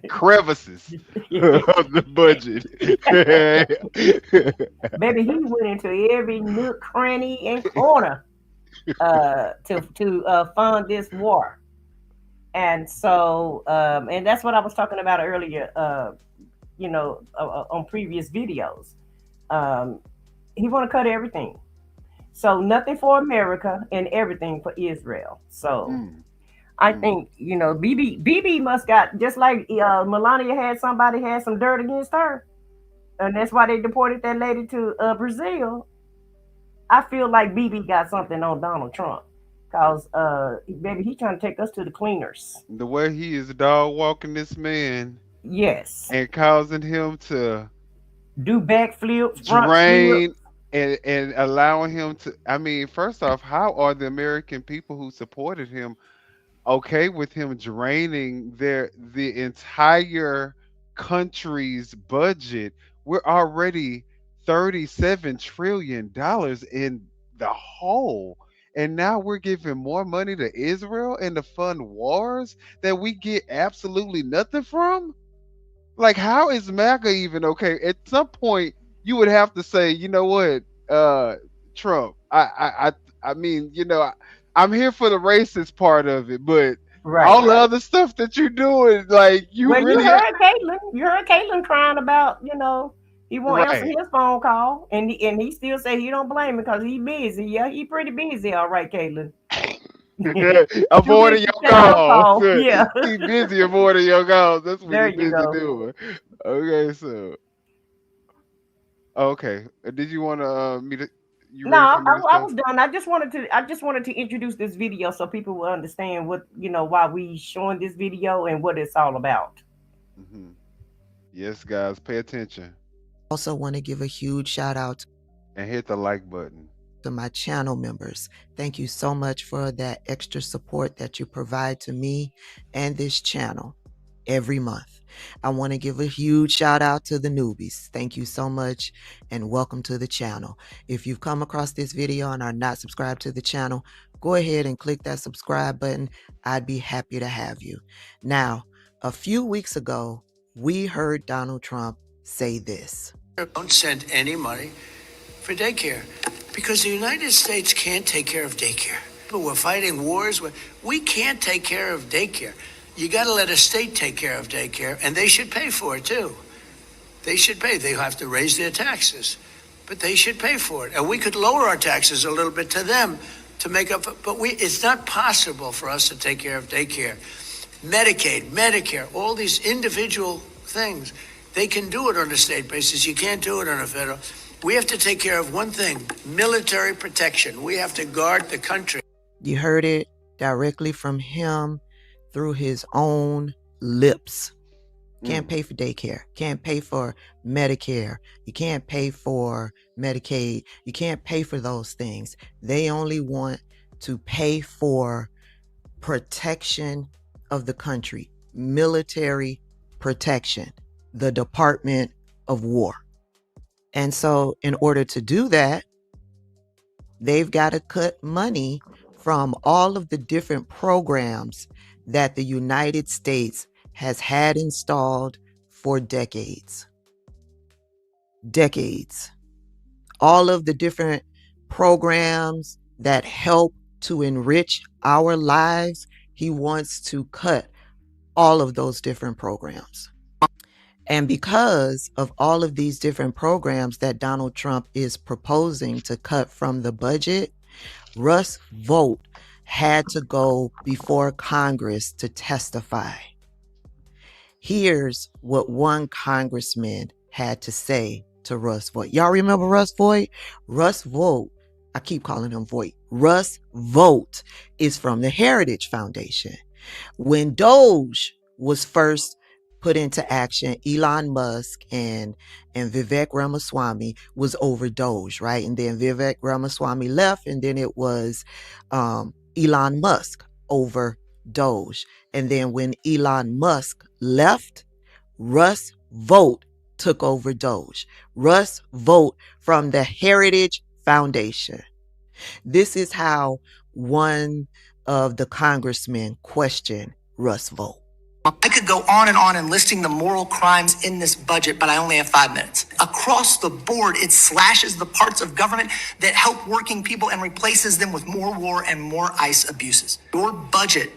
D: crevices of the budget.
E: Baby, he went into every nook, cranny, and corner to fund this war. And so, and that's what I was talking about earlier, on previous videos. He want to cut everything. So nothing for America and everything for Israel. So I think, BB must got, just like Melania had some dirt against her. And that's why they deported that lady to Brazil. I feel like BB got something on Donald Trump. Because, baby, he trying to take us to the cleaners.
D: The way he is dog walking this man.
E: Yes.
D: And causing him to
E: do backflips,
D: drain, and allowing him to, I mean, first off, how are the American people who supported him okay with him draining the entire country's budget? We're already $37 trillion in the hole. And now we're giving more money to Israel and to fund wars that we get absolutely nothing from? Like, how is MAGA even okay? At some point, you would have to say, you know what, Trump, I mean, I'm here for the racist part of it, but all the other stuff that you're doing, like, you really...
E: You heard Caitlyn crying about, he won't answer his phone call, and he still say he don't blame him because he busy. Yeah, he pretty busy, all right, Caitlyn.
D: Avoiding your calls.
E: Yeah.
D: He's busy avoiding your calls. That's what he's busy doing. Okay, so. Okay. Did you want me to?
E: No, I was done. I just wanted to introduce this video so people will understand what, why we showing this video and what it's all about.
D: Mm-hmm. Yes, guys, pay attention.
R: Also want to give a huge shout out
D: and hit the like button
R: to my channel members. Thank you so much for that extra support that you provide to me and this channel every month. I want to give a huge shout out to the newbies. Thank you so much and welcome to the channel. If you've come across this video and are not subscribed to the channel, go ahead and click that subscribe button. I'd be happy to have you. Now, a few weeks ago, we heard Donald Trump say this.
S: Don't send any money for daycare because the United States can't take care of daycare. But we're fighting wars. We can't take care of daycare. You got to let a state take care of daycare, and they should pay for it too. They should pay. They have to raise their taxes, but they should pay for it. And we could lower our taxes a little bit to them to make up. But it's not possible for us to take care of daycare, Medicaid, Medicare, all these individual things. They can do it on a state basis. You can't do it on a federal. We have to take care of one thing, military protection. We have to guard the country.
R: You heard it directly from him through his own lips. Can't pay for daycare. Can't pay for Medicare. You can't pay for Medicaid. You can't pay for those things. They only want to pay for protection of the country, military protection, the Department of War. And so in order to do that, they've got to cut money from all of the different programs that the United States has had installed for decades. Decades. All of the different programs that help to enrich our lives, he wants to cut all of those different programs. And because of all of these different programs that Donald Trump is proposing to cut from the budget, Russ Vought had to go before Congress to testify. Here's what one congressman had to say to Russ Vought. Y'all remember Russ Vought? Russ Vought, I keep calling him Vought. Russ Vought is from the Heritage Foundation. When Doge was first put into action, Elon Musk and Vivek Ramaswamy was over Doge, right? And then Vivek Ramaswamy left, and then it was Elon Musk over Doge. And then when Elon Musk left, Russ Vought took over Doge. Russ Vought from the Heritage Foundation. This is how one of the congressmen questioned Russ Vought.
T: I could go on and listing the moral crimes in this budget, but I only have 5 minutes. Across the board, it slashes the parts of government that help working people and replaces them with more war and more ICE abuses. Your budget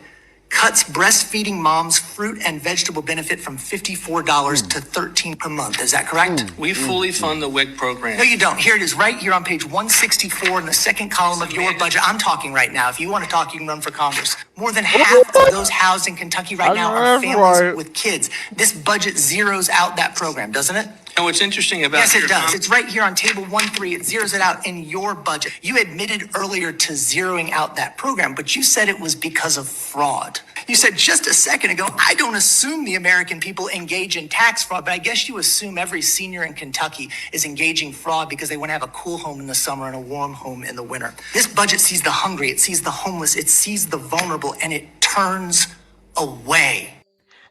T: cuts breastfeeding moms' fruit and vegetable benefit from $54 to $13 per month. Is that correct?
U: We fully fund the WIC program.
T: No, you don't. Here it is right here on page 164 in the second column of your budget. I'm talking right now. If you want to talk, you can run for Congress. More than half of those housed in Kentucky right now are families with kids. This budget zeroes out that program, doesn't it?
U: And what's interesting about
T: Yes, it does. It's right here on table 1.3. It zeroes it out in your budget. You admitted earlier to zeroing out that program, but you said it was because of fraud. You said just a second ago, I don't assume the American people engage in tax fraud, but I guess you assume every senior in Kentucky is engaging fraud because they want to have a cool home in the summer and a warm home in the winter. This budget sees the hungry, it sees the homeless, it sees the vulnerable, and it turns away.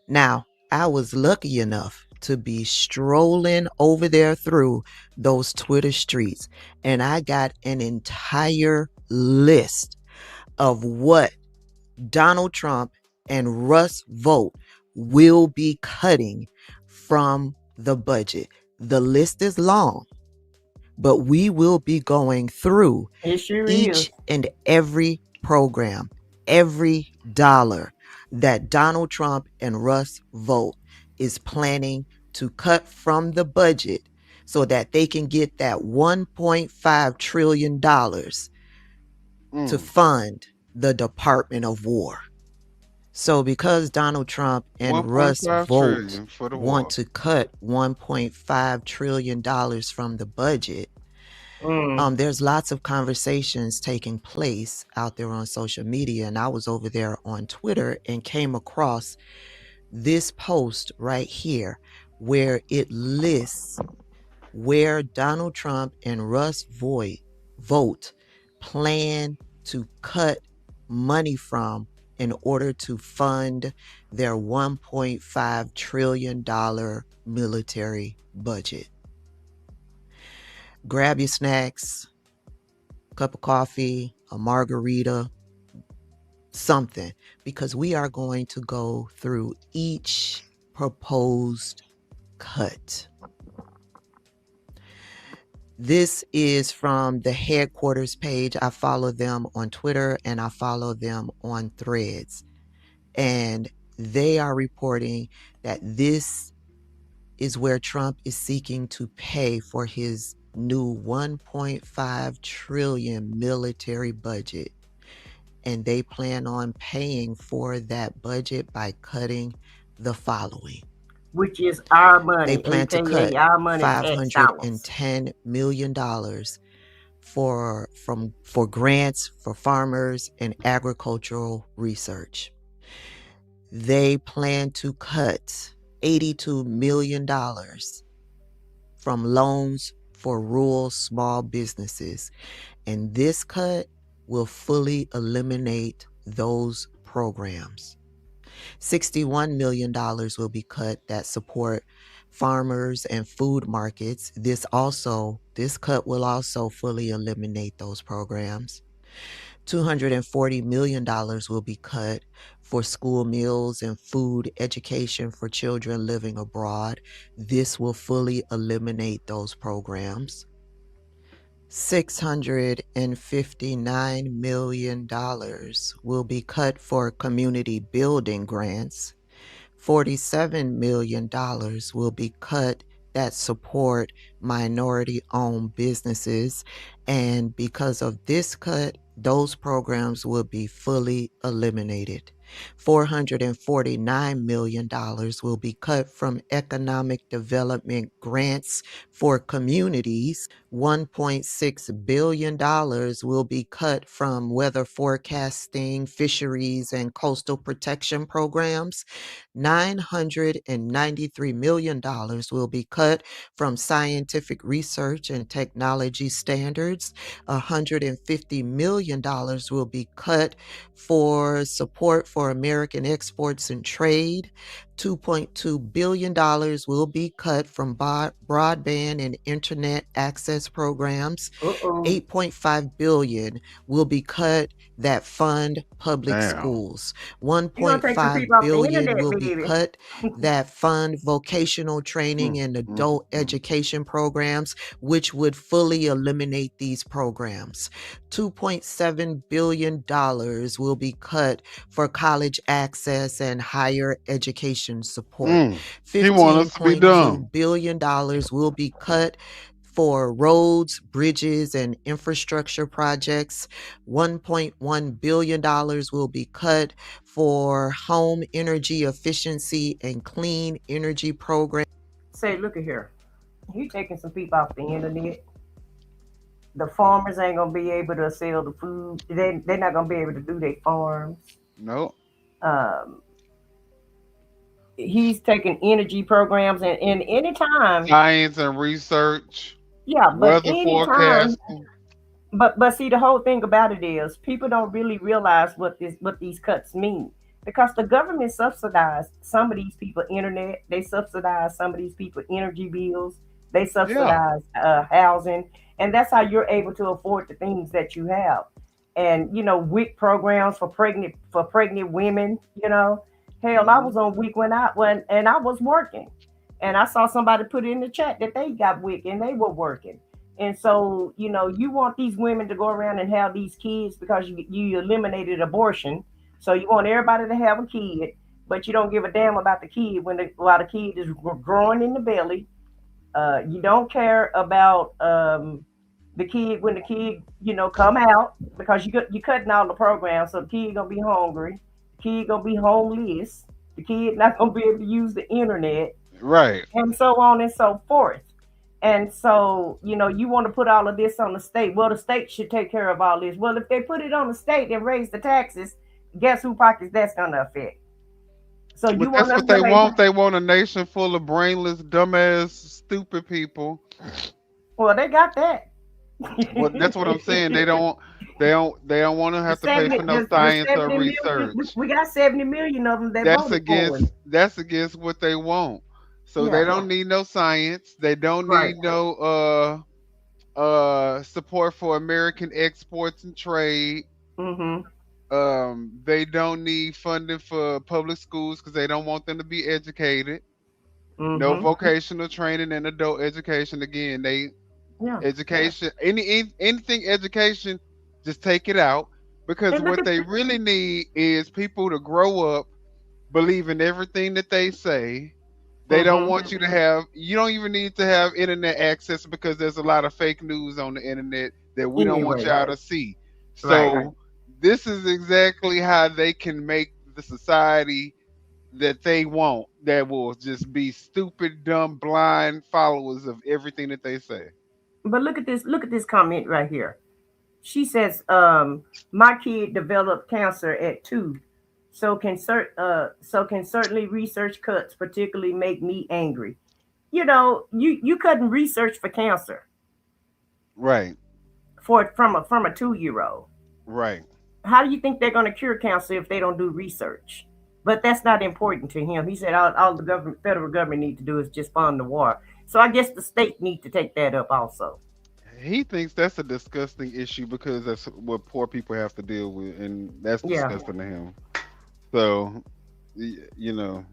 R: Now, I was lucky enough to be strolling over there through those Twitter streets, and I got an entire list of what Donald Trump and Russ Vought will be cutting from the budget. The list is long, but we will be going through each and every program, every dollar that Donald Trump and Russ Vought is planning to cut from the budget so that they can get that $1.5 trillion to fund the Department of War. So because Donald Trump and Russ Vought want to cut $1.5 trillion from the budget, there's lots of conversations taking place out there on social media. And I was over there on Twitter and came across this post right here where it lists where Donald Trump and Russ Vought plan to cut money from in order to fund their $1.5 trillion military budget. Grab your snacks, a cup of coffee, a margarita, something, because we are going to go through each proposed cut. This is from the headquarters page. I follow them on Twitter and I follow them on Threads. And they are reporting that this is where Trump is seeking to pay for his new $1.5 trillion military budget. And they plan on paying for that budget by cutting the following.
E: which is our money,
I: They plan to cut
E: aka our money, tax dollars.
I: $510 million for grants for farmers and agricultural research. They plan to cut $82 million from loans for rural small businesses. And this cut will fully eliminate those programs. $61 million will be cut that support farmers and food markets. This cut will also fully eliminate those programs. $240 million will be cut for school meals and food education for children living abroad. This will fully eliminate those programs. $659 million will be cut for community building grants. $47 million will be cut that support minority-owned businesses. And because of this cut, those programs will be fully eliminated. $449 million will be cut from economic development grants for communities. $1.6 billion will be cut from weather forecasting, fisheries, and coastal protection programs. $993 million will be cut from scientific research and technology standards. $150 million will be cut for support for American exports and trade. $2.2 billion will be cut from broadband and internet access programs. $8.5 billion will be cut that fund public schools. $1.5 billion will be cut that fund vocational training and adult education programs, which would fully eliminate these programs. $2.7 billion will be cut for college access and higher education support. $15.2 billion will be cut for roads, bridges, and infrastructure projects. $1.1 billion will be cut for home energy efficiency and clean energy programs.
E: Say, look at here. You taking some people off the internet. The farmers ain't gonna be able to sell the food. They're not gonna be able to do their farms.
D: No.
E: He's taking energy programs and anytime
D: science and research.
E: Yeah, but
D: weather forecasting.
E: But see, the whole thing about it is people don't really realize what these cuts mean, because the government subsidized some of these people internet, they subsidize some of these people energy bills, they subsidize housing, and that's how you're able to afford the things that you have. And WIC programs for pregnant women. Hell, I was on WIC when I was working. And I saw somebody put in the chat that they got WIC and they were working. And so, you want these women to go around and have these kids because you eliminated abortion. So you want everybody to have a kid, but you don't give a damn about the kid while the kid is growing in the belly. You don't care about the kid when the kid, come out, because you cutting all the programs. So the kid gonna be hungry, the kid gonna be homeless, the kid not gonna be able to use the internet.
D: Right.
E: And so on and so forth. And so, you want to put all of this on the state. Well, the state should take care of all this. Well, if they put it on the state and raise the taxes, guess who pockets that's going to affect? So
D: but that's what they want. They want a nation full of brainless, dumbass, stupid people.
E: Well, they got that.
D: Well, that's what I'm saying. They don't want to have to pay for no science or research.
E: We got 70 million of them.
D: That's against what they want. So they don't need no science. They don't need no support for American exports and trade. They don't need funding for public schools because they don't want them to be educated. No vocational training and adult education. Again, education, anything education, just take it out, because what they really need is people to grow up believing everything that they say. They don't want you to have, you don't even need to have internet access, because there's a lot of fake news on the internet that we don't want y'all to see. So this is exactly how they can make the society that they want that will just be stupid, dumb, blind followers of everything that they say.
E: But look at this. Look at this comment right here. She says, "My kid developed cancer at 2, so can certainly research cuts particularly make me angry." You know, you couldn't research for cancer
D: Right.
E: from a 2-year-old.
D: Right.
E: How do you think they're going to cure cancer if they don't do research? But that's not important to him. He said all the government, federal government, need to do is just fund the war. So I guess the state need to take that up also.
D: He thinks that's a disgusting issue because that's what poor people have to deal with, and that's
E: Yeah.
D: disgusting to him. So, you know,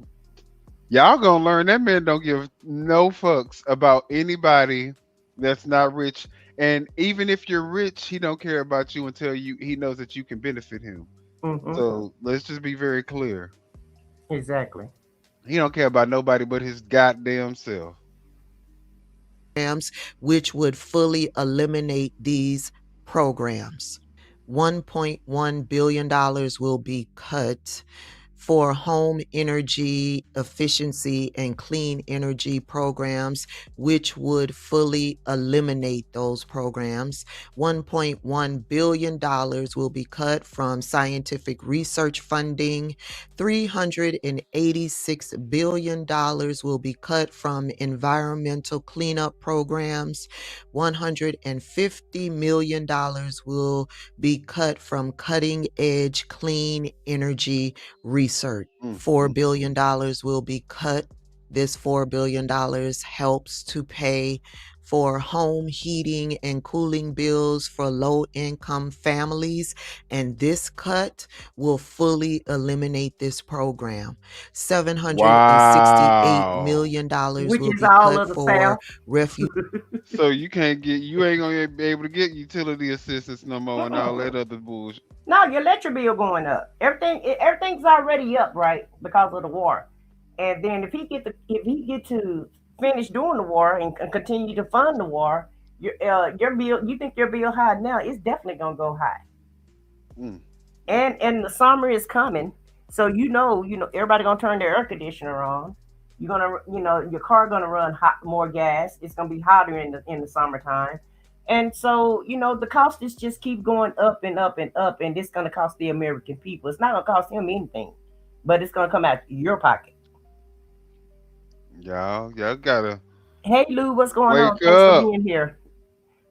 D: y'all gonna learn that man don't give no fucks about anybody that's not rich. And even if you're rich, he don't care about you until he knows that you can benefit him.
E: Mhm.
D: So let's just be very clear.
E: Exactly.
D: He don't care about nobody but his goddamn self.
R: Which would fully eliminate these programs. $1.1 billion will be cut for home energy efficiency and clean energy programs, which would fully eliminate those programs. $1.1 billion will be cut from scientific research funding. $386 billion will be cut from environmental cleanup programs. $150 million will be cut from cutting edge clean energy research. $4 billion will be cut. This $4 billion helps to pay for home heating and cooling bills for low-income families, and this cut will fully eliminate this program. $768 million
E: Which
R: will
E: is
R: be
E: all
R: cut
E: of the
R: for
E: South.
R: refugees.
D: So you ain't gonna be able to get utility assistance no more and all that other bullshit.
E: No, your electric bill going up. Everything's already up, right? Because of the war. And then if he get to finish doing the war and continue to fund the war, your bill, you think your bill high now, it's definitely gonna go high. And the summer is coming, so you know everybody gonna turn their air conditioner on. You're gonna your car gonna run more gas. It's gonna be hotter in the summertime. And so, the cost is just keep going up and up and up, and it's going to cost the American people. It's not going to cost him anything, but it's going to come out of your pocket.
D: Y'all gotta
E: Hey, Lou, what's going on?
D: wake
E: Thanks for
D: up.
E: being here.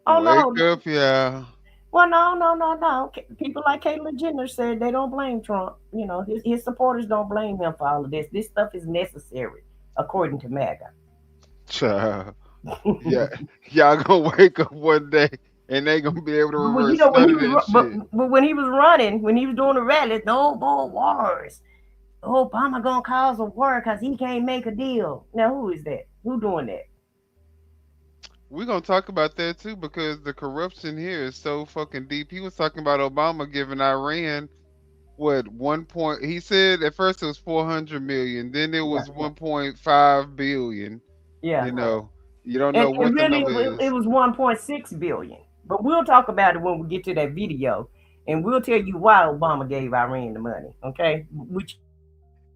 E: Oh,
D: Wake
E: no.
D: up, y'all.
E: Well, no. People like Caitlyn Jenner said they don't blame Trump. His supporters don't blame him for all of this. This stuff is necessary, according to MAGA.
D: Child. Yeah, y'all gonna wake up one day and they gonna be able to
E: Well,
D: reverse
E: when he
D: none of
E: was,
D: that
E: but,
D: shit.
E: but when he was running, when he was doing the rally, no more wars. Obama gonna cause a war because he can't make a deal. Now, who is that? Who doing that?
D: We're gonna talk about that too because the corruption here is so fucking deep. He was talking about Obama giving Iran what he said at first it was 400 million, then it was 1.5 billion.
E: Yeah.
D: You don't
E: And,
D: know what
E: and
D: the
E: really,
D: number
E: it
D: is.
E: was 1.6 billion. But we'll talk about it when we get to that video, and we'll tell you why Obama gave Iran the money. Okay,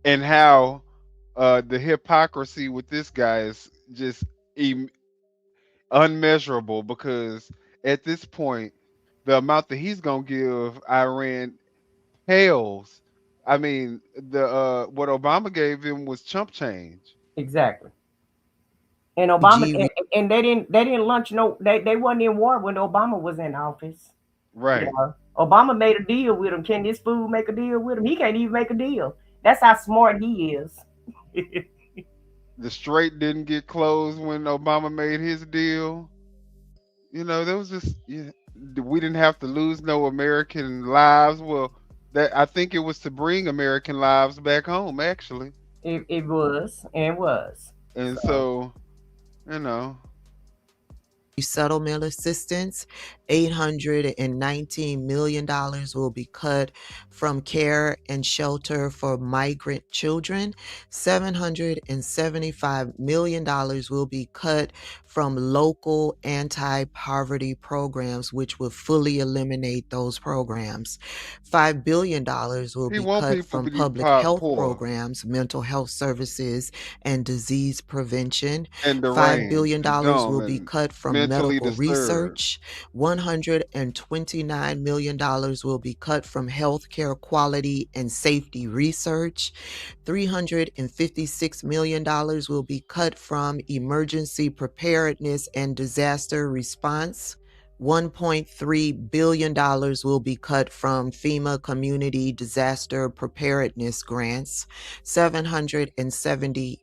D: And how the hypocrisy with this guy is just unmeasurable because at this point the amount that he's gonna give Iran pales. I mean, the what Obama gave him was chump change.
E: Exactly. And Obama and they didn't launch they wasn't in war when Obama was in office.
D: Right.
E: Obama made a deal with him. Can this fool make a deal with him? He can't even make a deal. That's how smart he is.
D: The Strait didn't get closed when Obama made his deal. There was just we didn't have to lose no American lives. Well, that I think it was to bring American lives back home. Actually,
E: it was.
D: And so
R: settlement assistance. $819 million will be cut from care and shelter for migrant children. $775 million will be cut from local anti-poverty programs, which will fully eliminate those programs. $5 billion will
D: He
R: be
D: want
R: cut
D: people
R: from
D: to be
R: public health
D: poor
R: programs, mental health services, and disease prevention.
D: and
R: $5
D: deranged
R: billion
D: and dumb
R: will be
D: and
R: cut from
D: mentally
R: medical
D: disturbed.
R: research. $129 million will be cut from healthcare quality and safety research. $356 million will be cut from emergency preparedness and disaster response. $1.3 billion will be cut from FEMA community disaster preparedness grants. $707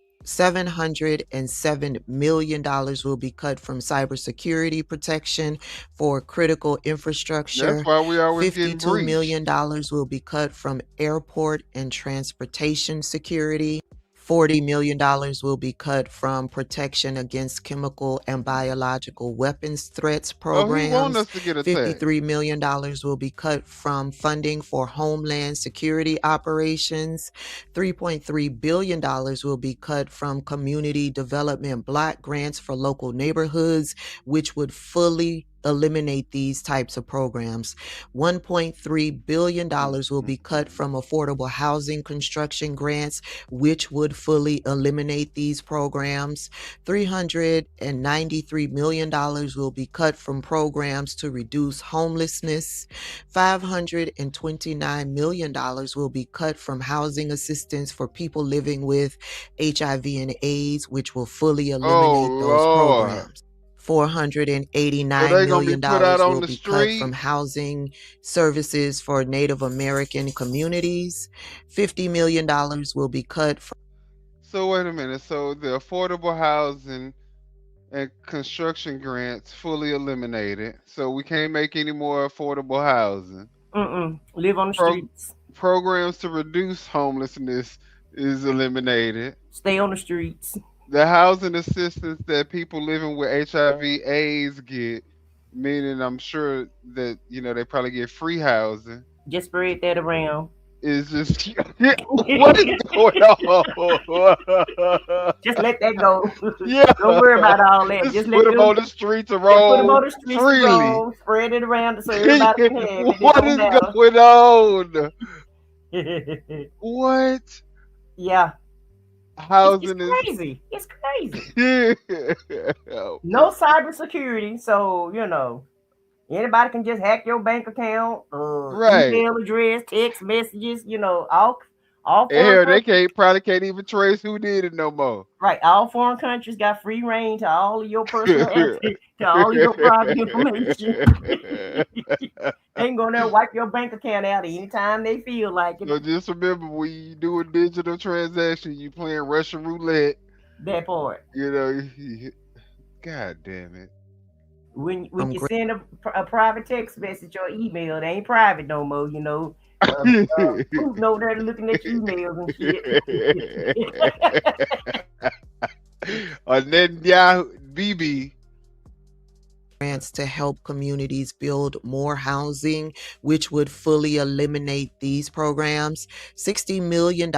R: million will be cut from cybersecurity protection for critical
D: That's
R: infrastructure.
D: why we always getting
R: $52
D: breached.
R: million will be cut from airport and transportation security. $40 million will be cut from protection against chemical and biological weapons threats
D: Oh, he want
R: programs.
D: us to get attacked.
R: $53 million will be cut from funding for homeland security operations. $3.3 billion will be cut from community development block grants for local neighborhoods, which would fully eliminate these types of programs. $1.3 billion will be cut from affordable housing construction grants, which would fully eliminate these programs. $393 million will be cut from programs to reduce homelessness. $529 million will be cut from housing assistance for people living with HIV and AIDS, which will fully eliminate those
D: Lord.
R: programs. $489
D: So they gonna be
R: million
D: put out on
R: will
D: the
R: be cut from
D: street.
R: housing services for Native American communities. $50 million will be cut from
D: So wait a minute. So the affordable housing and construction grants fully eliminated. So we can't make any more affordable housing.
E: Live on the streets.
D: Programs to reduce homelessness is eliminated.
E: Stay on the streets.
D: The housing assistance that people living with HIV/AIDS get, meaning I'm sure that they probably get free housing.
E: Just spread that around.
D: Is just what is going on?
E: Just let that go.
D: Yeah.
E: Don't worry about all that. Just
D: put them on the streets to roll
E: put them on the streets to
D: freely.
E: roll, spread it around so everybody can have it.
D: What is going on? What?
E: Yeah.
D: Housing
E: it's crazy. It's crazy.
D: Oh.
E: No cybersecurity, so anybody can just hack your bank account,
D: Right.
E: email address, text messages, all
D: Hell, they probably can't even trace who did it no more.
E: Right. All foreign countries got free reign to all of your personal assets, to all of your private information. They can go there and wipe your bank account out anytime they feel like it.
D: So just remember, when you do a digital transaction, you playing Russian roulette.
E: That part.
D: God damn it.
E: When you send a private text message or email, it ain't private no more, Who's over there looking at emails and shit?
D: And then BB
R: grants to help communities build more housing, which would fully eliminate these programs. $60 million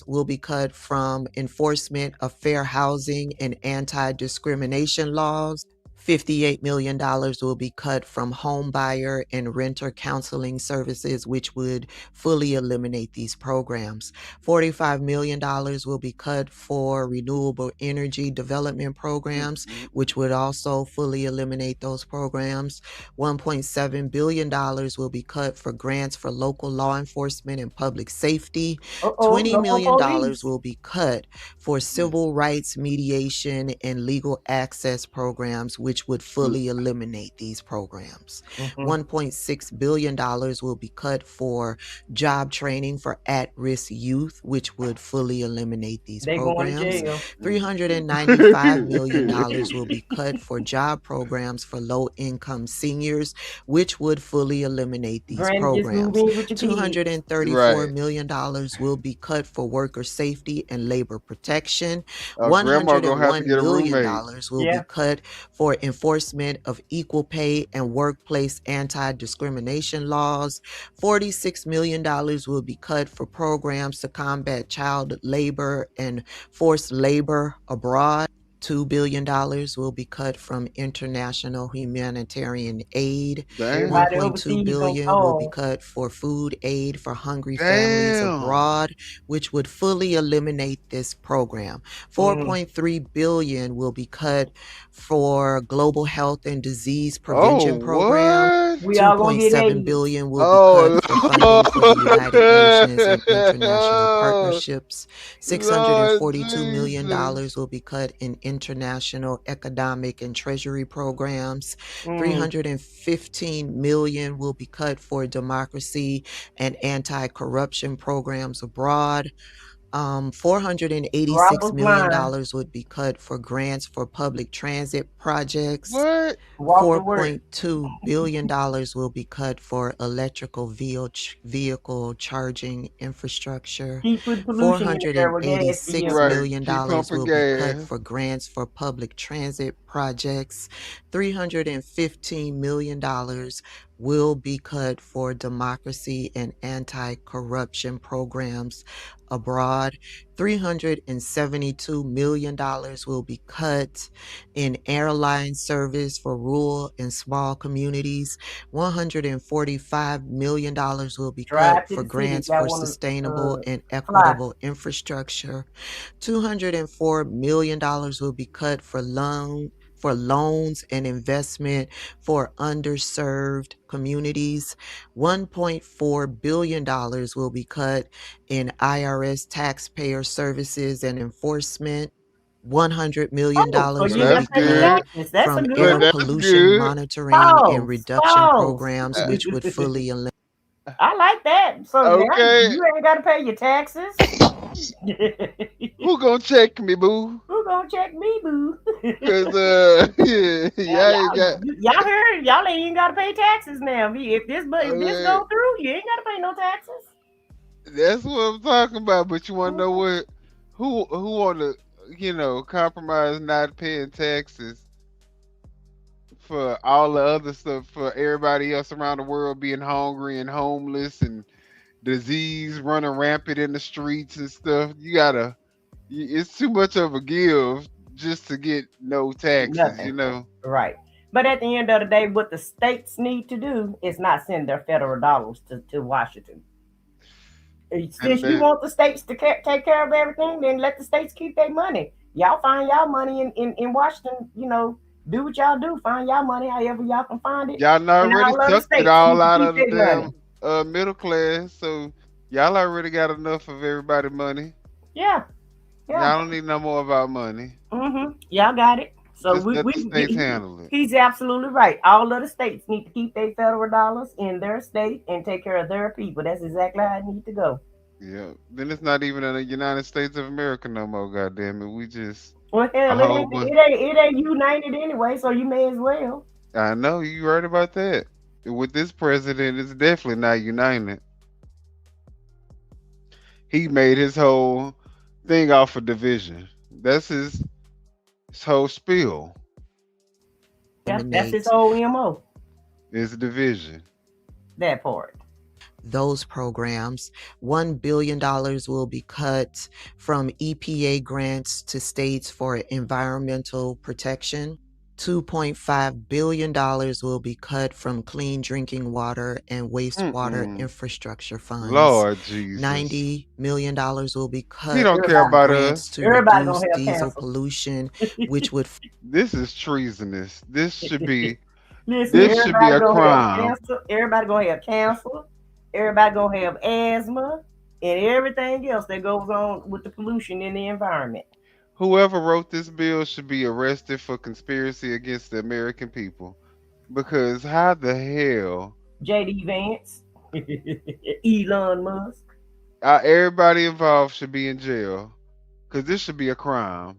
R: will be cut from enforcement of fair housing and anti-discrimination laws. $58 million will be cut from home buyer and renter counseling services, which would fully eliminate these programs. $45 million will be cut for renewable energy development programs, which would also fully eliminate those programs. $1.7 billion will be cut for grants for local law enforcement and public safety. $20 million will be cut for civil rights mediation and legal access programs, which would fully eliminate these programs. $1.6 billion will be cut for job training for at-risk youth, which would fully eliminate these programs. $395 million will be cut for job programs for low-income seniors, which would fully eliminate these programs. $234 million will be cut for worker safety and labor protection. $101 million will be cut for enforcement of equal pay and workplace anti-discrimination laws. $46 million will be cut for programs to combat child labor and forced labor abroad. $2 billion will be cut from international humanitarian aid.
D: Damn.
R: $1.2 billion will be cut for food aid for hungry families abroad, which would fully eliminate this program. $4.3 billion will be cut for global health and disease prevention program. $2.7 billion will be cut for funding for the United Nations and international partnerships. $642 million will be cut in international economic and treasury programs. $315 million will be cut for democracy and anti-corruption programs abroad. $486 million would be cut for grants for public transit projects.
D: What?
R: $4.2 billion will be cut for electrical vehicle charging infrastructure. $486 million will be cut for grants for public transit projects. $315 million will be cut for democracy and anti-corruption programs abroad. $372 million will be cut in airline service for rural and small communities. $145 million will be cut for grants for sustainable and equitable infrastructure. $204 million will be cut for loans and investment for underserved communities. $1.4 billion will be cut in IRS taxpayer services and enforcement. $100 million will be cut from air pollution monitoring and reduction programs, which would fully eliminate.
E: I like that. So now you ain't got to pay your taxes.
D: Who gonna check me, boo?
E: Who gonna check me, boo?
D: Cause
E: y'all heard, y'all ain't even gotta pay taxes now. If this go through, you ain't gotta pay no taxes.
D: That's what I'm talking about. But you wanna know what? Who wanna compromise not paying taxes for all the other stuff, for everybody else around the world being hungry and homeless and disease running rampant in the streets and stuff? It's too much of a give just to get no taxes.
E: Nothing. Right. But at the end of the day, what the states need to do is not send their federal dollars to Washington. Since you want the states to take care of everything, then let the states keep their money. Y'all find y'all money in Washington, do what y'all do. Find y'all money however y'all can find it.
D: Y'all already sucked it all out of the damn middle class, so y'all already got enough of everybody's money.
E: Yeah.
D: Y'all don't need no more of our money.
E: Y'all got it. So
D: just let the states handle it.
E: He's absolutely right. All of the states need to keep their federal dollars in their state and take care of their people. That's exactly how it needs to go.
D: Yeah. Then it's not even in the United States of America no more. Goddamn it, we just.
E: Well, hell, it ain't united anyway, so you may as well.
D: I know you right about that. With this president, it's definitely not united. He made his whole thing off of division. That's his whole spiel.
E: Yeah, that's his whole MO.
D: It's division.
E: That part.
R: Those programs. $1 billion will be cut from EPA grants to states for environmental protection. $2.5 billion will be cut from clean drinking water and wastewater infrastructure funds.
D: Lord Jesus.
R: $90 million will be cut.
D: He don't care about us.
R: To reduce diesel pollution, which would.
D: This is treasonous. This should be. This should be a crime.
E: Everybody gonna have cancer. Everybody gonna have asthma and everything else that goes on with the pollution in the environment.
D: Whoever wrote this bill should be arrested for conspiracy against the American people. Because how the hell?
E: J.D. Vance, Elon Musk.
D: Everybody involved should be in jail. Because this should be a crime.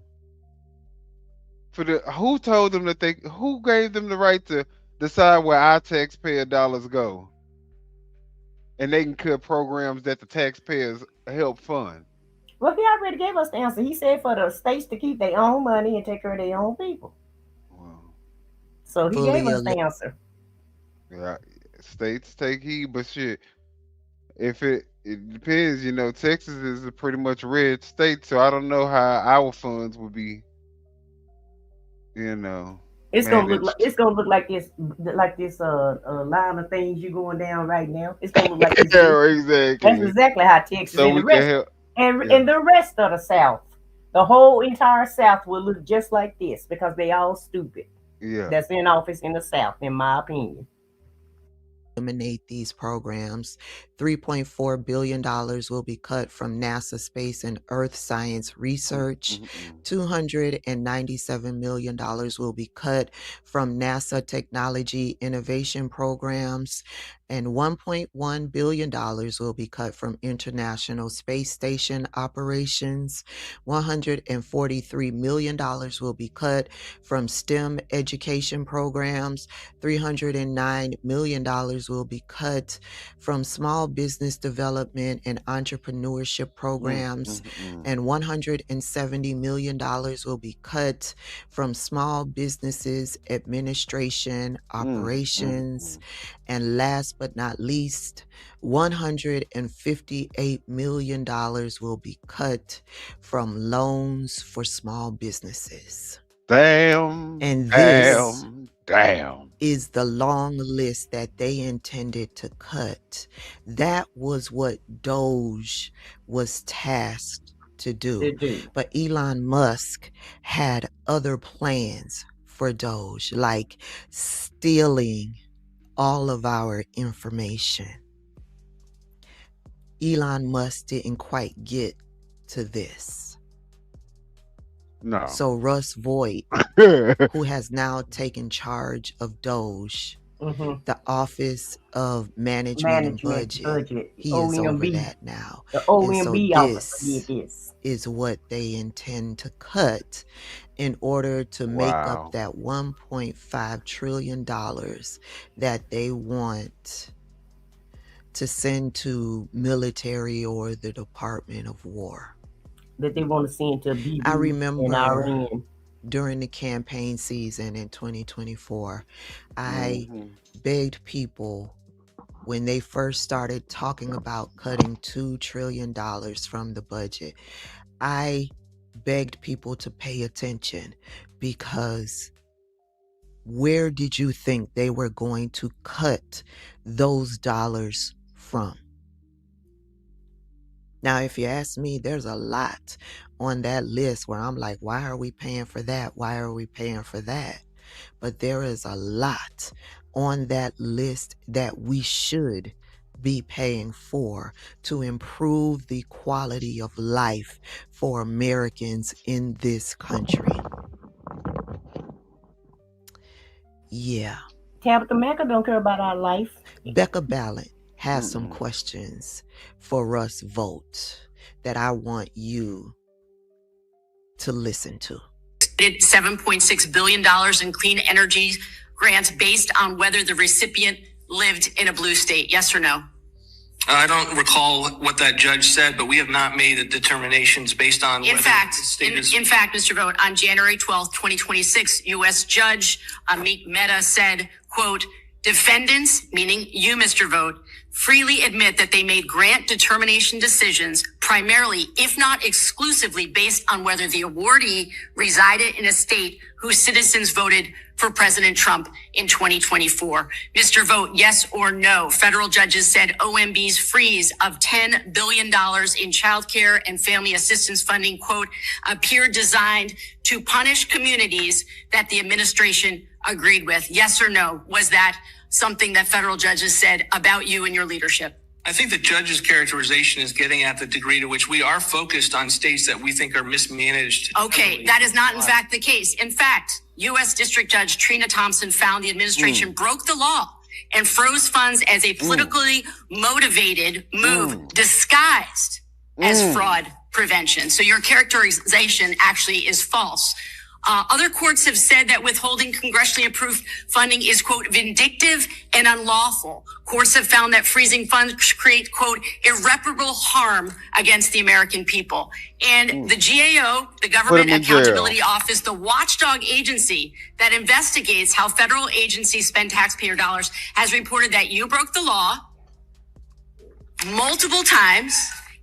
D: Who told them who gave them the right to decide where our taxpayer dollars go? And they can cut programs that the taxpayers help fund.
E: Well, he already gave us the answer. He said for the states to keep their own money and take care of their own people.
D: Wow.
E: So he
I: fully
E: gave us the answer.
D: Yeah, states take heed, but shit, if it depends, you know, Texas is a pretty much red state, so I don't know how our funds would be, you know,
E: It's gonna look
D: managed.
E: like this line of things you going down right now. It's gonna look like this.
D: Yeah, exactly.
E: That's exactly how Texas
D: So
E: and
D: we
E: the
D: can
E: rest
D: help.
E: and the rest of the South, the whole entire South will look just like this because they all stupid.
D: Yeah.
E: That's in office in the South, in my opinion.
R: Eliminate these programs. $3.4 billion will be cut from NASA space and earth science research. $297 million will be cut from NASA technology innovation programs. And $1.1 billion will be cut from International Space Station operations. $143 million will be cut from STEM education programs. $309 million will be cut from small business development and entrepreneurship programs. And $170 million will be cut from small businesses administration operations. And last but not least, $158 million will be cut from loans for small businesses.
D: Damn.
R: And this
D: Damn.
R: is the long list that they intended to cut. That was what Doge was tasked to do. But Elon Musk had other plans for Doge, like stealing all of our information. Elon Musk didn't quite get to this.
D: No.
R: So Russ Voigt, who has now taken charge of Doge, the Office of Management and Budget, he is over that now.
E: The OMB office
R: this
E: did this.
R: is what they intend to cut in order to make up that $1.5 trillion that they want to send to military or the Department of War.
E: That they want to send to BB
R: I remember
E: and Iran.
R: during the campaign season in 2024, I begged people when they first started talking about cutting $2 trillion from the budget. I begged people to pay attention, because where did you think they were going to cut those dollars from? Now, if you ask me, there's a lot on that list where I'm like, why are we paying for that? Why are we paying for that? But there is a lot on that list that we should be paying for to improve the quality of life for Americans in this country. Yeah.
E: Tabitha Mecca don't care about our life.
R: Becca Ballot has some questions for Russ Vogt that I want you to listen to.
B: $7.6 billion in clean energy grants based on whether the recipient lived in a blue state. Yes or no?
V: I don't recall what that judge said, but we have not made the determinations based on
B: In fact, Mr. Vogt, on January 12th, 2026, U.S. Judge Amit Mehta said, quote, defendants, meaning you, Mr. Vogt, freely admit that they made grant determination decisions primarily, if not exclusively, based on whether the awardee resided in a state whose citizens voted for President Trump in 2024. Mr. Vogt, yes or no? Federal judges said OMB's freeze of $10 billion in child care and family assistance funding, quote, appeared designed to punish communities that the administration agreed with. Yes or no? Was that something that federal judges said about you and your leadership?
V: I think the judge's characterization is getting at the degree to which we are focused on states that we think are mismanaged.
B: Okay, that is not in fact the case. In fact, U.S. District Judge Trina Thompson found the administration broke the law and froze funds as a politically motivated move disguised as fraud prevention. So your characterization actually is false. Other courts have said that withholding congressionally approved funding is, quote, vindictive and unlawful. Courts have found that freezing funds create, quote, irreparable harm against the American people. And the GAO, the Government Accountability Office, the watchdog agency that investigates how federal agencies spend taxpayer dollars, has reported that you broke the law multiple times.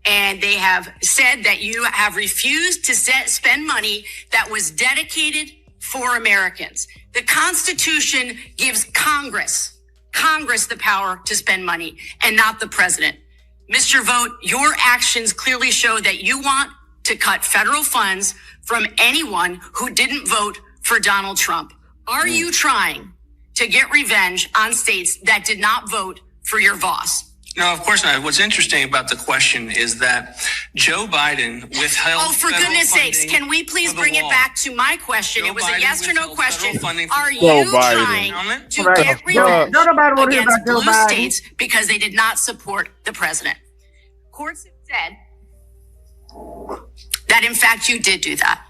B: And they have said that you have refused to spend money that was dedicated for Americans. The Constitution gives Congress the power to spend money and not the president. Mr. Vote, your actions clearly show that you want to cut federal funds from anyone who didn't vote for Donald Trump. Are you trying to get revenge on states that did not vote for your boss?
V: No, of course not. What's interesting about the question is that Joe Biden withheld.
B: Oh, for goodness sakes, can we please bring it back to my question? It was a yes or no question. Are you trying to get revenge against blue states because they did not support the president? Courts have said that, in fact, you did do that.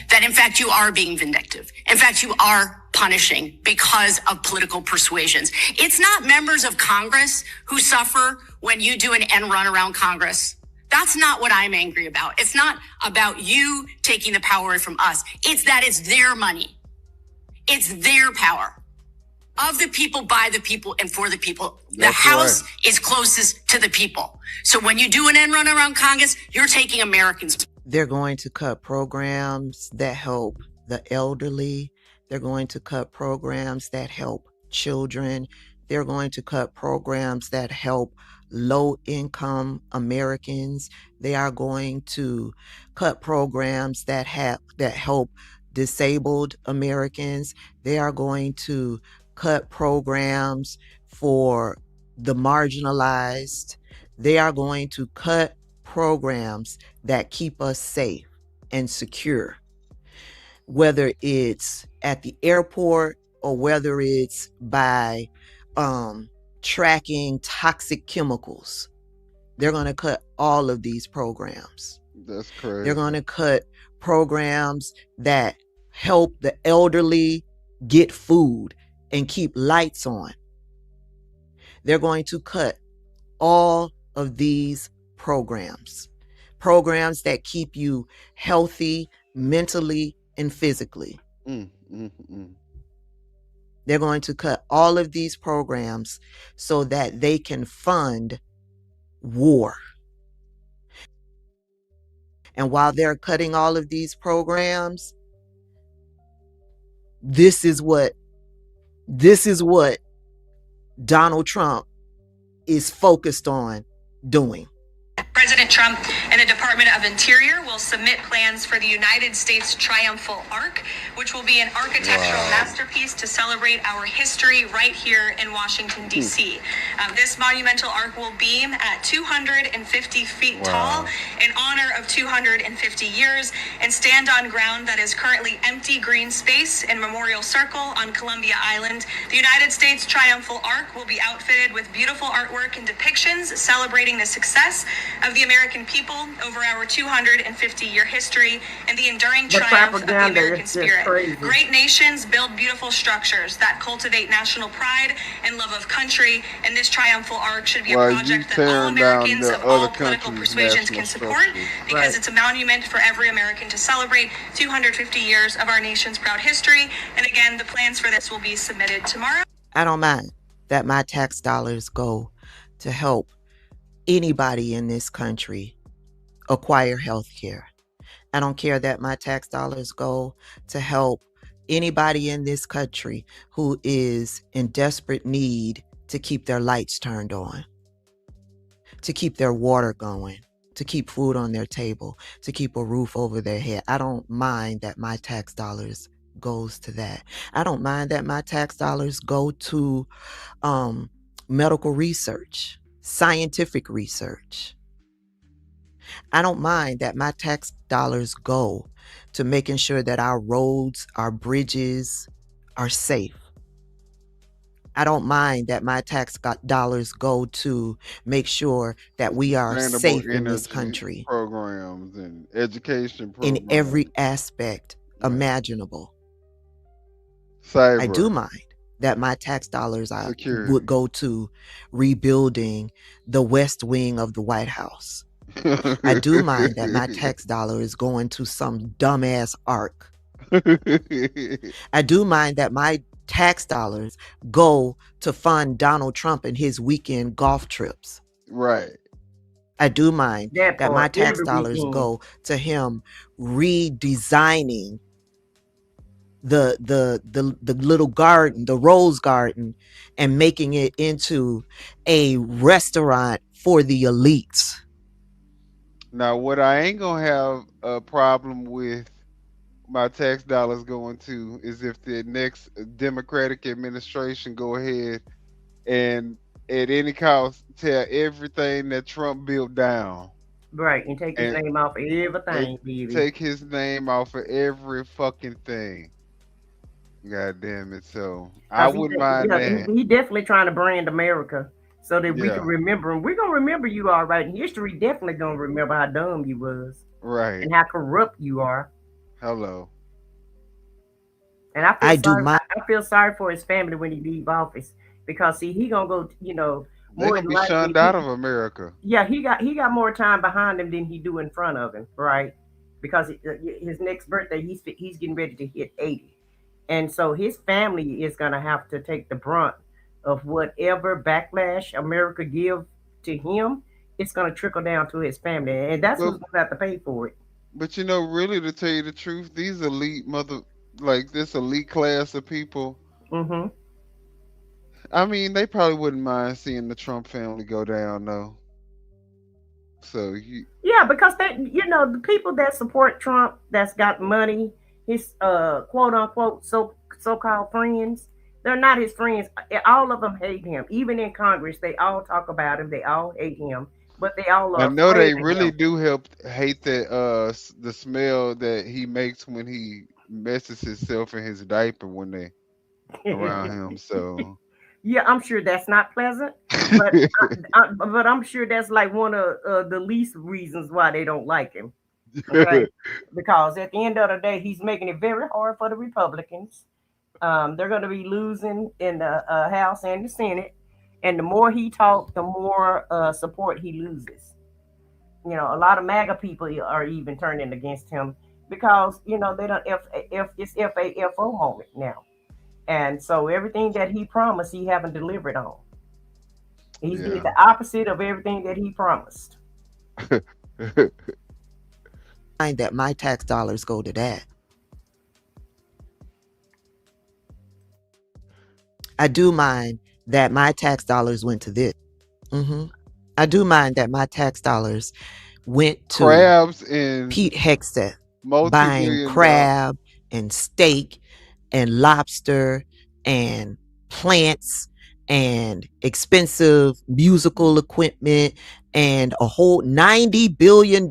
B: That, in fact, you are being vindictive. In fact, you are punishing because of political persuasions. It's not members of Congress who suffer when you do an end run around Congress. That's not what I'm angry about. It's not about you taking the power away from us. It's that it's their money. It's their power. Of the people, by the people, and for the people. The House is closest to the people. So when you do an end run around Congress, you're taking Americans.
R: They're going to cut programs that help the elderly. They're going to cut programs that help children. They're going to cut programs that help low-income Americans. They are going to cut programs that help disabled Americans. They are going to cut programs for the marginalized. They are going to cut programs that keep us safe and secure, whether it's at the airport or whether it's by tracking toxic chemicals. They're going to cut all of these programs.
D: That's crazy.
R: They're going to cut programs that help the elderly get food and keep lights on. They're going to cut all of these programs that keep you healthy mentally and physically. They're going to cut all of these programs so that they can fund war. And while they're cutting all of these programs, this is what Donald Trump is focused on doing.
A: President Trump and the Department of Interior will submit plans for the United States Triumphal Arch, which will be an architectural masterpiece to celebrate our history right here in Washington, D.C. This monumental arch will beam at 250 feet tall in honor of 250 years and stand on ground that is currently empty green space in Memorial Circle on Columbia Island. The United States Triumphal Arch will be outfitted with beautiful artwork and depictions celebrating the success of the American people over our 250-year history and the enduring triumph of the American spirit. Great nations build beautiful structures that cultivate national pride and love of country, and this triumphal arch should be a project that all Americans of all political persuasions can support because it's a monument for every American to celebrate 250 years of our nation's proud history. And again, the plans for this will be submitted tomorrow.
R: I don't mind that my tax dollars go to help anybody in this country acquire health care. I don't care that my tax dollars go to help anybody in this country who is in desperate need to keep their lights turned on, to keep their water going, to keep food on their table, to keep a roof over their head. I don't mind that my tax dollars goes to that. I don't mind that my tax dollars go to medical research, scientific research. I don't mind that my tax dollars go to making sure that our roads, our bridges are safe. I don't mind that my tax dollars go to make sure that we are safe in this country.
D: Programs and education programs.
R: In every aspect imaginable.
D: Cyber.
R: I do mind that my tax dollars
D: Security.
R: would go to rebuilding the West Wing of the White House. I do mind that my tax dollar is going to some dumbass arc. I do mind that my tax dollars go to fund Donald Trump and his weekend golf trips.
D: Right.
R: I do mind
E: That
R: that my
E: part,
R: tax
E: every
R: dollars
E: weekend.
R: go to him redesigning the little garden, the rose garden, and making it into a restaurant for the elites.
D: Now, what I ain't gonna have a problem with my tax dollars going to is if the next Democratic administration go ahead and at any cost tear everything that Trump built down.
E: Right, and take his
D: And-
E: name off of everything,
D: and
E: baby.
D: take his name off of every fucking thing. God damn it! So I
E: 'Cause he
D: wouldn't
E: de-
D: mind
E: yeah,
D: that.
E: he definitely trying to brand America so that we
D: Yeah.
E: can remember him. We're gonna remember you all right. And history definitely gonna remember how dumb you was
D: Right.
E: and how corrupt you are.
D: Hello.
E: And I
R: I do
E: sorry,
R: my-
E: I feel sorry for his family when he leave office because see he gonna go,
D: They
E: more
D: gonna
E: than
D: be
E: likely.
D: shunned out of America.
E: Yeah, he got more time behind him than he do in front of him, right? Because his next birthday, he's getting ready to hit 80, and so his family is gonna have to take the brunt of whatever backlash America give to him. It's gonna trickle down to his family, and that's
D: Well-
E: who's gonna have to pay for it.
D: But really, to tell you the truth, these elite this elite class of people,
E: Mm-hmm.
D: I mean, they probably wouldn't mind seeing the Trump family go down, though. So
E: Yeah, because the people that support Trump, that's got money, his quote unquote so-called friends, they're not his friends. All of them hate him. Even in Congress, they all talk about him. They all hate him, but they all are
D: I know they
E: afraid of
D: really
E: him.
D: do hate that the smell that he makes when he messes himself in his diaper when they around him. So
E: Yeah, I'm sure that's not pleasant, but but I'm sure that's like one of the least reasons why they don't like him. Okay, because at the end of the day, he's making it very hard for the Republicans. They're going to be losing in the House and the Senate, and the more he talks, the more support he loses. A lot of MAGA people are even turning against him because they don't it's FAFO moment now. And so everything that he promised, he haven't delivered on. He's did the opposite of everything that he promised.
R: Mind that my tax dollars go to that. I do mind that my tax dollars went to this. I do mind that my tax dollars went to
D: crabs and
R: Pete Hegseth buying
D: multi-million
R: crab and steak and lobster and plants and expensive musical equipment and a whole $90 billion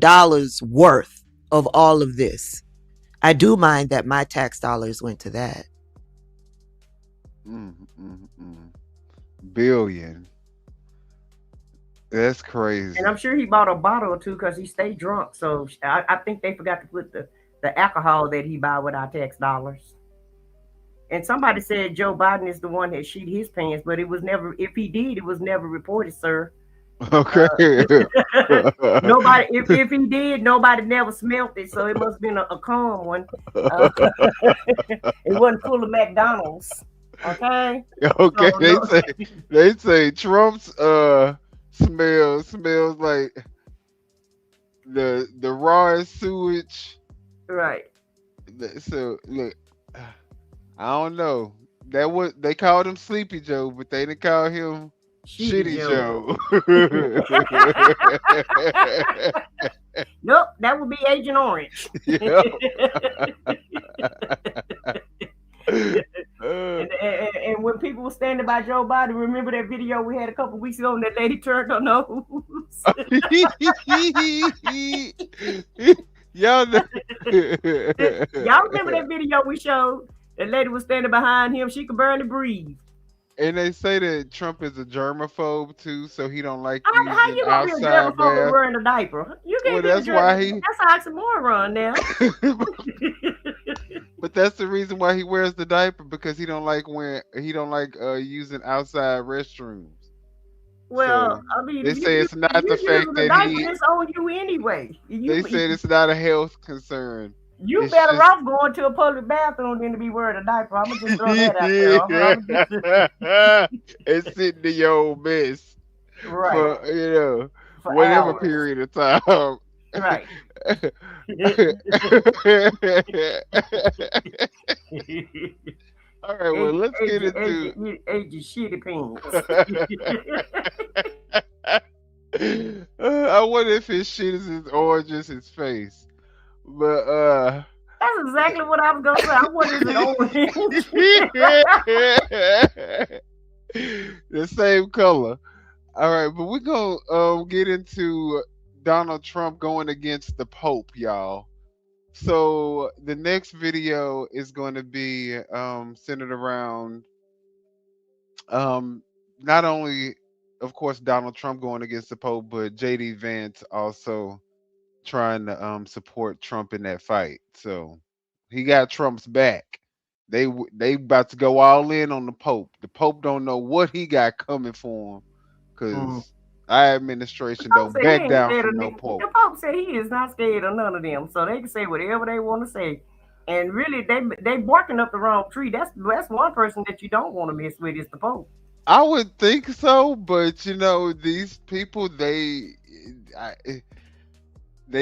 R: worth of all of this. I do mind that my tax dollars went to that.
D: billion. That's crazy.
E: And I'm sure he bought a bottle or two because he stayed drunk. So I think they forgot to put the alcohol that he buy with our tax dollars. And somebody said Joe Biden is the one that shit his pants, but it was never. If he did, it was never reported, sir.
D: Okay.
E: Nobody. If he did, nobody never smelt it, so it must have been a calm one. It wasn't full of McDonald's. Okay.
D: Okay.
E: So,
D: They say Trump's smells like the rawest sewage.
E: Right.
D: So look, I don't know. They called him Sleepy Joe, but they didn't call him Shitty Joe.
E: Nope, that would be Agent Orange. And when people were standing by Joe Biden, remember that video we had a couple weeks ago and that lady turned her nose?
D: Y'all know.
E: Y'all remember that video we showed? That lady was standing behind him. She could barely breathe.
D: And they say that Trump is a germaphobe too, so he don't like
E: How
D: using
E: you gonna be a
D: outside
E: germaphobe
D: baths.
E: wearing a diaper? You can't
D: Well,
E: be a
D: that's why
E: germaphobe. That's an oxymoron now.
D: But that's the reason why he wears the diaper, because he don't like using outside restrooms.
E: Well,
D: So
E: I mean,
D: they
E: if
D: say it's not the
E: you use
D: fact
E: the
D: that
E: diaper, it's on you anyway.
D: they said it's not a health concern.
E: You
D: It's
E: better
D: just
E: off going to a public bathroom than to be wearing a diaper. I'm gonna just throw that out there.
D: it's sitting in your old mess
E: Right.
D: for
E: For
D: whatever
E: hours.
D: period of time.
E: Right.
D: All right, well, let's get into
E: age your shitty pants.
D: I wonder if his shit is his or just his face. But
E: That's exactly what I was gonna say. I wonder
D: the same color. All right, but we're gonna get into Donald Trump going against the Pope, y'all. So the next video is going to be centered around not only, of course, Donald Trump going against the Pope, but JD Vance also trying to support Trump in that fight. So he got Trump's back. They about to go all in on the Pope. The Pope don't know what he got coming for him, because our administration don't back down from no Pope.
E: The Pope said he is not scared of none of them, so they can say whatever they want to say. And really, they barking up the wrong tree. That's one person that you don't want to mess with is the Pope.
D: I would think so, but these people they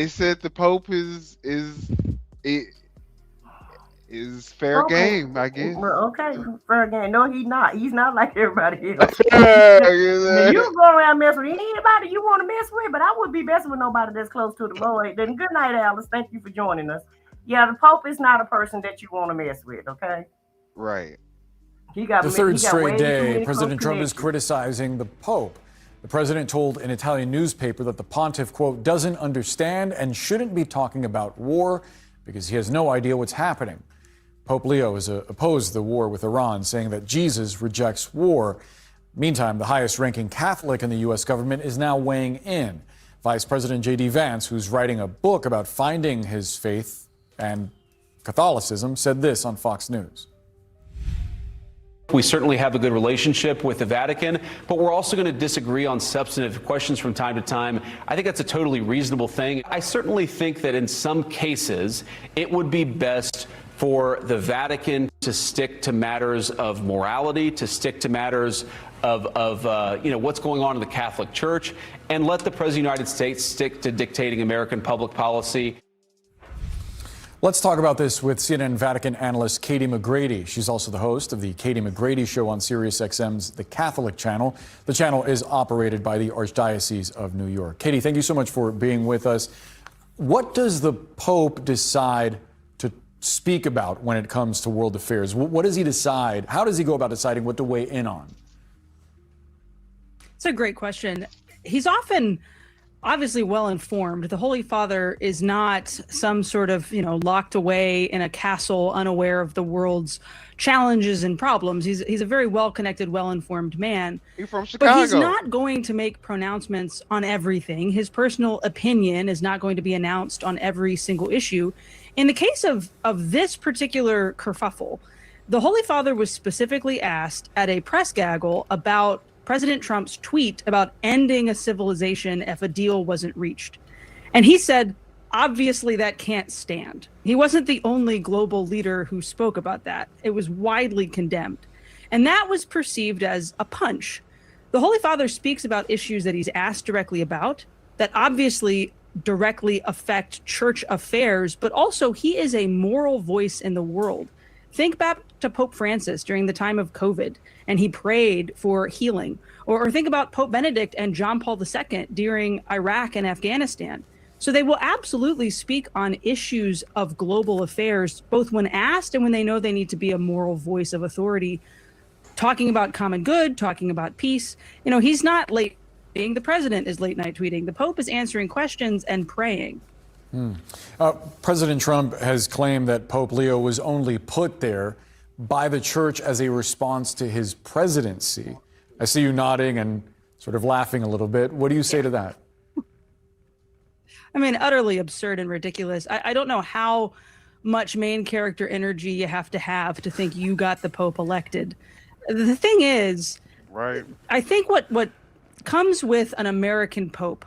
D: said the Pope is fair game, I guess.
E: Well, okay, fair game. No, he's not. He's not like everybody else. You go around messing with anybody you want to mess with, but I wouldn't be messing with nobody that's close to the Lord. Then good night, Alice. Thank you for joining us. Yeah, the Pope is not a person that you want to mess with. Okay.
D: Right.
E: He got
L: the third straight day, President Trump is criticizing the Pope. The president told an Italian newspaper that the pontiff, quote, doesn't understand and shouldn't be talking about war because he has no idea what's happening. Pope Leo has opposed the war with Iran, saying that Jesus rejects war. Meantime, the highest-ranking Catholic in the U.S. government is now weighing in. Vice President J.D. Vance, who's writing a book about finding his faith and Catholicism, said this on Fox News.
C: We certainly have a good relationship with the Vatican, but we're also going to disagree on substantive questions from time to time. I think that's a totally reasonable thing. I certainly think that in some cases, it would be best for the Vatican to stick to matters of morality, to stick to matters of what's going on in the Catholic Church, and let the President of the United States stick to dictating American public policy.
L: Let's talk about this with CNN Vatican analyst Katie McGrady. She's also the host of the Katie McGrady Show on SiriusXM's The Catholic Channel. The channel is operated by the Archdiocese of New York. Katie, thank you so much for being with us. What does the Pope decide to speak about when it comes to world affairs? What does he decide? How does he go about deciding what to weigh in on?
F: It's a great question. He's often obviously well informed. The Holy Father is not some sort of, locked away in a castle, unaware of the world's challenges and problems. He's a very well-connected, well-informed man.
D: He's from Chicago.
F: But he's not going to make pronouncements on everything. His personal opinion is not going to be announced on every single issue. In the case of this particular kerfuffle, the Holy Father was specifically asked at a press gaggle about President Trump's tweet about ending a civilization if a deal wasn't reached. And he said, obviously that can't stand. He wasn't the only global leader who spoke about that. It was widely condemned. And that was perceived as a punch. The Holy Father speaks about issues that he's asked directly about that obviously directly affect church affairs, but also he is a moral voice in the world. Think back to Pope Francis during the time of COVID, and he prayed for healing. Or think about Pope Benedict and John Paul II during Iraq and Afghanistan. So they will absolutely speak on issues of global affairs, both when asked and when they know they need to be a moral voice of authority, talking about common good, talking about peace. He's not late being the president is late night tweeting. The Pope is answering questions and praying.
L: President Trump has claimed that Pope Leo was only put there by the church as a response to his presidency. I see you nodding and sort of laughing a little bit. What do you say to that?
F: I mean, utterly absurd and ridiculous. I don't know how much main character energy you have to think you got the Pope elected. The thing is,
D: right?
F: I think what comes with an American Pope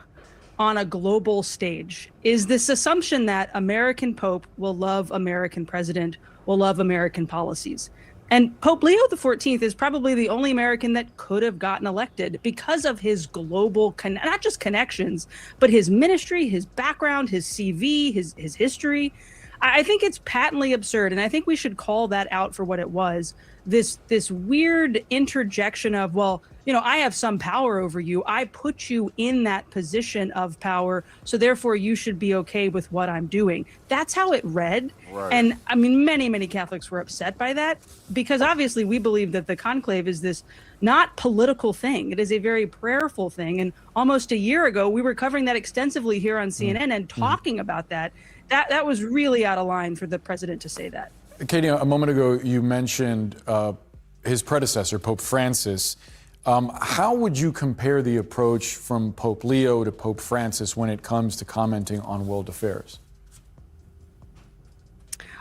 F: on a global stage is this assumption that American Pope will love American president, will love American policies. And Pope Leo XIV is probably the only American that could have gotten elected because of his global, not just connections, but his ministry, his background, his CV, his history. I think it's patently absurd, and I think we should call that out for what it was. This weird interjection of, well, I have some power over you. I put you in that position of power, so therefore you should be okay with what I'm doing. That's how it read.
D: Right.
F: And I mean, many Catholics were upset by that, because obviously we believe that the conclave is this not political thing. It is a very prayerful thing. And almost a year ago, we were covering that extensively here on CNN and talking about that. That was really out of line for the president to say that.
G: Katie, a moment ago, you mentioned his predecessor, Pope Francis. How would you compare the approach from Pope Leo to Pope Francis when it comes to commenting on world affairs?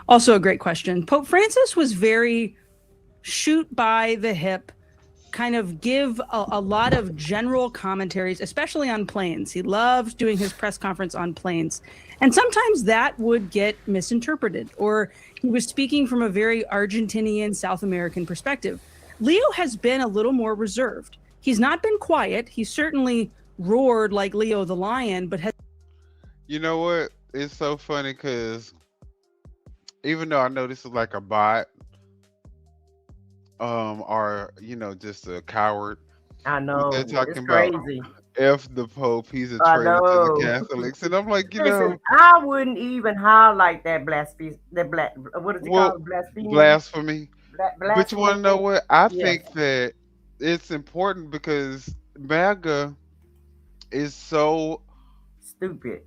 F: Also a great question. Pope Francis was very shoot by the hip, kind of give a lot of general commentaries, especially on planes. He loved doing his press conference on planes. And sometimes that would get misinterpreted, or he was speaking from a very Argentinian, South American perspective. Leo has been a little more reserved. He's not been quiet. He certainly roared like Leo the lion, but has...
D: You know what? It's so funny because even though I know this is like a bot, or just a coward.
E: I know.
D: They're talking
E: it's
D: about
E: crazy.
D: F the Pope, he's a traitor to the Catholics, and I'm like,
E: Listen, I wouldn't even highlight that blasphemy. What is it called? Blasphemy.
D: Blasphemy. But you want to know what? I
E: Yes.
D: think that it's important because MAGA is so stupid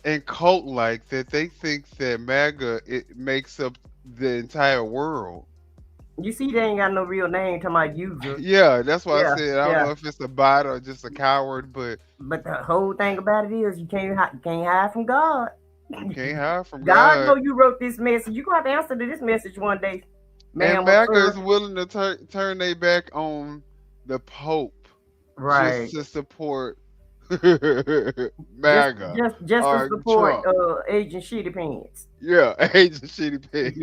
D: and cult-like that they think that MAGA it makes up the entire world.
E: You see, they ain't got no real name to my user.
D: Yeah, that's why I said I don't
E: yeah.
D: know if it's a bot or just a coward, but
E: the whole thing about it is you can't hide from God.
D: you can't hide from
E: God
D: God.
E: know you wrote this message. You're going to have to answer to this message one day.
D: And MAGA is willing to turn their back on the Pope,
E: Right.
D: just to support MAGA.
E: Just to
D: or
E: support
D: Trump.
E: Agent Shitty Pants.
D: Yeah, Agent Shitty Pants.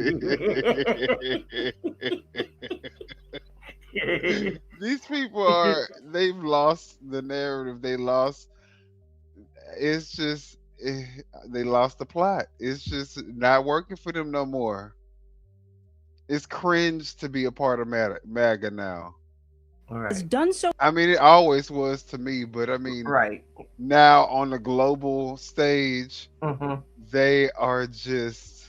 D: These people they've lost the narrative. It's just, they lost the plot. It's just not working for them no more. It's cringe to be a part of MAGA now.
F: Has done so.
D: I mean, it always was to me, but I mean, now on the global stage, they are just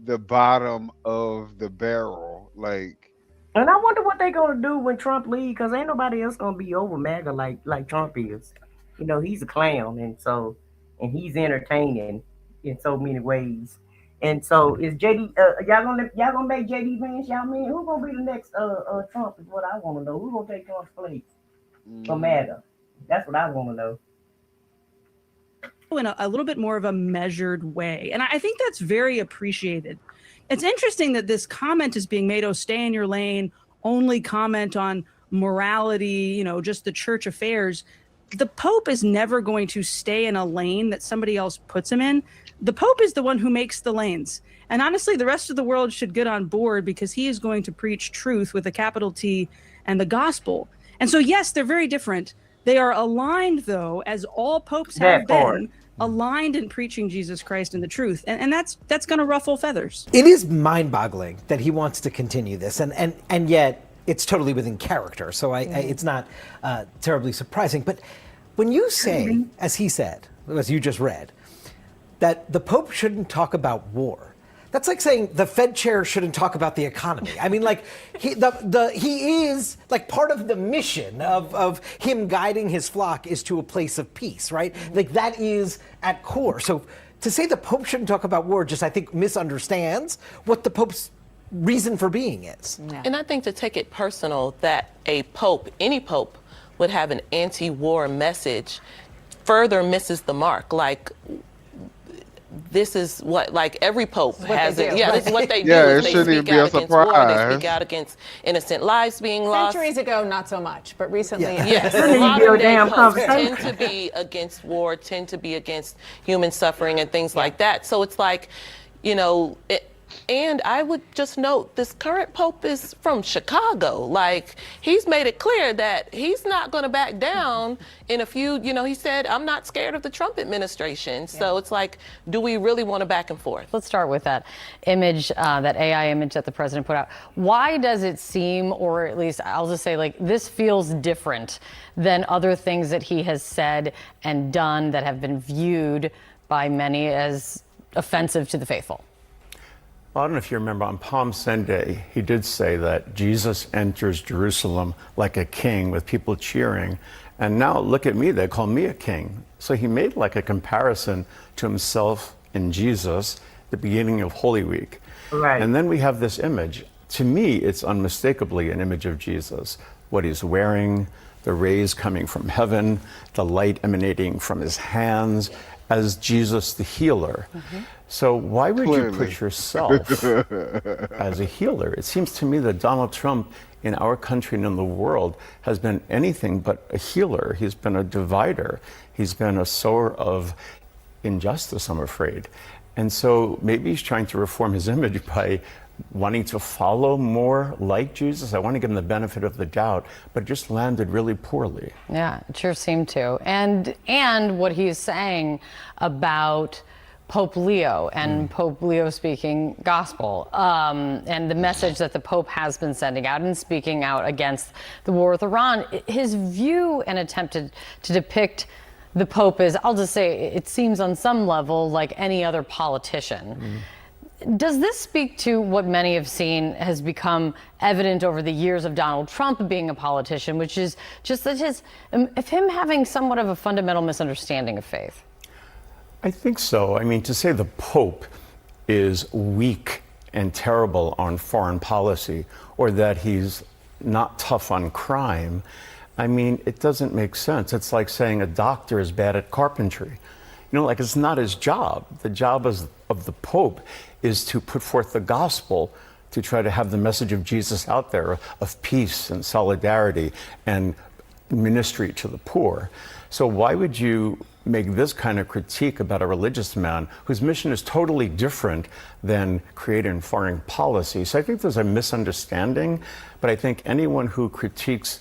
D: the bottom of the barrel. Like,
E: And I wonder what they're gonna do when Trump leaves, because ain't nobody else gonna be over MAGA like Trump is. He's a clown, and he's entertaining in so many ways. And so is JD y'all gonna make JD Vance y'all mean? Who gonna be the next Trump is what I wanna know. Who gonna take Trump's place? No matter. That's what I wanna know.
F: In a little bit more of a measured way. And I think that's very appreciated. It's interesting that this comment is being made, stay in your lane, only comment on morality, just the church affairs. The Pope is never going to stay in a lane that somebody else puts him in. The Pope is the one who makes the lanes. And honestly, the rest of the world should get on board because he is going to preach truth with a capital T and the gospel. And so, yes, they're very different. They are aligned, though, as all popes have been, aligned in preaching Jesus Christ and the truth. And that's going to ruffle feathers.
H: It is mind-boggling that he wants to continue this. And yet it's totally within character. So it's not terribly surprising. But when you say, as he said, as you just read, that the Pope shouldn't talk about war, that's like saying the Fed chair shouldn't talk about the economy. I mean, like he is like part of the mission of him guiding his flock is to a place of peace, right? Like that is at core. So to say the Pope shouldn't talk about war just, I think, misunderstands what the Pope's reason for being is.
W: And I think to take it personal that a Pope, any Pope, would have an anti-war message further misses the mark. Like, this is what, like, every pope
P: what
W: has
P: they
W: it.
P: do.
W: Yeah, this is what they do.
D: Yeah,
W: is
D: it
W: they
D: shouldn't even
W: speak
D: be a
W: out against war. They
D: surprise.
W: speak out against innocent lives being lost.
J: Centuries ago, not so much, but recently,
W: Yes,
E: Really,
W: modern
E: your
W: day
E: damn
W: popes
E: conversation.
W: tend to be against war, tend to be against human suffering and things like that. So it's like, you know, and I would just note this current pope is from Chicago. Like, he's made it clear that he's not going to back down in a few, you know, he said, I'm not scared of the Trump administration. So it's like, do we really want to back and forth?
K: Let's start with that image, that AI image that the president put out. Why does it seem, or at least I'll just say, like, this feels different than other things that he has said and done that have been viewed by many as offensive to the faithful?
N: Well, I don't know if you remember, on Palm Sunday, he did say that Jesus enters Jerusalem like a king with people cheering. And now look at me, they call me a king. So he made like a comparison to himself and Jesus at the beginning of Holy Week.
E: Right.
N: And then we have this image. To me, it's unmistakably an image of Jesus. What he's wearing, the rays coming from heaven, the light emanating from his hands, as Jesus the healer. So why would you put yourself as a healer? It seems to me that Donald Trump in our country and in the world has been anything but a healer. He's been a divider. He's been a sower of injustice, I'm afraid. And so maybe he's trying to reform his image by wanting to follow more like Jesus. I want to give him the benefit of the doubt, but it just landed really poorly.
K: Yeah, it sure seemed to. And what he's saying about Pope Leo and Pope Leo speaking gospel, and the message that the Pope has been sending out and speaking out against the war with Iran, his view and attempt to depict the Pope as, I'll just say, it seems on some level like any other politician. Does this speak to what many have seen has become evident over the years of Donald Trump being a politician, which is just that him having somewhat of a fundamental misunderstanding of faith?
N: I think so. I mean, to say the Pope is weak and terrible on foreign policy, or that he's not tough on crime, I mean, it doesn't make sense. It's like saying a doctor is bad at carpentry. You know, like, it's not his job. The job of the Pope is to put forth the gospel, to try to have the message of Jesus out there, of peace and solidarity and ministry to the poor. So why would you make this kind of critique about a religious man whose mission is totally different than creating foreign policy? So I think there's a misunderstanding, but I think anyone who critiques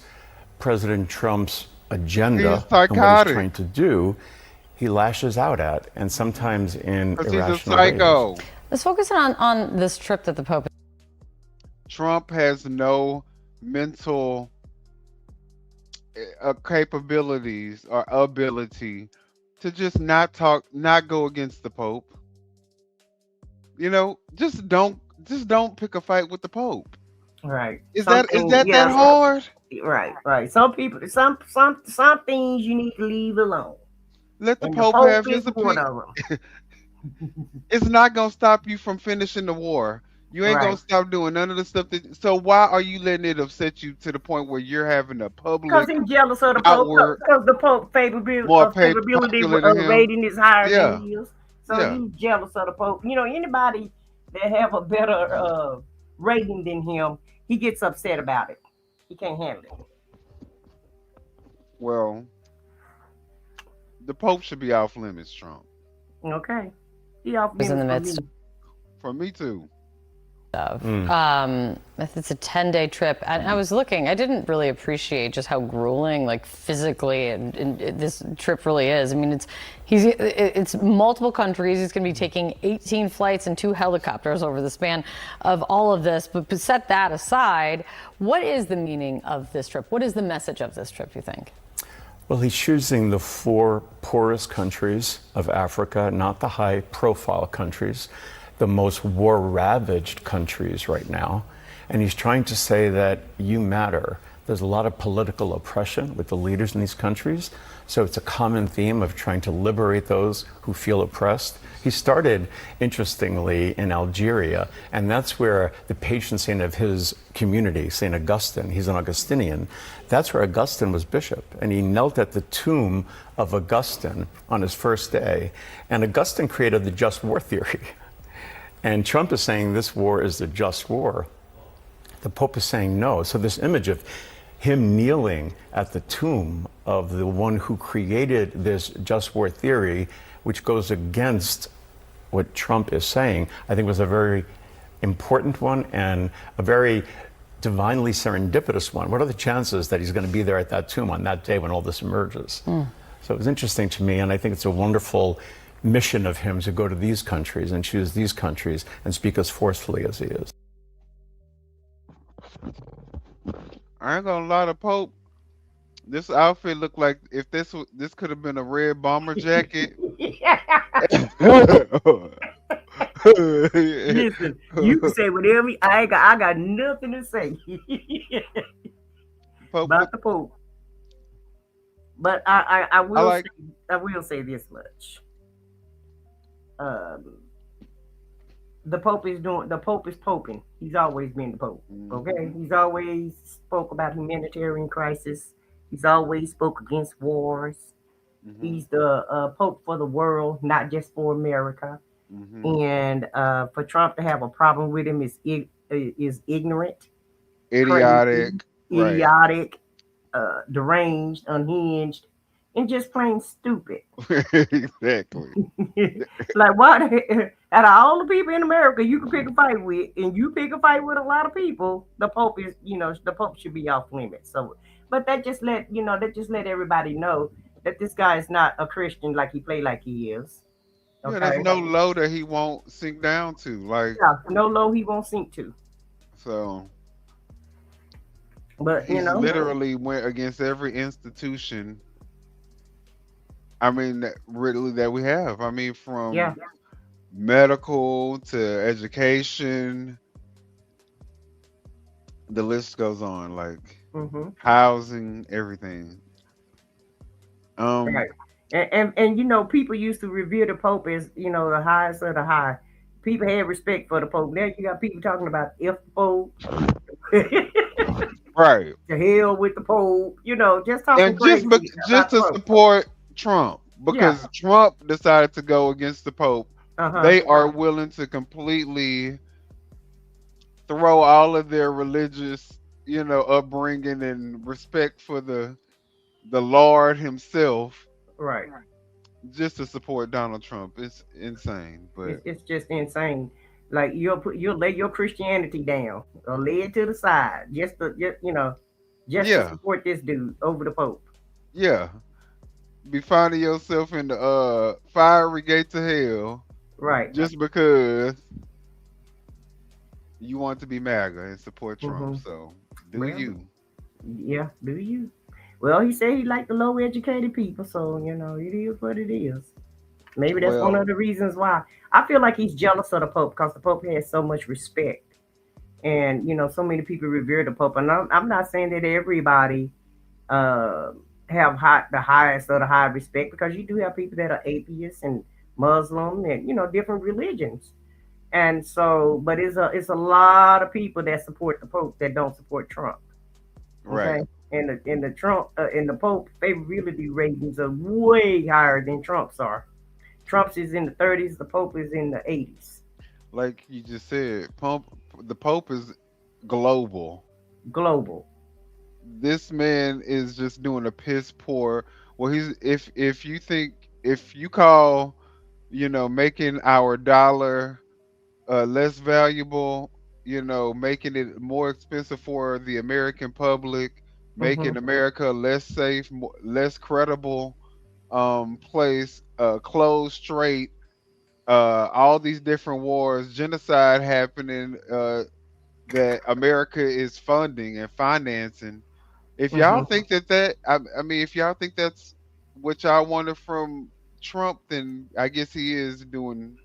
N: President Trump's agenda and what he's trying to do, he lashes out at, and sometimes in irrational
D: he's a psycho.
K: Ways. Let's focus on this trip that the Pope.
D: Trump has no mental capabilities or ability to just not go against the Pope. You know, just don't pick a fight with the Pope.
E: Right.
D: Is that that hard?
E: Right. Some people, some things you need to leave alone.
D: Let the
E: And
D: Pope have his
E: one
D: opinion.
E: of them.
D: It's not gonna stop you from finishing the war. You ain't gonna stop doing none of the stuff so why are you letting it upset you to the point where you're having a public
E: Because he's jealous of the Pope. Because the Pope favorability rating is higher than his. So he's jealous of the Pope. You know, anybody that have a better rating than him, he gets upset about it. He can't handle it.
D: Well, the Pope should be off limits, Trump.
E: Okay. He off limits
K: in the midst.
D: For me too.
K: It's a 10-day trip, and I was looking. I didn't really appreciate just how grueling, like physically, and this trip really is. I mean, it's multiple countries. He's going to be taking 18 flights and 2 helicopters over the span of all of this. But set that aside, what is the meaning of this trip? What is the message of this trip, you think?
N: Well, he's choosing the 4 poorest countries of Africa, not the high-profile countries, the most war-ravaged countries right now. And he's trying to say that you matter, There's a lot of political oppression with the leaders in these countries. So it's a common theme of trying to liberate those who feel oppressed. He started, interestingly, in Algeria, and that's where the patron saint of his community, St. Augustine, he's an Augustinian, that's where Augustine was bishop. And he knelt at the tomb of Augustine on his first day. And Augustine created the just war theory. And Trump is saying this war is the just war. The Pope is saying no. So this image of him kneeling at the tomb of the one who created this just war theory, which goes against what Trump is saying, I think was a very important one and a very divinely serendipitous one. What are the chances that he's going to be there at that tomb on that day when all this emerges? So it was interesting to me, and I think it's a wonderful mission of him to go to these countries and choose these countries and speak as forcefully as he is.
D: I ain't gonna lie to Pope. This outfit looked like if this could have been a red bomber jacket.
E: Listen, you can say whatever. I got nothing to say about the Pope. But I will say this much. The Pope is poping. He's always been the Pope. Okay, he's always spoke about humanitarian crisis. He's always spoke against wars. He's the Pope for the world, not just for America. And for Trump to have a problem with him is ignorant,
D: idiotic,
E: crazy, deranged, unhinged, and just plain stupid.
D: Exactly.
E: Like what? Out of all the people in America you can pick a fight with, and you pick a fight with a lot of people, the Pope is, the Pope should be off limits. So, but that just let everybody know that this guy is not a Christian like he play like he is.
D: Okay? Yeah, there's no low that he won't sink down to. Like
E: no low he won't sink to.
D: So,
E: but
D: he literally went against every institution. I mean, that we have. I mean, from medical to education, the list goes on. Like housing, everything.
E: Right. And people used to revere the Pope as the highest of the high. People had respect for the Pope. Now you got people talking about F the Pope.
D: Right.
E: To hell with the Pope. Just talking
D: and
E: crazy
D: just to support Trump, because Trump decided to go against the Pope. They are willing to completely throw all of their religious, upbringing and respect for the Lord himself,
E: right,
D: just to support Donald Trump. It's insane, but
E: it's just insane. Like you'll lay your Christianity down or lay it to the side just to support this dude over the Pope.
D: Yeah, be finding yourself in the fiery gates of hell,
E: right?
D: Just because you want to be MAGA and support Trump. So do you?
E: Yeah, do you? Well, he said he liked the low educated people, so it is what it is. Maybe that's one of the reasons why I feel like he's jealous of the Pope, because the Pope has so much respect, and so many people revere the Pope. And I'm not saying that everybody have the highest of the high respect, because you do have people that are atheists and Muslim and different religions, and so but it's a lot of people that support the Pope that don't support Trump. Okay?
D: Right.
E: And the Trump and the Pope favorability ratings are way higher than Trump's are. Trump's is in the 30s, the Pope is in the 80s.
D: Like you just said, the Pope is global.
E: Global.
D: This man is just doing a piss poor. Well, if you call, making our dollar less valuable, making it more expensive for the American public, making America less safe, less credible place, closed straight, all these different wars, genocide happening that America is funding and financing. If y'all think that I mean, if y'all think that's what y'all wanted from Trump, then I guess he is doing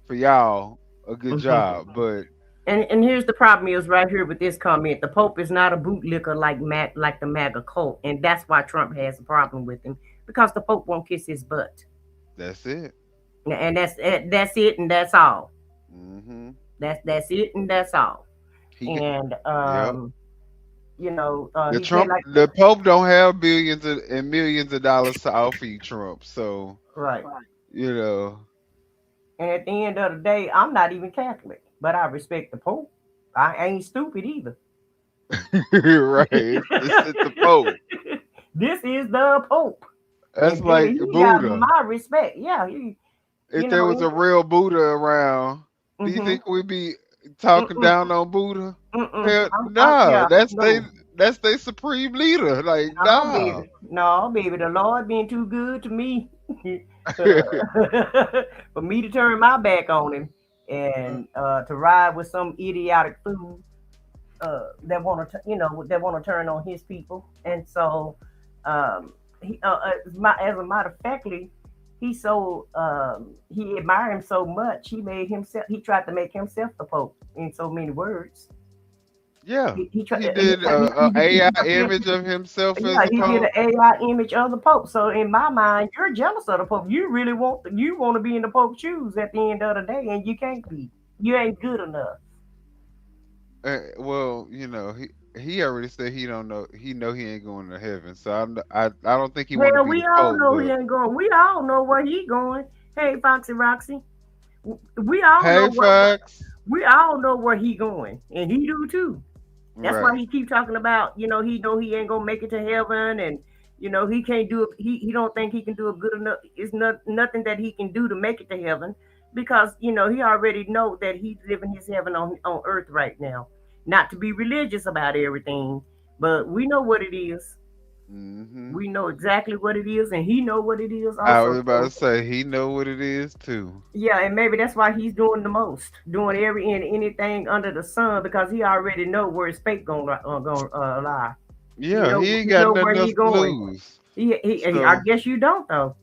D: for y'all a good job. But
E: And here's the problem is right here with this comment. The Pope is not a bootlicker like the MAGA cult. And that's why Trump has a problem with him. Because the Pope won't kiss his butt.
D: That's it.
E: And that's it and that's all.
D: Mm-hmm.
E: That's it and that's all. And you know,
D: the Pope don't have billions and millions of dollars to offer you, Trump. So
E: right.
D: You know.
E: And at the end of the day, I'm not even Catholic, but I respect the Pope. I ain't stupid either.
D: Right. It's the Pope.
E: This is the Pope.
D: That's
E: and
D: like
E: he
D: Buddha.
E: Got my respect. Yeah.
D: If there was a real Buddha around, do you think we'd be talking down on Buddha? No, that's their supreme leader. Like,
E: no, baby, the Lord being too good to me for me to turn my back on him and to ride with some idiotic fool that want to turn on his people. And so, he, as a matter of factly, he admired him so much. He tried to make himself the Pope in so many words.
D: Yeah, he did an AI image of himself as the Pope.
E: He did an AI image of the Pope. So in my mind, you're jealous of the Pope. You really want to be in the Pope's shoes at the end of the day, and you can't be. You ain't good enough.
D: Well, you know, he already said he don't know. He ain't going to heaven. So I don't think he.
E: Well, we all know he ain't going. We all know where he going. Hey, Foxy Roxy. We all know.
D: Fox.
E: We all know where he going, and he do too. That's why he keep talking about, he know he ain't gonna make it to heaven, and he can't do it. He don't think he can do it good enough. It's nothing that he can do to make it to heaven, because he already know that he's living his heaven on earth right now. Not to be religious about everything, but we know what it is.
D: Mm-hmm.
E: We know exactly what it is, and he know what it is also.
D: I was about to say he know what it is too.
E: Yeah, and maybe that's why he's doing the most, doing anything under the sun, because he already know where his fate gonna lie.
D: Yeah, he ain't got nothing else to lose.
E: I guess you don't though.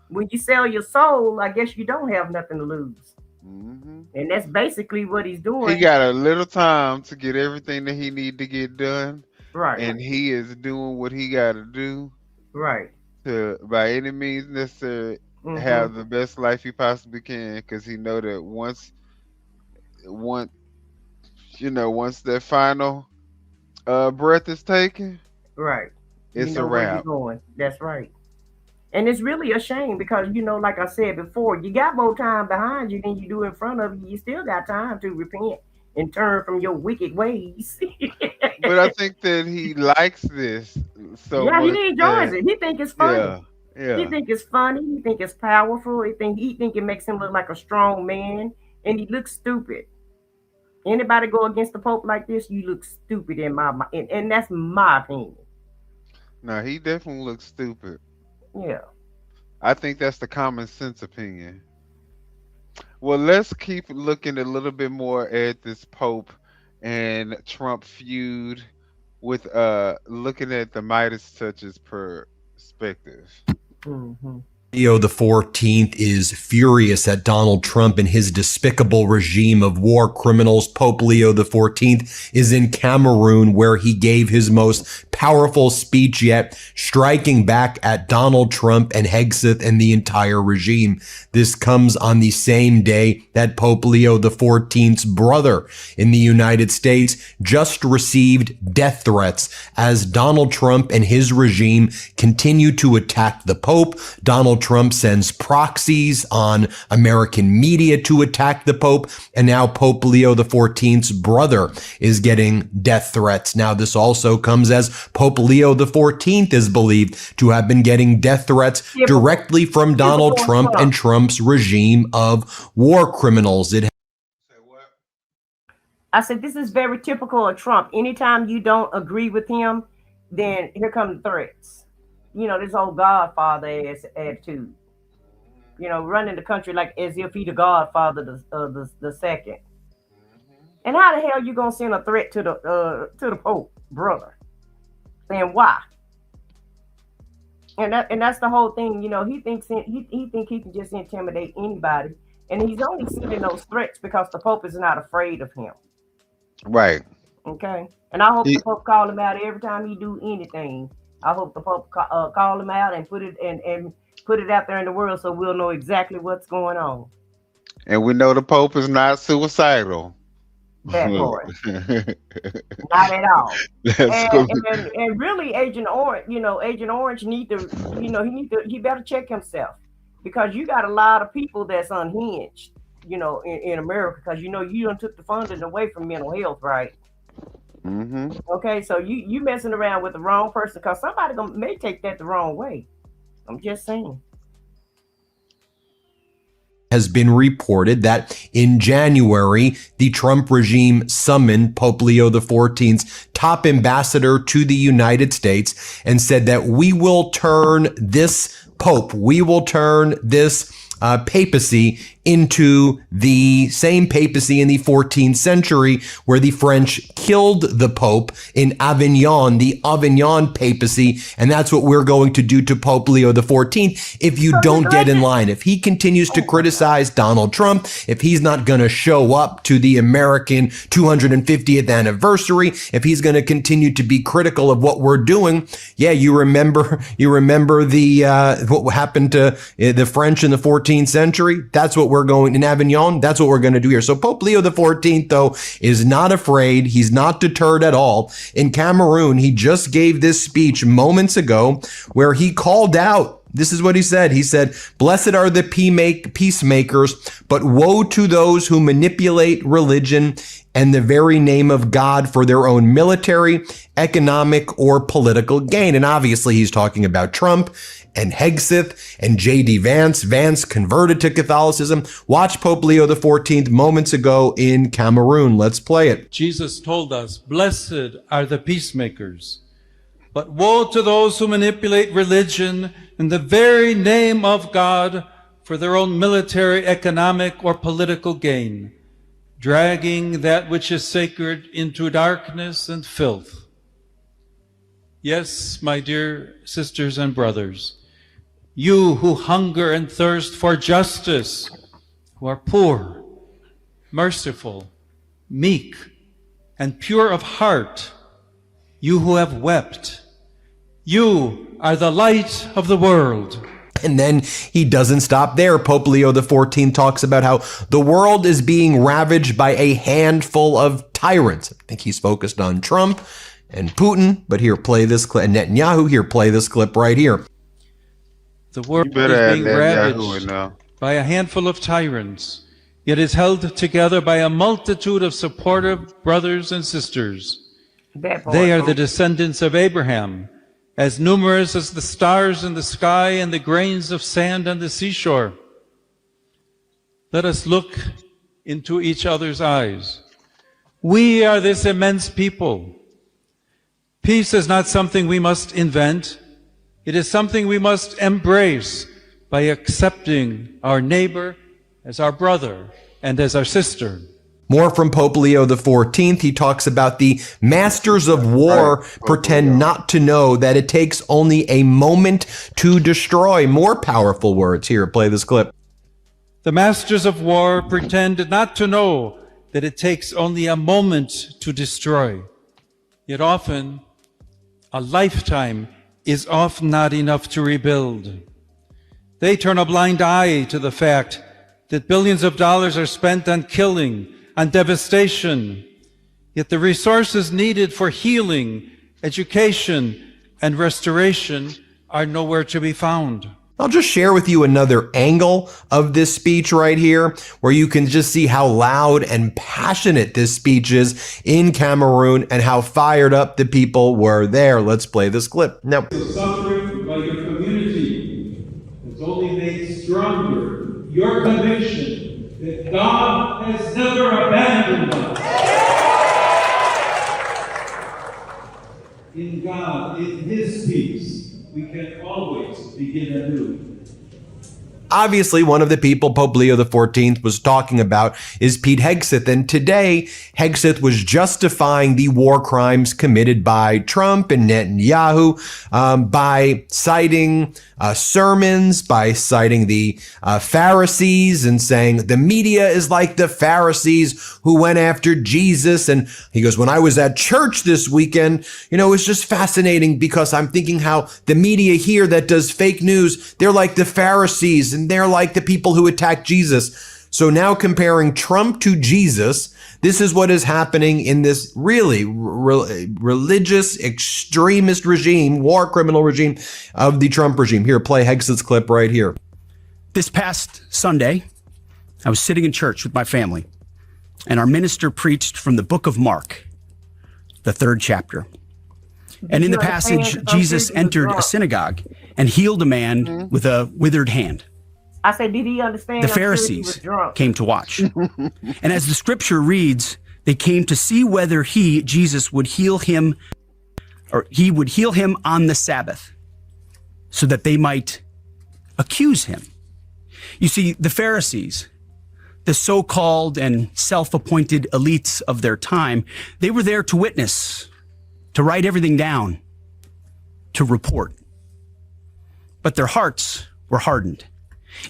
E: When you sell your soul, I guess you don't have nothing to lose.
D: Mm-hmm.
E: And that's basically what he's doing.
D: He got a little time to get everything that he need to get done.
E: Right.
D: And he is doing what he got to do.
E: Right.
D: To, by any means necessary, have the best life he possibly can, because he know that once that final breath is taken,
E: right,
D: it's a wrap.
E: That's right. And it's really a shame because, like I said before, you got more time behind you than you do in front of you. You still got time to repent and turn from your wicked ways.
D: But I think that he likes this so much.
E: Yeah, he enjoys it. He think it's funny.
D: Yeah.
E: He think it's funny. He think it's powerful. He think it makes him look like a strong man, and he looks stupid. Anybody go against the Pope like this, you look stupid in my mind, and that's my opinion.
D: No, he definitely looks stupid.
E: Yeah.
D: I think that's the common sense opinion. Well, let's keep looking a little bit more at this Pope and Trump feud with looking at the Midas touches perspective.
E: Mm-hmm.
M: Leo XIV is furious at Donald Trump and his despicable regime of war criminals. Pope Leo XIV is in Cameroon, where he gave his most powerful speech yet, striking back at Donald Trump and Hegseth and the entire regime. This comes on the same day that Pope Leo XIV's brother in the United States just received death threats as Donald Trump and his regime continue to attack the Pope. Donald Trump sends proxies on American media to attack the Pope, and now Pope Leo XIV's brother is getting death threats. Now, this also comes as Pope Leo XIV is believed to have been getting death threats directly from Donald Trump and Trump's regime of war criminals.
E: I said, this is very typical of Trump. Anytime you don't agree with him, then here come the threats. This old Godfather ass attitude. Running the country like as if he the Godfather the second. And how the hell you gonna send a threat to the Pope, brother? And why? And that's the whole thing. He thinks he can just intimidate anybody, and he's only sending those threats because the Pope is not afraid of him.
D: Right.
E: Okay. And I hope
D: He-
E: the Pope call him out every time he do anything. I hope the Pope call him out and put it out there in the world so we'll know exactly what's going on.
D: And we know the Pope is not suicidal.
E: That part. Not at all. And really, Agent Orange need to, he better check himself, because you got a lot of people that's unhinged, in America, because you done took the funding away from mental health, right?
D: Mm-hmm.
E: Okay, so you messing around with the wrong person, because somebody may take that the wrong way. I'm just saying.
M: Has been reported that in January, the Trump regime summoned Pope Leo XIV's top ambassador to the United States and said that we will turn this Pope, we will turn this papacy into the same papacy in the 14th century where the French killed the Pope in Avignon, the Avignon papacy. And that's what we're going to do to Pope Leo XIV if you don't get in line. If he continues to criticize Donald Trump, if he's not going to show up to the American 250th anniversary, if he's going to continue to be critical of what we're doing. Yeah, you remember the what happened to the French in the 14th century? That's what we're going in Avignon. That's what we're going to do here. So Pope Leo XIV, though, is not afraid. He's not deterred at all. In Cameroon, he just gave this speech moments ago where he called out. This is what he said. He said, "Blessed are the peacemakers, but woe to those who manipulate religion and the very name of God for their own military, economic, or political gain." And obviously he's talking about Trump and Hegseth and J.D. Vance. Vance converted to Catholicism. Watch Pope Leo XIV moments ago in Cameroon. Let's play it.
O: Jesus told us, "Blessed are the peacemakers, but woe to those who manipulate religion in the very name of God for their own military, economic, or political gain, dragging that which is sacred into darkness and filth." Yes, my dear sisters and brothers, you who hunger and thirst for justice, who are poor, merciful, meek, and pure of heart, you who have wept, you are the light of the world.
M: And then he doesn't stop there. Pope Leo XIV talks about how the world is being ravaged by a handful of tyrants. I think he's focused on Trump and Putin, but here, play this clip. And Netanyahu, here, play this clip right here.
O: The world is being ravaged by a handful of tyrants, yet is held together by a multitude of supportive brothers and sisters. They are the descendants of Abraham, as numerous as the stars in the sky and the grains of sand on the seashore. Let us look into each other's eyes. We are this immense people. Peace is not something we must invent. It is something we must embrace by accepting our neighbor as our brother and as our sister.
M: More from Pope Leo XIV. He talks about the masters of war pretend not to know that it takes only a moment to destroy. More powerful words. Here, play this clip.
O: The masters of war pretend not to know that it takes only a moment to destroy. Yet often, a lifetime is often not enough to rebuild. They turn a blind eye to the fact that billions of dollars are spent on killing, on devastation, yet the resources needed for healing, education, and restoration are nowhere to be found.
M: I'll just share with you another angle of this speech right here, where you can just see how loud and passionate this speech is in Cameroon and how fired up the people were there. Let's play this clip. Now,
O: The suffering by your community has only made stronger your conviction that God has never abandoned us. In God, in His peace, we can always begin anew.
M: Obviously, one of the people Pope Leo XIV was talking about is Pete Hegseth. And today, Hegseth was justifying the war crimes committed by Trump and Netanyahu by citing sermons, by citing the Pharisees and saying the media is like the Pharisees who went after Jesus. And he goes, when I was at church this weekend, it's just fascinating because I'm thinking how the media here that does fake news, they're like the Pharisees and they're like the people who attack Jesus. So now comparing Trump to Jesus, this is what is happening in this really religious extremist regime, war criminal regime of the Trump regime. Here, play Hegseth's clip right here.
Q: This past Sunday, I was sitting in church with my family, and our minister preached from the book of Mark, the 3rd chapter. And in the passage, Jesus entered a synagogue and healed a man with a withered hand.
E: I said, did he understand?
Q: The Pharisees came to watch. And as the scripture reads, they came to see whether Jesus, would heal him, or he would heal him on the Sabbath, so that they might accuse him. You see, the Pharisees, the so-called and self-appointed elites of their time, they were there to witness, to write everything down, to report. But their hearts were hardened.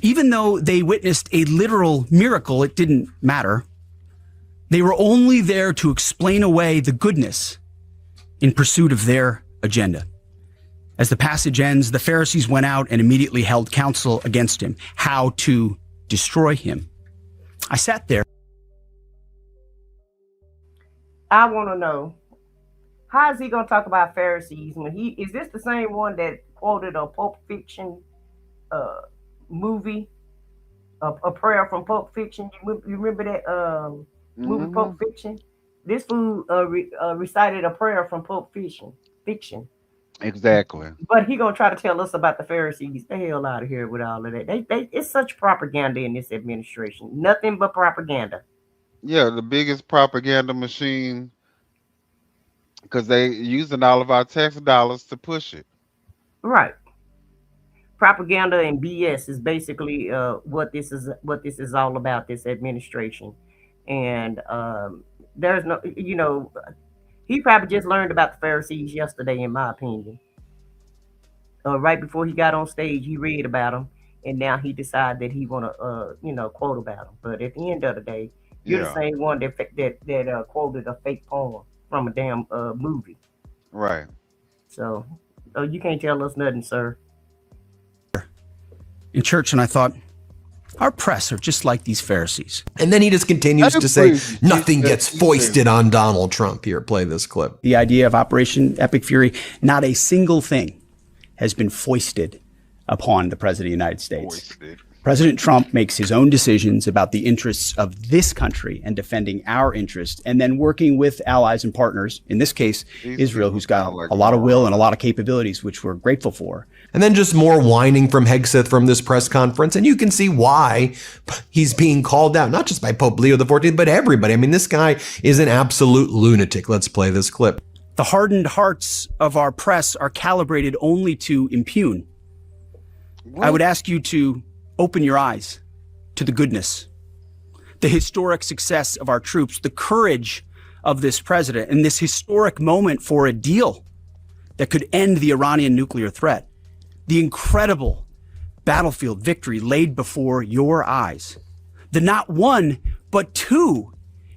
Q: Even though they witnessed a literal miracle, it didn't matter. They were only there to explain away the goodness in pursuit of their agenda. As the passage ends, the Pharisees went out and immediately held counsel against him, how to destroy him. I sat there.
E: I want to know, how is he going to talk about Pharisees when is this the same one that quoted a Pulp Fiction movie, a prayer from Pulp Fiction? You remember that movie Pulp Fiction? This fool recited a prayer from Pulp Fiction.
D: Exactly.
E: But he gonna try to tell us about the Pharisees. The hell out of here with all of that. It's such propaganda in this administration. Nothing but propaganda.
D: Yeah, the biggest propaganda machine, because they using all of our tax dollars to push it.
E: Right. Propaganda and BS is basically what this is all about, this administration. And there's no, he probably just learned about the Pharisees yesterday, in my opinion. Right before he got on stage, he read about them, and now he decided that he want to, quote about them. But at the end of the day, you're the same one that quoted a fake poem from a damn movie.
D: Right.
E: So you can't tell us nothing, sir.
Q: In church, and I thought, our press are just like these Pharisees.
M: And then he just continues to say, nothing gets foisted on Donald Trump. Here, play this clip.
Q: The idea of Operation Epic Fury, not a single thing has been foisted upon the President of the United States. President Trump makes his own decisions about the interests of this country and defending our interests, and then working with allies and partners, in this case, Israel, who's got a lot of will and a lot of capabilities, which we're grateful for.
M: And then just more whining from Hegseth from this press conference. And you can see why he's being called out, not just by Pope Leo XIV, but everybody. I mean, this guy is an absolute lunatic. Let's play this clip.
Q: The hardened hearts of our press are calibrated only to impugn. I would ask you to open your eyes to the goodness, the historic success of our troops, the courage of this president, and this historic moment for a deal that could end the Iranian nuclear threat. The incredible battlefield victory laid before your eyes. The not one, but two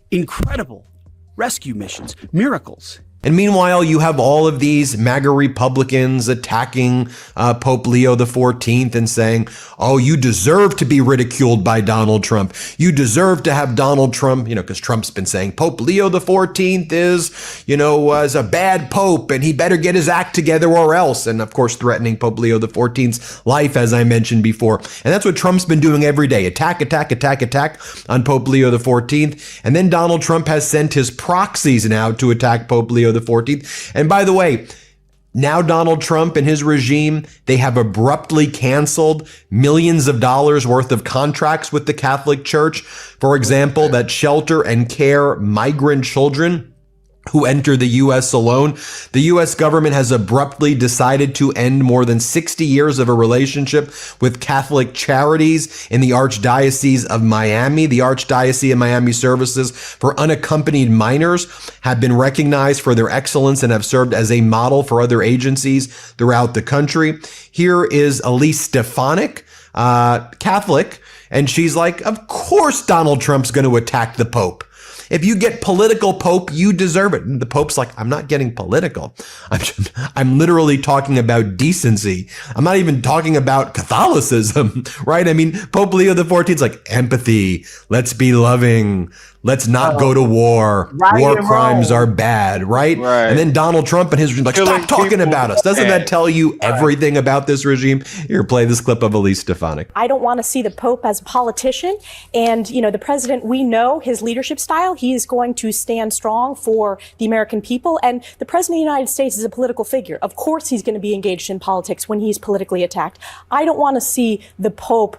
Q: incredible rescue missions, miracles.
M: And meanwhile, you have all of these MAGA Republicans attacking Pope Leo XIV and saying, oh, you deserve to be ridiculed by Donald Trump. You deserve to have Donald Trump, because Trump's been saying Pope Leo XIV is a bad pope and he better get his act together or else. And of course, threatening Pope Leo XIV's life, as I mentioned before. And that's what Trump's been doing every day. Attack on Pope Leo XIV. And then Donald Trump has sent his proxies now to attack Pope Leo XIV. And by the way, now Donald Trump and his regime, they have abruptly canceled millions of dollars worth of contracts with the Catholic Church. For example, that shelter and care migrant children who enter the U.S. alone. The U.S. government has abruptly decided to end more than 60 years of a relationship with Catholic charities in the Archdiocese of Miami. The Archdiocese of Miami services for unaccompanied minors have been recognized for their excellence and have served as a model for other agencies throughout the country. Here is Elise Stefanik, Catholic, and she's like, of course Donald Trump's going to attack the Pope. If you get political, Pope, you deserve it. And the Pope's like, I'm not getting political. I'm literally talking about decency. I'm not even talking about Catholicism, right? I mean, Pope Leo XIV like, empathy. Let's be loving. Let's not go to war. War crimes are bad, right? And then Donald Trump and his regime like, stop talking about us. Doesn't that tell you everything about this regime? Here, play this clip of Elise Stefanik.
S: I don't want to see the Pope as a politician. And, you know, the president, we know his leadership style. He is going to stand strong for the American people. And the president of the United States is a political figure. Of course, he's going to be engaged in politics when he's politically attacked. I don't want to see the Pope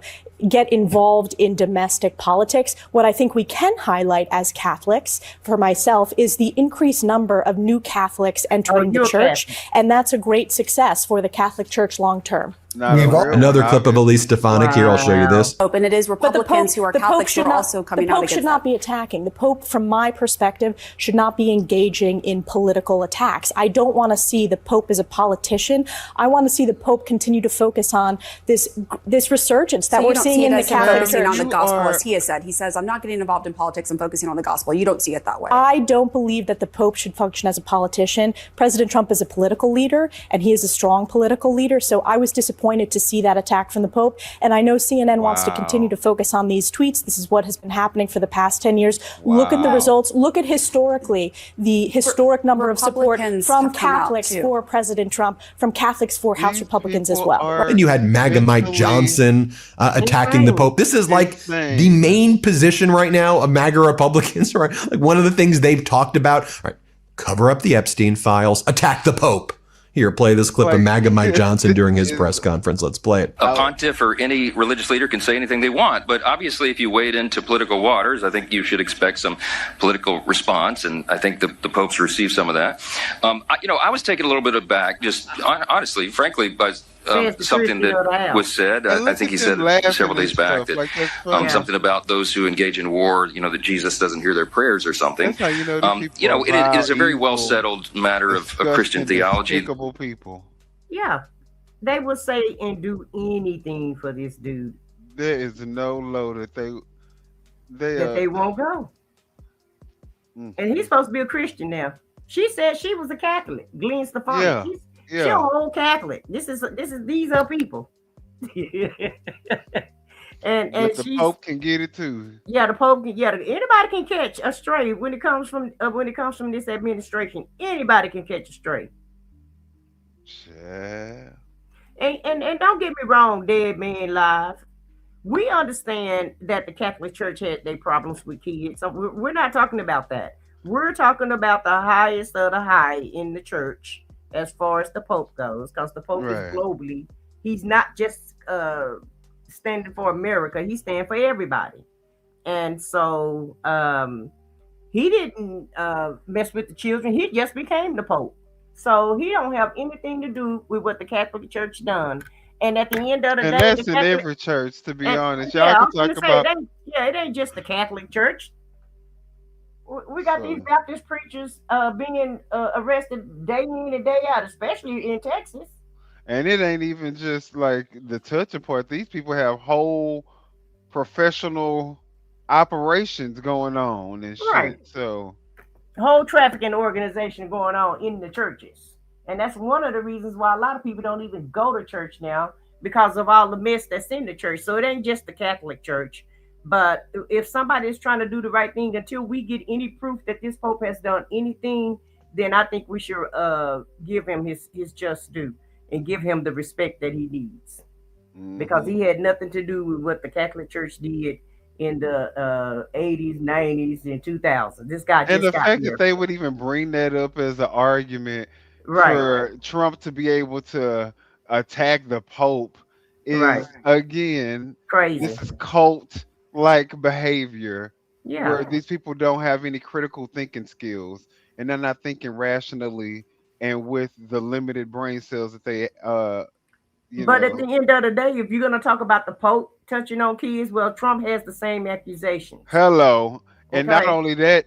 S: get involved in domestic politics. What I think we can highlight as Catholics, for myself, is the increased number of new Catholics entering the church. And that's a great success for the Catholic Church long term.
M: Another clip of Elise Stefanik. Here, I'll show you this.
S: And it is Republicans who are Catholics who are also coming out against that. The Pope should not be attacking. The Pope, from my perspective, should not be engaging in political attacks. I don't want to see the Pope as a politician. I want to see the Pope continue to focus on this resurgence that we're seeing in the Catholic Church.
T: On the gospel, as he has said. He says, I'm not getting involved in politics, I'm focusing on the gospel. You don't see it that way.
S: I don't believe that the Pope should function as a politician. President Trump is a political leader, and he is a strong political leader. So I was disappointed to see that attack from the Pope. And I know CNN wants to continue to focus on these tweets. This is what has been happening for the past 10 years. Look at the results. Look at historically the historic number of support from Catholics for President Trump, from Catholics for House Republicans as well.
M: And you had MAGA Mike Johnson attacking the Pope. This is like the main position right now of MAGA Republicans, right? Like one of the things they've talked about, right? Cover up the Epstein files, attack the Pope. Here, play this clip of MAGA Mike Johnson during his press conference. Let's play it.
U: A pontiff or any religious leader can say anything they want, but obviously if you wade into political waters, I think you should expect some political response, and I think the Pope's received some of that. I was taken a little bit aback, just honestly, frankly, by something that was said. I think he said several days back that something about those who engage in war, that Jesus doesn't hear their prayers or something. It is a very well settled matter of Christian theology.
E: People. Yeah, they will say and do anything for this dude.
D: There is no low that they won't go.
E: And he's supposed to be a Christian now. She said she was a Catholic. Glenn Stefanik. She's a whole Catholic. These are people. and
D: the Pope can get it too.
E: Yeah, the Pope can. Yeah, anybody can catch a stray when it comes from this administration. Anybody can catch a stray.
D: Yeah.
E: And don't get me wrong, Dead Man Live. We understand that the Catholic Church had their problems with kids. So we're not talking about that. We're talking about the highest of the high in the church as far as the Pope goes, because the Pope is globally. He's not just standing for America. He's standing for everybody. And so he didn't mess with the children. He just became the Pope. So he don't have anything to do with what the Catholic Church done. And at the end of the day,
D: that's in every church, to be honest. Y'all can talk about.
E: It ain't just the Catholic Church. We got these Baptist preachers being arrested day in and day out, especially in Texas.
D: And it ain't even just like the touching part. These people have whole professional operations going on and shit. So
E: whole trafficking organization going on in the churches. And that's one of the reasons why a lot of people don't even go to church now, because of all the mess that's in the church. So it ain't just the Catholic Church. But if somebody is trying to do the right thing, until we get any proof that this Pope has done anything, then I think we should give him his just due and give him the respect that he needs. Because he had nothing to do with what the Catholic Church did in the 80s, 90s, and 2000s. This guy just
D: and the fact that they would even bring that up as an argument for Trump to be able to attack the Pope is again
E: crazy.
D: This is cult-like behavior where these people don't have any critical thinking skills and they're not thinking rationally and with the limited brain cells that they
E: But at the end of the day, if you're going to talk about the Pope touching on kids, well, Trump has the same accusations.
D: Hello. And not
E: Okay.
D: only that,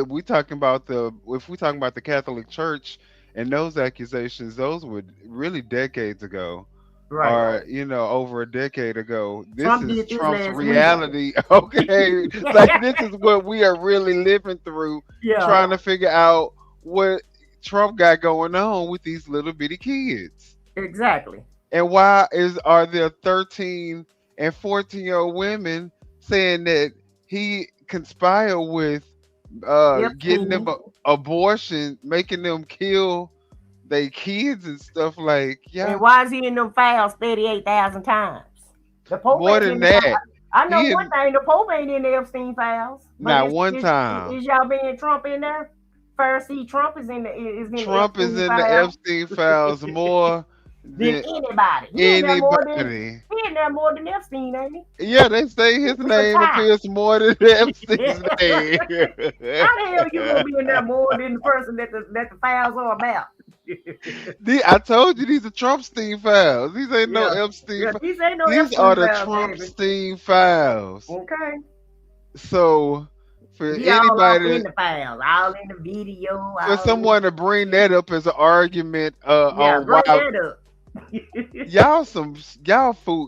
D: we talking about if we talking about the Catholic Church and those accusations, those were really decades ago.
E: Right.
D: Or, over a decade ago. This
E: Trump
D: is
E: did this
D: Trump's
E: last
D: reality. Okay. Like, this is what we are really living through, trying to figure out what Trump got going on with these little bitty kids.
E: Exactly.
D: And why are there 13 and 14-year-old women saying that he conspired with getting them abortion, making them kill their kids and stuff like
E: And why is he in them files 38,000 times? The Pope
D: more
E: ain't
D: than
E: in
D: that.
E: I know one thing, the Pope ain't in the Epstein files.
D: Not one time.
E: Is y'all being Trump in there? Pharisee Trump is in the
D: Trump is in the Epstein files more
E: than anybody. He in there more than Epstein, ain't he?
D: Yeah, they say his name appears more than Epstein's name.
E: How the hell you gonna be in there more than the person that the files are about?
D: I told you these are Trumpstein files. These ain't no Epstein files.
E: These ain't no
D: These
E: Epstein
D: are the
E: files,
D: Trumpstein files.
E: Okay.
D: So for
E: All
D: anybody
E: in the files, all in the video.
D: For someone to bring that up as an argument on
E: bring
D: why
E: that up.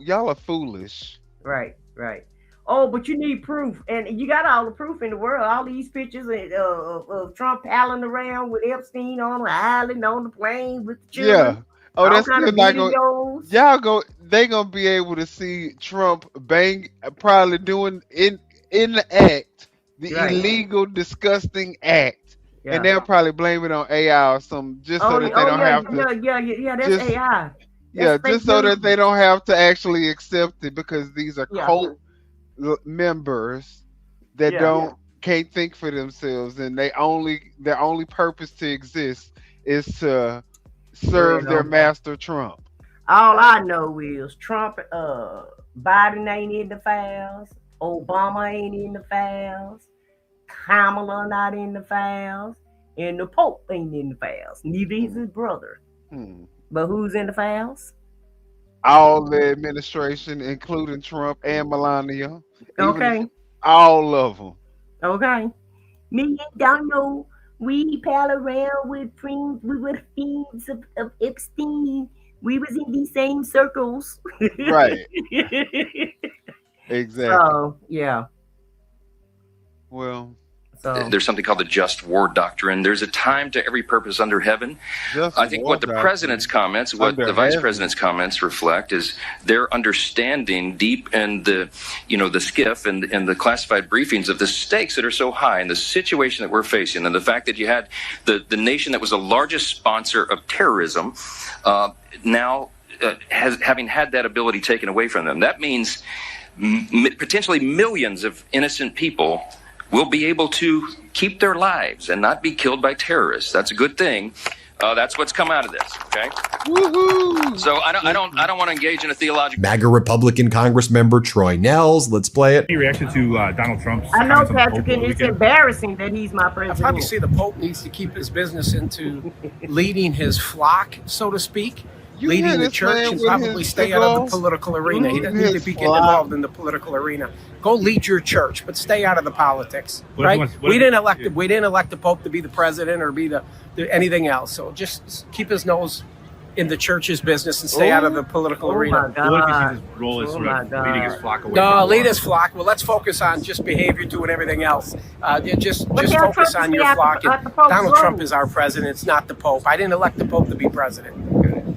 D: y'all are foolish.
E: Right. Oh, but you need proof, and you got all the proof in the world. All these pictures of Trump palling around with Epstein on the island, on the plane with the children.
D: Yeah. Oh, that's
E: still
D: not going. They gonna be able to see Trump probably doing in the act the illegal, disgusting act, and they'll probably blame it on AI or something, just so that they don't have to.
E: Yeah, that's AI.
D: Just so that they don't have to actually accept it, because these are cult members that can't think for themselves, and their only purpose to exist is to serve their master Trump.
E: All I know is Trump, Biden ain't in the files, Obama ain't in the files, Kamala not in the files, and the Pope ain't in the files. Neither is his brother. But who's in the files?
D: All the administration, including Trump and Melania.
E: Okay.
D: All of them.
E: Okay. Me don't know. We pal around with friends. We were fiends of Epstein. We was in these same circles.
D: Right. Exactly.
E: So, yeah.
D: Well.
U: There's something called the just war doctrine. There's a time to every purpose under heaven. I think what the president's comments, what the vice president's comments reflect is their understanding deep in the, the skiff and the classified briefings of the stakes that are so high and the situation that we're facing, and the fact that you had the nation that was the largest sponsor of terrorism now having had that ability taken away from them. That means potentially millions of innocent people will be able to keep their lives and not be killed by terrorists. That's a good thing. That's what's come out of this. Okay.
D: Woohoo!
U: So I don't want to engage in a theological.
M: MAGA Republican Congress member Troy Nels. Let's play it.
B: Any reaction to Donald Trump's?
E: I know, Patrick, and it's embarrassing that he's my president.
I: I probably say the Pope needs to keep his business into leading his flock, so to speak. Leading the church, and probably stay out of the political arena. He doesn't need to be getting involved in the political arena. Go lead your church, but stay out of the politics. Right? We didn't elect the Pope to be the president or be the anything else. So just keep his nose in the church's business and stay out of the political arena.
B: What do you see his role as sort of leading his flock away?
I: No, lead his flock. Well, let's focus on just behavior, doing everything else. Just focus on your flock. And Donald Trump is our president. It's not the Pope. I didn't elect the Pope to be president.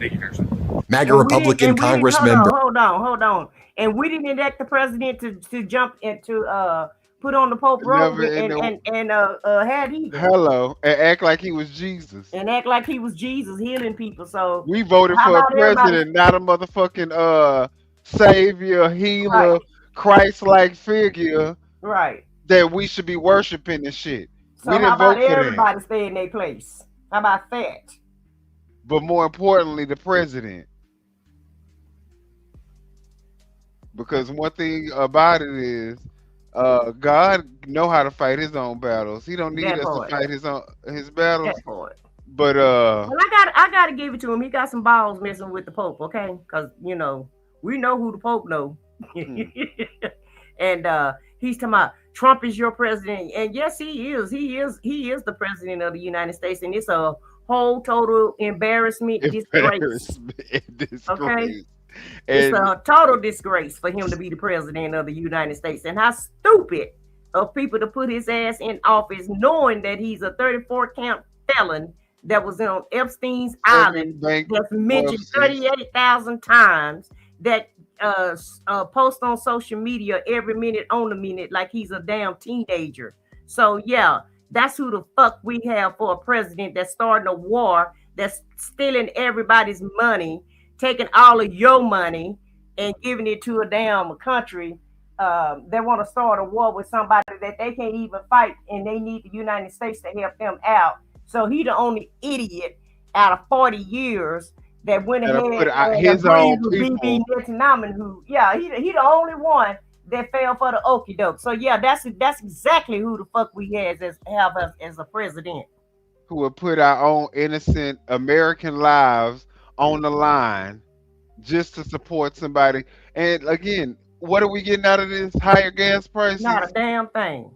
B: Thank you, Congressman.
M: MAGA Republican Congress member.
E: Hold on. And we didn't elect the president to jump into put on the Pope robe and had either.
D: Hello, and act like he was Jesus.
E: And act like he was Jesus healing people. So
D: we voted for a president, not a motherfucking savior, healer, Christ-like figure.
E: Right.
D: That we should be worshiping and shit.
E: So how about everybody stay in their place? How about that?
D: But more importantly, the president. Because one thing about it is, God know how to fight his own battles. He don't need
E: That
D: us to
E: part.
D: fight his battles.
E: That part.
D: But
E: Well, I gotta give it to him. He got some balls messing with the Pope, okay? Because we know who the Pope know. And he's talking about Trump is your president, and yes, he is. He is the president of the United States, and it's a whole total embarrassment, disgrace. Okay, it's a total disgrace for him to be the president of the United States, and how stupid of people to put his ass in office, knowing that he's a 34 count felon that was on Epstein's island, that's mentioned 38,000 times, that post on social media every minute on the minute like he's a damn teenager. So yeah, that's who the fuck we have for a president that's starting a war, that's stealing everybody's money, taking all of your money and giving it to a damn country that want to start a war with somebody that they can't even fight, and they need the United States to help them out. So he the only idiot out of 40 years that went ahead and
D: his own people.
E: he the only one that fell for the okie doke. So yeah, that's exactly who the fuck we have as a president.
D: Who would put our own innocent American lives on the line just to support somebody. And again, what are we getting out of this? Higher gas prices?
E: Not a damn thing.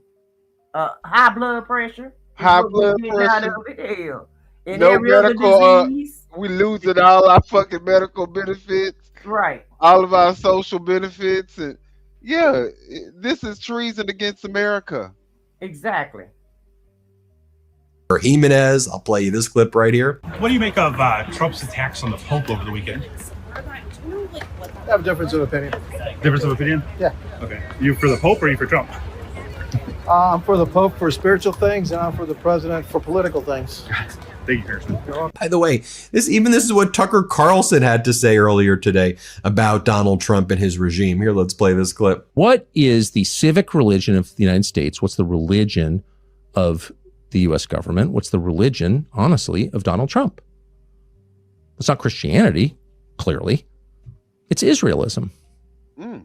E: High blood pressure.
D: High blood pressure.
E: And
D: no
E: every
D: medical.
E: other disease.
D: We losing all our fucking medical benefits.
E: Right.
D: All of our social benefits, and yeah, this is treason against America.
E: Exactly.
M: Jimenez, I'll play you this clip right here.
B: What do you make of Trump's attacks on the Pope over the weekend?
A: I have a difference of opinion.
B: Difference of opinion?
A: Yeah.
B: Okay. You for the Pope or you for Trump?
A: I'm for the Pope for spiritual things, and I'm for the president for political things.
B: Thank you, Harrison.
M: By the way, this is what Tucker Carlson had to say earlier today about Donald Trump and his regime. Here, let's play this clip.
R: What is the civic religion of the United States? What's the religion of the U.S. government? What's the religion, honestly, of Donald Trump? It's not Christianity, clearly. It's Israelism.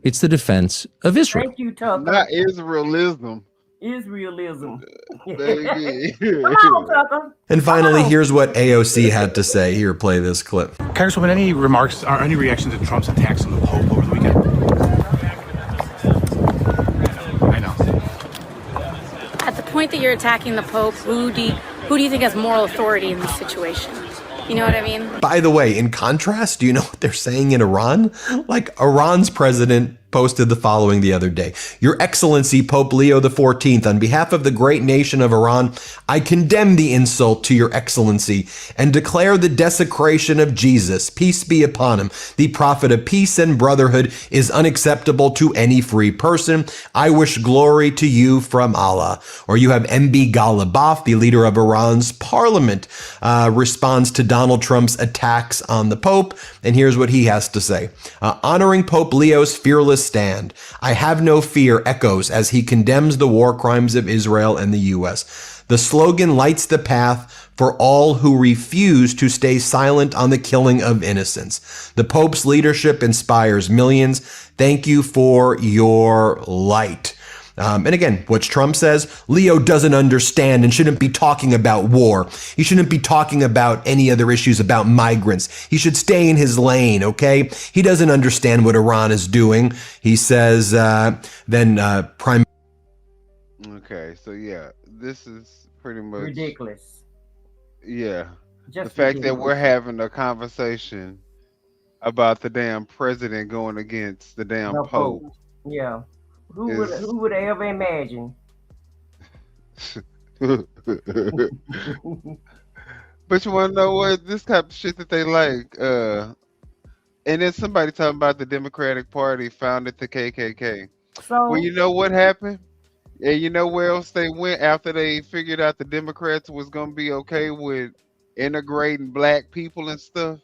R: It's the defense of Israel.
E: Thank you, Tucker.
D: Not Israelism.
E: Israelism.
D: Baby.
E: Come on, Tucker.
M: And finally, here's what AOC had to say. Here, play this clip.
B: Congresswoman, any remarks or any reaction to Trump's attacks on the Pope over the weekend? I know.
V: At the point that you're attacking the Pope, who do you think has moral authority in this situation? You know what I mean?
M: By the way, in contrast, do you know what they're saying in Iran? Like, Iran's president posted the following the other day. Your Excellency, Pope Leo XIV, on behalf of the great nation of Iran, I condemn the insult to your Excellency and declare the desecration of Jesus, peace be upon him. The prophet of peace and brotherhood is unacceptable to any free person. I wish glory to you from Allah. Or you have MB Ghalibaf, the leader of Iran's parliament, responds to Donald Trump's attacks on the Pope. And here's what he has to say. Honoring Pope Leo's fearless stand, I have no fear, echoes as he condemns the war crimes of Israel and the U.S. The slogan lights the path for all who refuse to stay silent on the killing of innocents. The Pope's leadership inspires millions. Thank you for your light. And again, what Trump says, Leo doesn't understand and shouldn't be talking about war. He shouldn't be talking about any other issues about migrants. He should stay in his lane, okay? He doesn't understand what Iran is doing. He says, Prime...
D: Okay, so yeah, this is pretty much...
E: ridiculous.
D: Yeah.
E: Just
D: the fact
E: ridiculous.
D: that we're having a conversation about the damn president going against the damn Pope.
E: Yeah. Who would ever imagine?
D: But you want to know what? This type of shit that they like. And then somebody talking about the Democratic Party founded the KKK.
E: So,
D: well, you know what happened? And you know where else they went after they figured out the Democrats was going to be okay with integrating black people and stuff?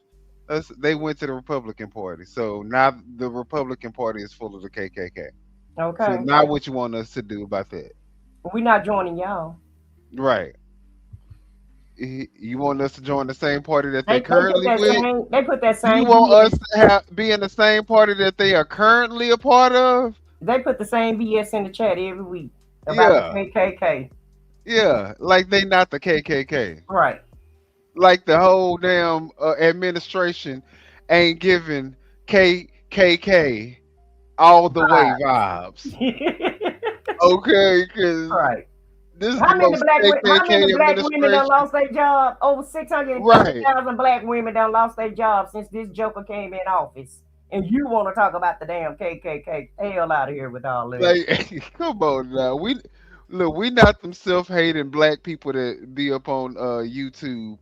D: They went to the Republican Party. So now the Republican Party is full of the KKK.
E: Okay.
D: So now what you want us to do about that?
E: We're not joining y'all.
D: Right. You want us to join the same party that they currently
E: They put that same.
D: You want us to be in the same party that they are currently a part of?
E: They put the same BS in the chat every week about the KKK.
D: Yeah, like they not the KKK.
E: Right.
D: Like the whole damn administration ain't giving KKK all the way vibes. Okay, because this is
E: How
D: the
E: many
D: most
E: black women
D: administration.
E: done lost their job? Over 650,000 black women done lost their job since this joker came in office. And you want to talk about the damn KKK? Hell out of here with all this.
D: Like, come on now. We not them self-hating black people that be up on YouTube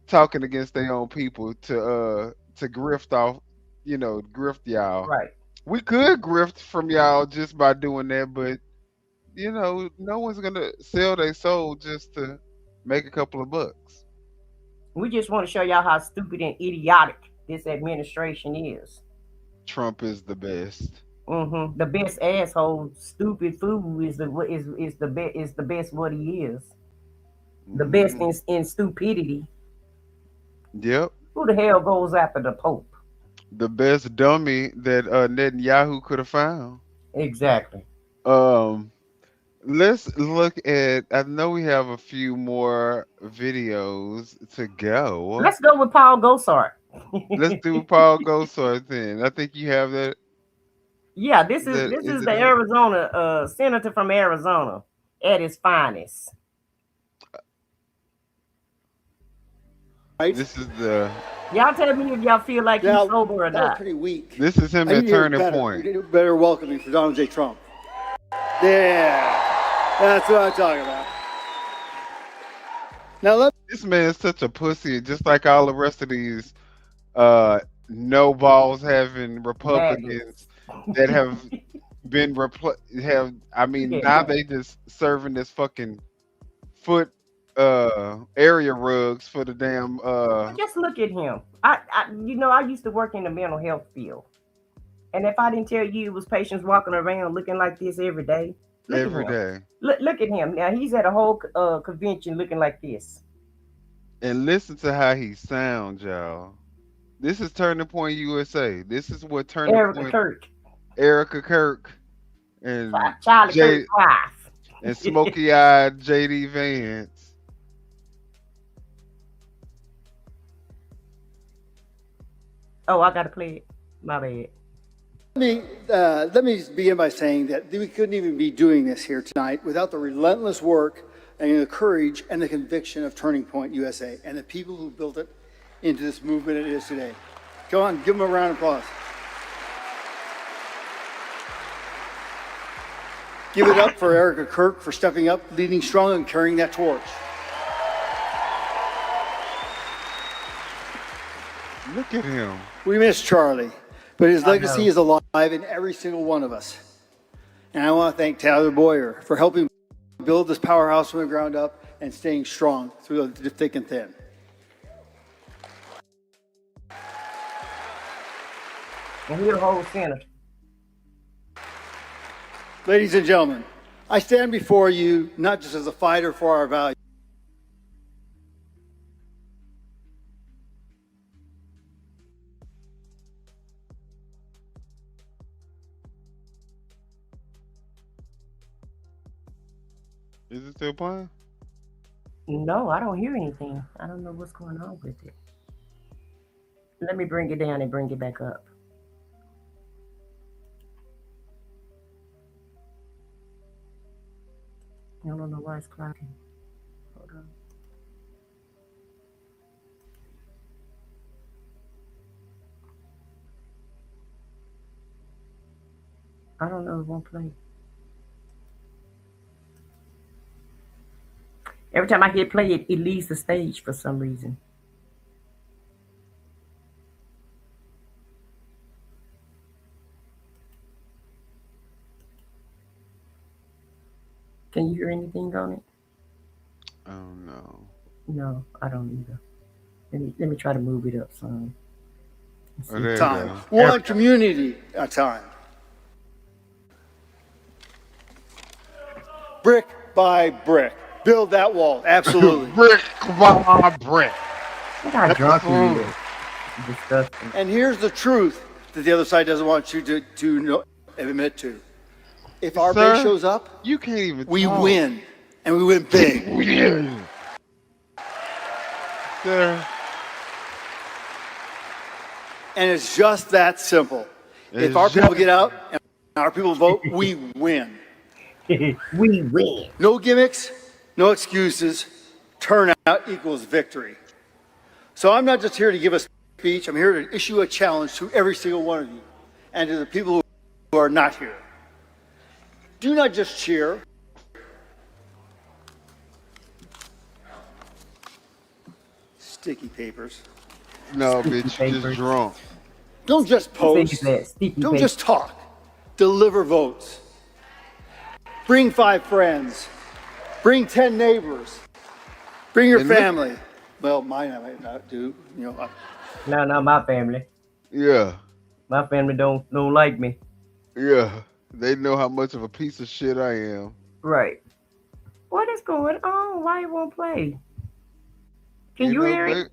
D: talking against their own people to grift off, grift y'all.
E: Right.
D: We could grift from y'all just by doing that, but no one's gonna sell their soul just to make a couple of bucks.
E: We just want to show y'all how stupid and idiotic this administration is.
D: Trump is the best.
E: Mm-hmm. The best asshole, stupid fool is the best what he is. The best in stupidity.
D: Yep.
E: Who the hell goes after the Pope?
D: The best dummy that Netanyahu could have found.
E: Exactly.
D: Let's look at. I know we have a few more videos to go.
E: Let's go with Paul Gosar.
D: Let's do Paul Gosar then. I think you have that.
E: Yeah, this is the Arizona senator from Arizona at his finest.
D: This is the.
E: Y'all tell me if y'all feel like he's sober or
C: that was
E: not.
C: pretty weak.
D: This is him at Turning Point.
C: You did better welcoming for Donald J. Trump. Yeah, that's what I'm talking about. Now
D: this man's such a pussy, just like all the rest of these no balls having Republicans that have been now they just serving this fucking foot area rugs for the damn
E: Just look at him. I used to work in the mental health field. And if I didn't tell you it was patients walking around looking like this every day.
D: Every day.
E: Look at him. Now he's at a whole convention looking like this.
D: And listen to how he sounds, y'all. This is Turning Point USA. This is what Turning Point. Erica Kirk and
E: Charlie Kirk's wife.
D: And smoky-eyed JD Vance.
E: Oh, I gotta play it. My bad.
C: Let me begin by saying that we couldn't even be doing this here tonight without the relentless work and the courage and the conviction of Turning Point USA and the people who built it into this movement it is today. Come on, give them a round of applause. Give it up for Erica Kirk for stepping up, leading strong, and carrying that torch.
D: Look at him.
C: We miss Charlie, but his legacy is alive in every single one of us. And I want to thank Tyler Boyer for helping build this powerhouse from the ground up and staying strong through the thick and thin.
E: And we're the whole Senate.
C: Ladies and gentlemen, I stand before you not just as a fighter for our values.
D: Is it still playing?
E: No, I don't hear anything. I don't know what's going on with it. Let me bring it down and bring it back up. I don't know why it's clocking. Hold on. I don't know. It won't play. Every time I hit play, it leaves the stage for some reason. Can you hear anything on it?
D: Oh no.
E: No, I don't either. Let me try to move it up some.
C: Time. One community at a time. Brick by brick. Build that wall. Absolutely.
D: Brick by brick.
E: Look how drunk he is. Disgusting.
C: And here's the truth that the other side doesn't want you to admit to. If our base shows up,
D: you can't even
C: we
D: talk.
C: win, and we win big.
D: Sir.
C: And it's just that simple. If our people get out and our people vote, we win.
E: We win.
C: No gimmicks, no excuses. Turnout equals victory. So I'm not just here to give a speech. I'm here to issue a challenge to every single one of you and to the people who are not here. Do not just cheer. Sticky papers.
D: No, bitch, you just drunk.
C: Don't just post. Don't just talk. Deliver votes. Bring 5 friends. Bring 10 neighbors. Bring your family. Well, mine I might not do. You know.
E: No, not my family.
D: Yeah.
E: My family don't like me.
D: Yeah. They know how much of a piece of shit I am.
E: Right. What is going on? Why it won't play? Can you hear it?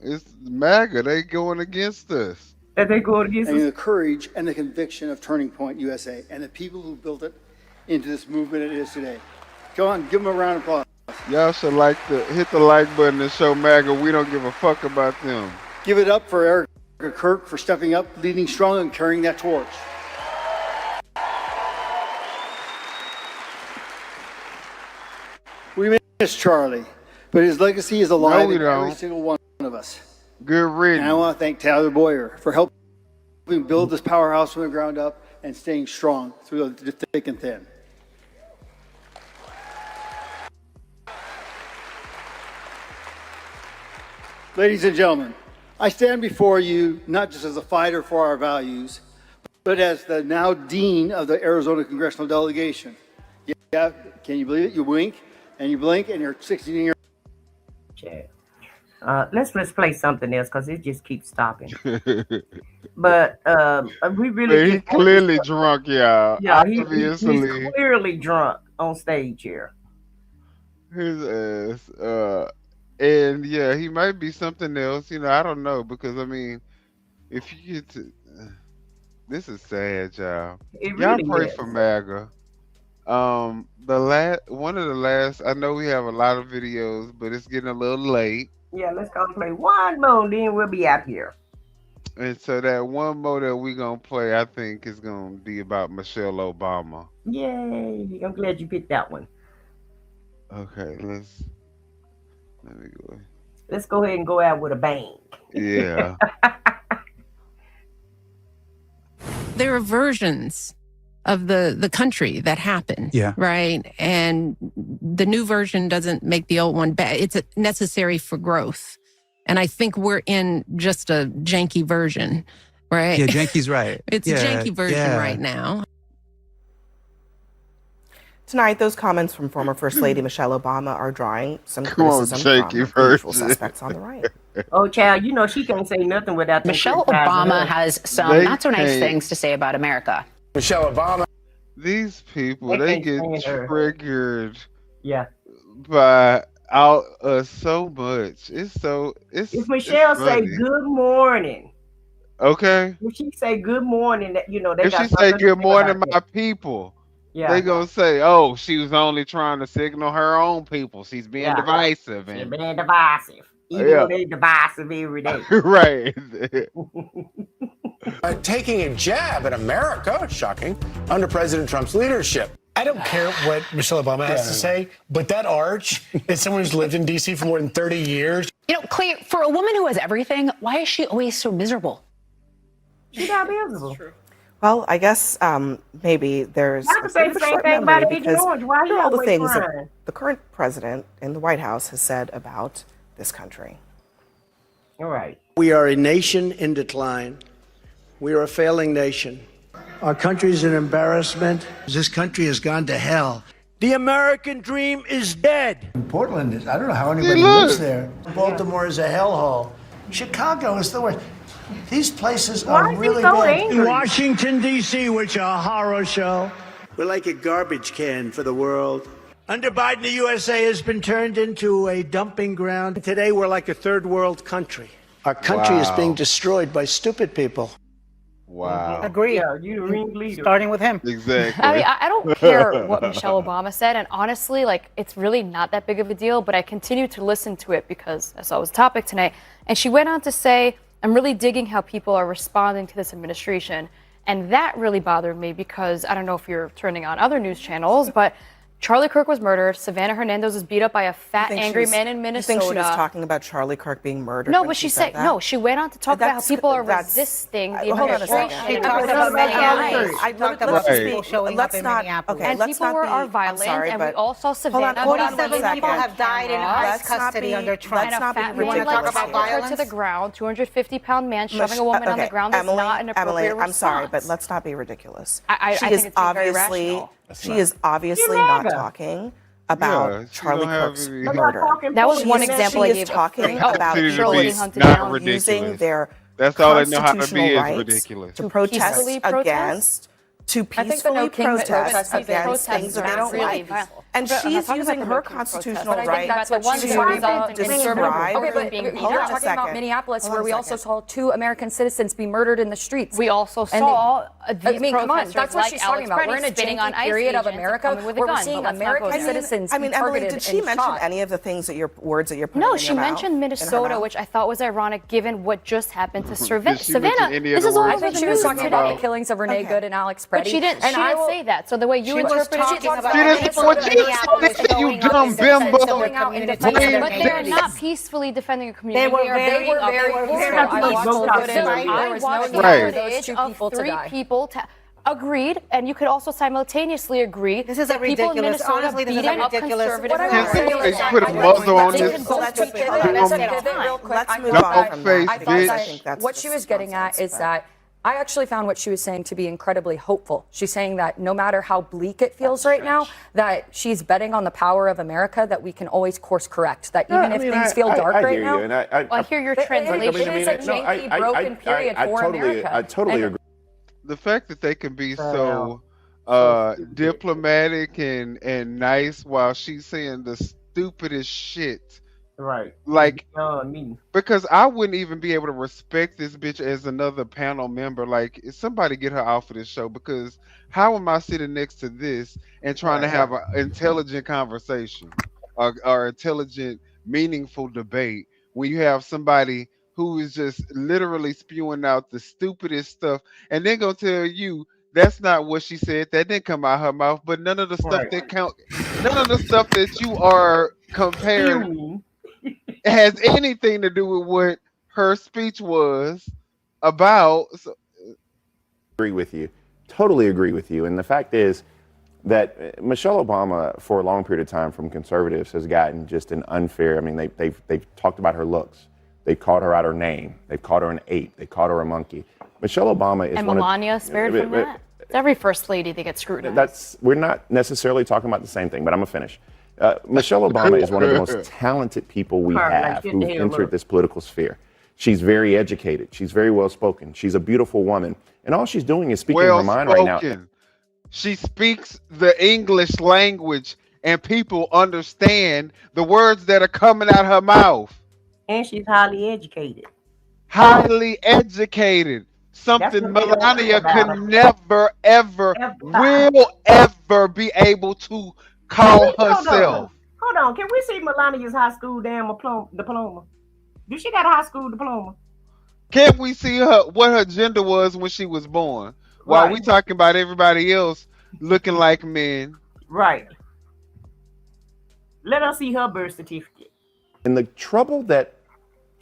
D: It's MAGA. They going against us.
E: That they going against us?
C: And the courage and the conviction of Turning Point USA and the people who built it into this movement it is today. Go on, give them a round of applause.
D: Y'all should hit the like button and show MAGA we don't give a fuck about them.
C: Give it up for Erica Kirk for stepping up, leading strong, and carrying that torch. We miss Charlie, but his legacy is alive in every single one of us.
D: Good riddance.
C: And I want to thank Tyler Boyer for helping build this powerhouse from the ground up and staying strong through the thick and thin. Ladies and gentlemen, I stand before you not just as a fighter for our values, but as the now dean of the Arizona Congressional Delegation. Yeah, can you believe it? You wink and you blink and you're 16 years old.
E: Let's play something else because it just keeps stopping. But we really.
D: He's clearly drunk, y'all.
E: Yeah, he's clearly drunk on stage here.
D: His ass. And yeah, he might be something else. You know, I don't know because I mean, if you get to, this is sad, y'all. Y'all pray for MAGA. One of the last. I know we have a lot of videos, but it's getting a little late.
E: Yeah, let's go play one more, then we'll be out here.
D: And so that one more that we're gonna play, I think, is gonna be about Michelle Obama.
E: Yay! I'm glad you picked that one.
D: Okay, let me go.
E: Let's go ahead and go out with a bang.
D: Yeah.
F: There are versions of the country that happen.
G: Yeah.
F: Right. And the new version doesn't make the old one bad. It's necessary for growth. And I think we're in just a janky version, right?
G: Yeah, janky's right.
F: It's a janky version right now.
L: Tonight, those comments from former First Lady Michelle Obama are drawing some criticism from the usual suspects on the right.
E: Oh, child, you know she can't say nothing without
P: Michelle Obama has some not so nice things to say about America.
D: Michelle Obama. These people, they get triggered.
E: Yeah.
D: By out so much. If
E: Michelle say good morning.
D: Okay.
E: If she say good morning, you know they.
D: If she say good morning, my people.
E: Yeah.
D: They gonna say, "Oh, she was only trying to signal her own people. She's being divisive."
E: She's being divisive. Even though they divisive every day.
D: Right.
X: Taking a jab at America, shocking, under President Trump's leadership.
Y: I don't care what Michelle Obama has to say, but that arch is someone who's lived in D.C. for more than 30 years.
P: You know, Clay, for a woman who has everything, why is she always so miserable?
E: She's not miserable.
L: Well, I guess maybe there's
E: I have to say the same thing about Agent Orange. Why
L: all the
E: always
L: things
E: crying?
L: that the current president in the White House has said about this country.
E: All right.
Z: We are a nation in decline. We are a failing nation. Our country is an embarrassment. This country has gone to hell. The American dream is dead. Portland is, I don't know how anybody lives there. Baltimore is a hellhole. Chicago is the worst. These places are really bad. Washington, D.C., which are a horror show. We're like a garbage can for the world. Under Biden, the USA has been turned into a dumping ground. Today, we're like a third world country. Our country is being destroyed by stupid people.
D: Wow.
G: Agree.
E: Yeah, you the ringleader.
G: Starting with him.
D: Exactly.
H: I mean, I don't care what Michelle Obama said, and honestly, like, it's really not that big of a deal, but I continue to listen to it because I saw it was a topic tonight. And she went on to say, I'm really digging how people are responding to this administration. And that really bothered me because I don't know if you're turning on other news channels, but Charlie Kirk was murdered. Savannah Hernandez was beat up by a fat, angry man in Minnesota.
L: You think she was talking about Charlie Kirk being murdered?
H: No,
L: when
H: but she
L: said
H: said,
L: that?
H: no, she went on to talk about how people are resisting the
L: Hold on a
H: administration.
L: second.
G: She talked about Minneapolis.
L: I
G: talked about
L: Right.
G: people showing
L: Let's
G: up in
L: not-
G: Minneapolis.
L: okay,
H: And
L: let's
H: people
L: not
H: are
L: be-
H: violent,
L: I'm sorry,
H: and we
L: but-
H: all saw Savannah.
G: 47 people have died in ICE custody under Trump.
L: Let's not be
G: You want to talk about
H: her
G: violence?
H: to the ground, 250-pound man shoving a woman on the ground is not an appropriate
L: Emily, I'm sorry, but
H: response.
L: let's not be ridiculous.
H: I
L: She
H: think
L: is
H: it's being very
L: obviously
H: rational.
L: she is obviously not talking about Charlie Kirk's murder.
H: That was one
L: She
H: example I
L: is
H: gave.
L: talking
H: Oh,
L: about
H: Shirley
L: Jews
H: hunted
D: not
H: down.
D: ridiculous.
L: using their
D: That's all they know how to be
L: constitutional
D: is
L: rights
D: ridiculous.
L: to protest
H: Peacefully
L: against, to
H: I think the
L: peacefully
H: No King
L: protest
H: protest
L: against things that they don't
H: really
L: like.
H: violent.
L: And
H: But I'm
L: she's
H: not talking
L: using
H: about the
L: her
H: No King
L: constitutional
H: protest, but I think
L: right
H: that's what one
L: to
H: describe.
L: describe.
J: Okay, but
H: being
J: you're
H: beat
L: Hold on a
J: talking about
L: second.
J: Minneapolis,
L: Hold
J: where
L: on a
J: we also
L: second.
J: saw 2 American citizens be murdered in the streets.
H: We also
J: And
H: saw
J: I
H: these
J: mean, come on,
H: protesters
J: that's what
H: like
J: she's talking
H: Alex
J: about. We're
H: Brennan
J: in a
H: spitting on
J: janky
H: ICE
J: period of
H: agents
J: America
H: coming with a
J: where we're
H: gun,
J: seeing
H: but let's not go
J: American
H: there.
J: citizens
L: I mean,
J: be
L: Emily,
J: targeted
L: did she
J: and
L: mention
J: shot.
L: any of the things that words that you're putting
H: No,
L: in
H: she
L: your mouth?
H: mentioned
L: In her
H: Minnesota,
L: mouth?
H: which I thought was ironic given what just happened to
D: Did she mention
H: Savannah.
D: any of
H: This
D: the
H: is all
D: words?
J: I
H: over
J: think
H: the
J: she was
H: news
J: talking about
H: today.
J: the killings of Renee Good and Alex
H: But
J: Preddy.
H: she didn't
J: And I will-
H: say that. So the way you
G: She was
H: interpreted
G: talking
H: it,
G: about
D: She didn't
G: people
D: what
G: in
D: you
G: Minneapolis
D: said, you
G: showing up
D: dumb
G: in defense
D: bimbo.
G: of their
J: Going out in
G: community.
J: defense of their
H: but they are
J: communities.
H: not peacefully defending a community.
G: They were
H: are
G: very-
H: beating up
G: they were
H: people.
G: very
J: I watched
G: peaceful.
J: the footage.
G: Right.
J: There
H: I
J: was no
H: watched the
J: need
D: Right.
J: for those
H: footage
J: 2
H: of
J: people to
H: 3
J: die.
H: people agreed, and you could also simultaneously agree
G: This is
H: that people in
G: ridiculous.
H: Minnesota
G: Honestly, this is
H: beating up
G: ridiculous.
H: conservative
J: What I
D: Can
J: will say
D: somebody
J: is that
D: put a
J: I
D: muzzle on
J: they
D: this?
J: can both
L: Let's
J: pivot.
L: pivot.
J: Let's
L: Let's
J: pivot real quick.
L: Let's
J: I
L: move
J: thought
L: on
J: that-
L: from that,
J: I
L: because
J: thought
L: I
J: that
L: think that's
J: what
L: just
J: she was getting at
L: nonsense,
J: is that I actually found what she was saying to be incredibly hopeful. She's saying that no matter how bleak it feels right now, that she's betting on the power of America, that we can always course correct. That even if things feel dark right now,
H: I hear your
J: it
H: translation.
J: is a janky, broken period for America.
X: I totally agree.
D: The fact that they can be so diplomatic and nice while she's saying the stupidest shit.
E: Right.
D: Like,
E: me.
D: because I wouldn't even be able to respect this bitch as another panel member. Like, somebody get her off of this show, because how am I sitting next to this and trying to have an intelligent conversation or intelligent, meaningful debate when you have somebody who is just literally spewing out the stupidest stuff and then gonna tell you that's not what she said, that didn't come out her mouth, but none of the stuff that count, none of the stuff that you are comparing has anything to do with what her speech was about. So,
K: agree with you. Totally agree with you. And the fact is that Michelle Obama, for a long period of time from conservatives, has gotten just an unfair, I mean, they've talked about her looks. They called her out her name. They called her an ape. They called her a monkey. Michelle Obama is
H: And
K: one
H: Melania
K: of,
H: spared from that? It's every first lady that gets scrutinized.
K: we're not necessarily talking about the same thing, but I'm going to finish. Michelle Obama is one of the most talented people we have who've entered this political sphere. She's very educated. She's very well spoken. She's a beautiful woman. And all she's doing is speaking her mind right now.
D: She speaks the English language and people understand the words that are coming out her mouth.
E: And she's highly educated.
D: Highly educated. Something Melania could never, ever, will ever be able to call herself.
E: Hold on. Can we see Melania's high school diploma? Do she got a high school diploma?
D: Can't we see her what her gender was when she was born? While we talking about everybody else looking like men.
E: Right. Let us see her birth certificate.
K: And the trouble that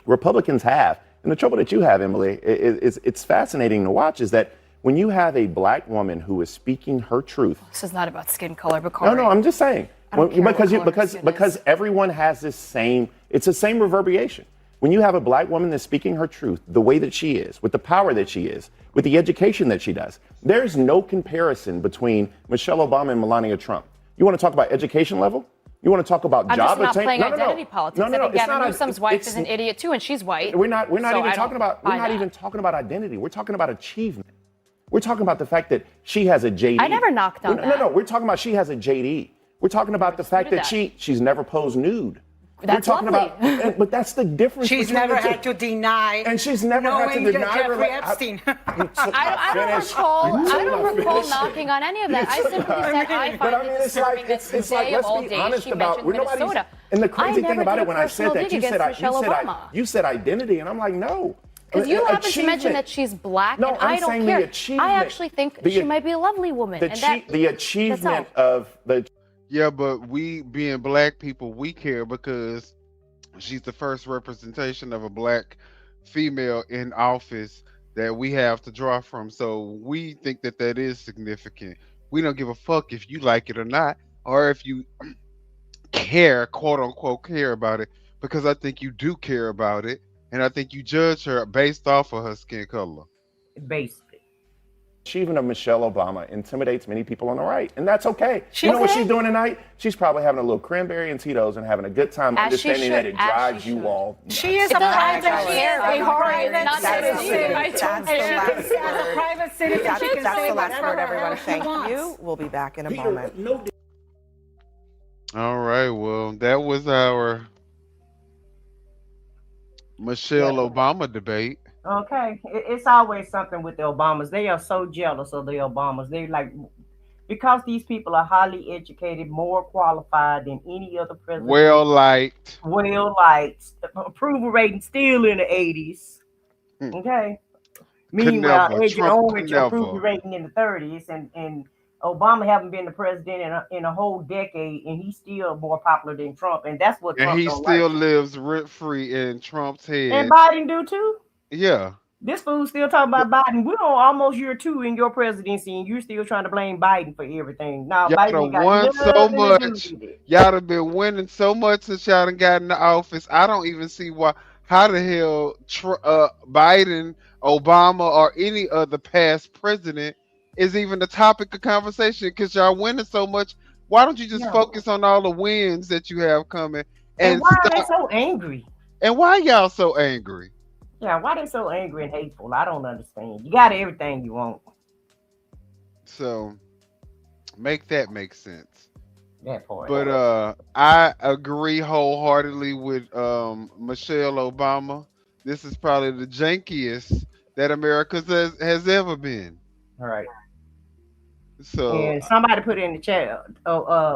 K: Republicans have, and the trouble that you have, Emily, it's fascinating to watch, is that when you have a black woman who is speaking her truth.
H: This is not about skin color, but
K: No, I'm just saying. Because everyone has this same, it's the same reverberation. When you have a black woman that's speaking her truth the way that she is, with the power that she is, with the education that she does, there's no comparison between Michelle Obama and Melania Trump. You want to talk about education level? You want to talk about job
H: I'm just not playing
K: attainment?
H: identity politics. I think Gavin Newsom's wife is an idiot too, and she's white.
K: We're not even talking about identity. We're talking about achievement. We're talking about the fact that she has a JD.
H: I never knocked on that.
K: No. We're talking about she has a JD. We're talking about the fact that she's never posed nude.
H: That's
K: We're talking
H: lovely.
K: about, but that's the difference.
G: She's
K: between
G: never
K: the two.
G: had to deny.
K: And she's never had to
G: knowing
K: deny
G: Jeffrey Epstein.
H: I don't recall knocking on any of that. I simply said I find it disturbing that today of all days she mentioned Minnesota.
K: And the crazy thing about it, when I said that, you said identity, and I'm like, no.
H: Because you happen to mention that she's black, and I don't care. I actually think she might be a lovely woman.
K: The achievement of the.
D: Yeah, but we being black people, we care because she's the first representation of a black female in office that we have to draw from. So we think that that is significant. We don't give a fuck if you like it or not, or if you care, quote unquote, care about it, because I think you do care about it. And I think you judge her based off of her skin color.
E: Basically.
K: Achievement of Michelle Obama intimidates many people on the right, and that's okay. You know what she's doing tonight? She's probably having a little cranberry and Tito's and having a good time, understanding that it drives you all.
G: She is a private citizen.
L: That's the last word, everyone. Thank you. We'll be back in a moment.
D: All right, well, that was our Michelle Obama debate.
E: Okay, it's always something with the Obamas. They are so jealous of the Obamas. They like, because these people are highly educated, more qualified than any other president.
D: Well liked.
E: Approval rating still in the 80s. Okay. Meanwhile, Agent Orange approval rating in the 30s, and Obama haven't been the president in a whole decade, and he's still more popular than Trump, and that's what.
D: And he still lives rent free in Trump's head.
E: And Biden do too.
D: Yeah.
E: This fool still talking about Biden. We're on almost year 2 in your presidency, and you're still trying to blame Biden for everything. Now,
D: Y'all done won so much. Y'all have been winning so much since y'all done got in the office. I don't even see how the hell Biden, Obama, or any other past president is even the topic of conversation, because y'all winning so much. Why don't you just focus on all the wins that you have coming?
E: And why are they so angry?
D: And why y'all so angry?
E: Yeah, why they so angry and hateful? I don't understand. You got everything you want.
D: So make that make sense.
E: That part.
D: But I agree wholeheartedly with Michelle Obama. This is probably the jankiest that America has ever been.
E: All right.
D: So
E: and somebody put in the chat.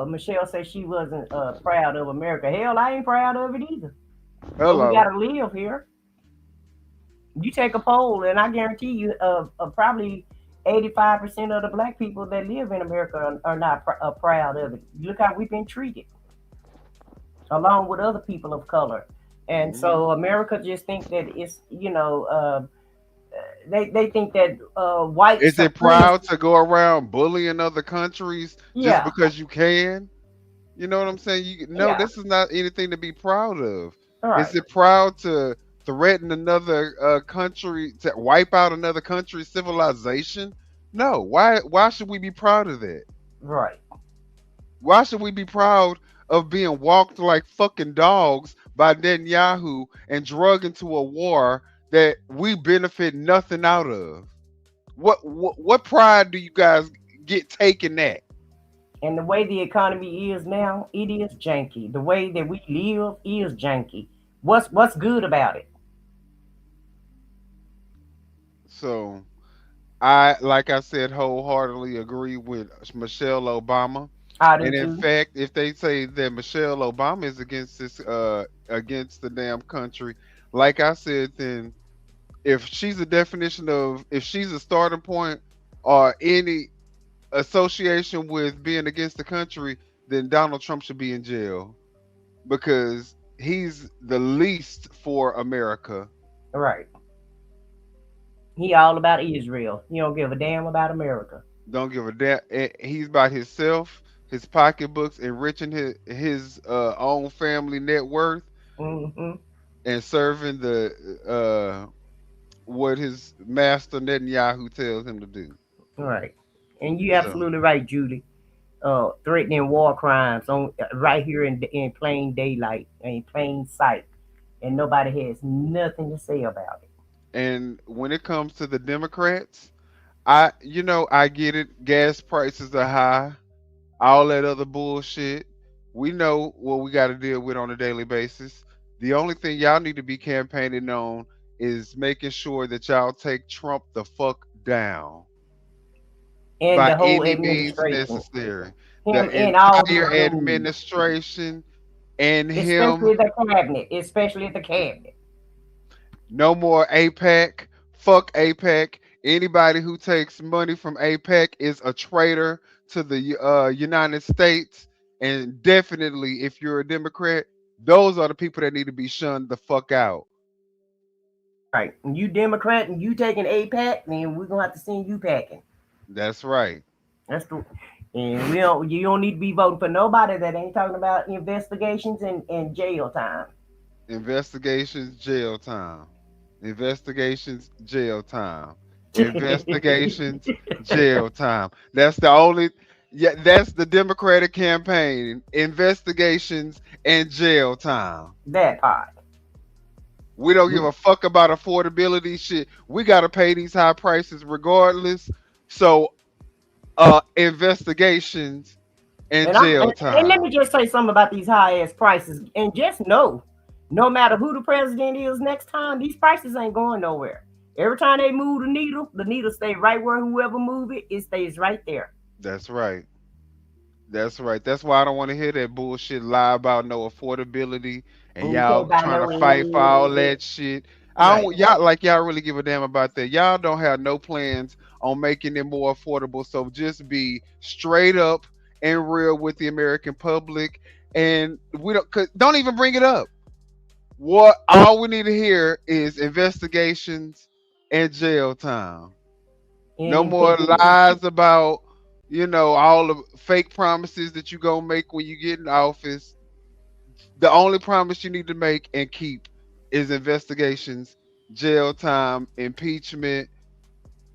E: Michelle said she wasn't proud of America. Hell, I ain't proud of it either.
D: Hello.
E: We gotta live here. You take a poll, and I guarantee you, probably 85% of the black people that live in America are not proud of it. Look how we've been treated, along with other people of color. And so America just think that it's, they think that white.
D: Is it proud to go around bullying other countries just because you can? You know what I'm saying? This is not anything to be proud of. Right. Is it proud to threaten another country, to wipe out another country's civilization? No. Why should we be proud of that?
E: Right.
D: Why should we be proud of being walked like fucking dogs by Netanyahu and drug into a war that we benefit nothing out of? What pride do you guys get taking that?
E: And the way the economy is now, it is janky. The way that we live is janky. What's good about it?
D: So, like I said, wholeheartedly agree with Michelle Obama. And in fact, if they say that Michelle Obama is against the damn country, like I said, then if she's if she's a starting point or any association with being against the country, then Donald Trump should be in jail, because he's the least for America.
E: Right. He all about Israel. He don't give a damn about America.
D: Don't give a damn. He's about himself, his pocketbooks, enriching his own family net worth, and serving the what his master Netanyahu tells him to do.
E: Right. And you're absolutely right, Judy. Threatening war crimes right here in plain daylight, in plain sight, and nobody has nothing to say about it.
D: And when it comes to the Democrats, I get it. Gas prices are high, all that other bullshit. We know what we got to deal with on a daily basis. The only thing y'all need to be campaigning on is making sure that y'all take Trump the fuck down
E: And
D: by
E: the whole
D: any means
E: administration.
D: necessary.
E: Him
D: The
E: and all
D: entire
E: the
D: administration and him.
E: especially the cabinet. Especially the cabinet.
D: No more APEC. Fuck APEC. Anybody who takes money from APEC is a traitor to the United States. And definitely, if you're a Democrat, those are the people that need to be shunned the fuck out.
E: Right. When you Democrat and you taking APAC, then we're gonna have to send you packing.
D: That's right.
E: That's the and you don't need to be voting for nobody that ain't talking about investigations and jail time.
D: Investigations, jail time. Investigations, jail time. Investigations, jail time. That's the only. Yeah, that's the Democratic campaign. Investigations and jail time.
E: That part.
D: We don't give a fuck about affordability shit. We gotta pay these high prices regardless. So, investigations and jail time.
E: And let me just say something about these high ass prices. And just know, no matter who the president is next time, these prices ain't going nowhere. Every time they move the needle stay right where whoever move it stays right there.
D: That's right. That's right. That's why I don't want to hear that bullshit lie about no affordability and y'all trying to fight for all that shit. I don't y'all really give a damn about that. Y'all don't have no plans on making it more affordable. So just be straight up and real with the American public, and we don't even bring it up. What all we need to hear is investigations and jail time. No more lies about, all the fake promises that you gonna make when you get in office. The only promise you need to make and keep is investigations, jail time, impeachment,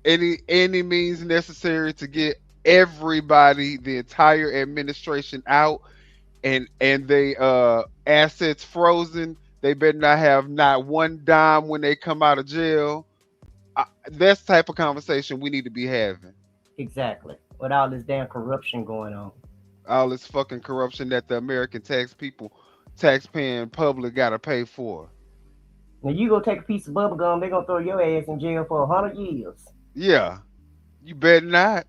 D: any means necessary to get everybody, the entire administration out and they assets frozen. They better not have not one dime when they come out of jail. That's the type of conversation we need to be having.
E: Exactly. With all this damn corruption going on.
D: All this fucking corruption that the American taxpaying public gotta pay for.
E: Now you go take a piece of bubble gum, they're gonna throw your ass in jail for 100 years.
D: Yeah. You better not.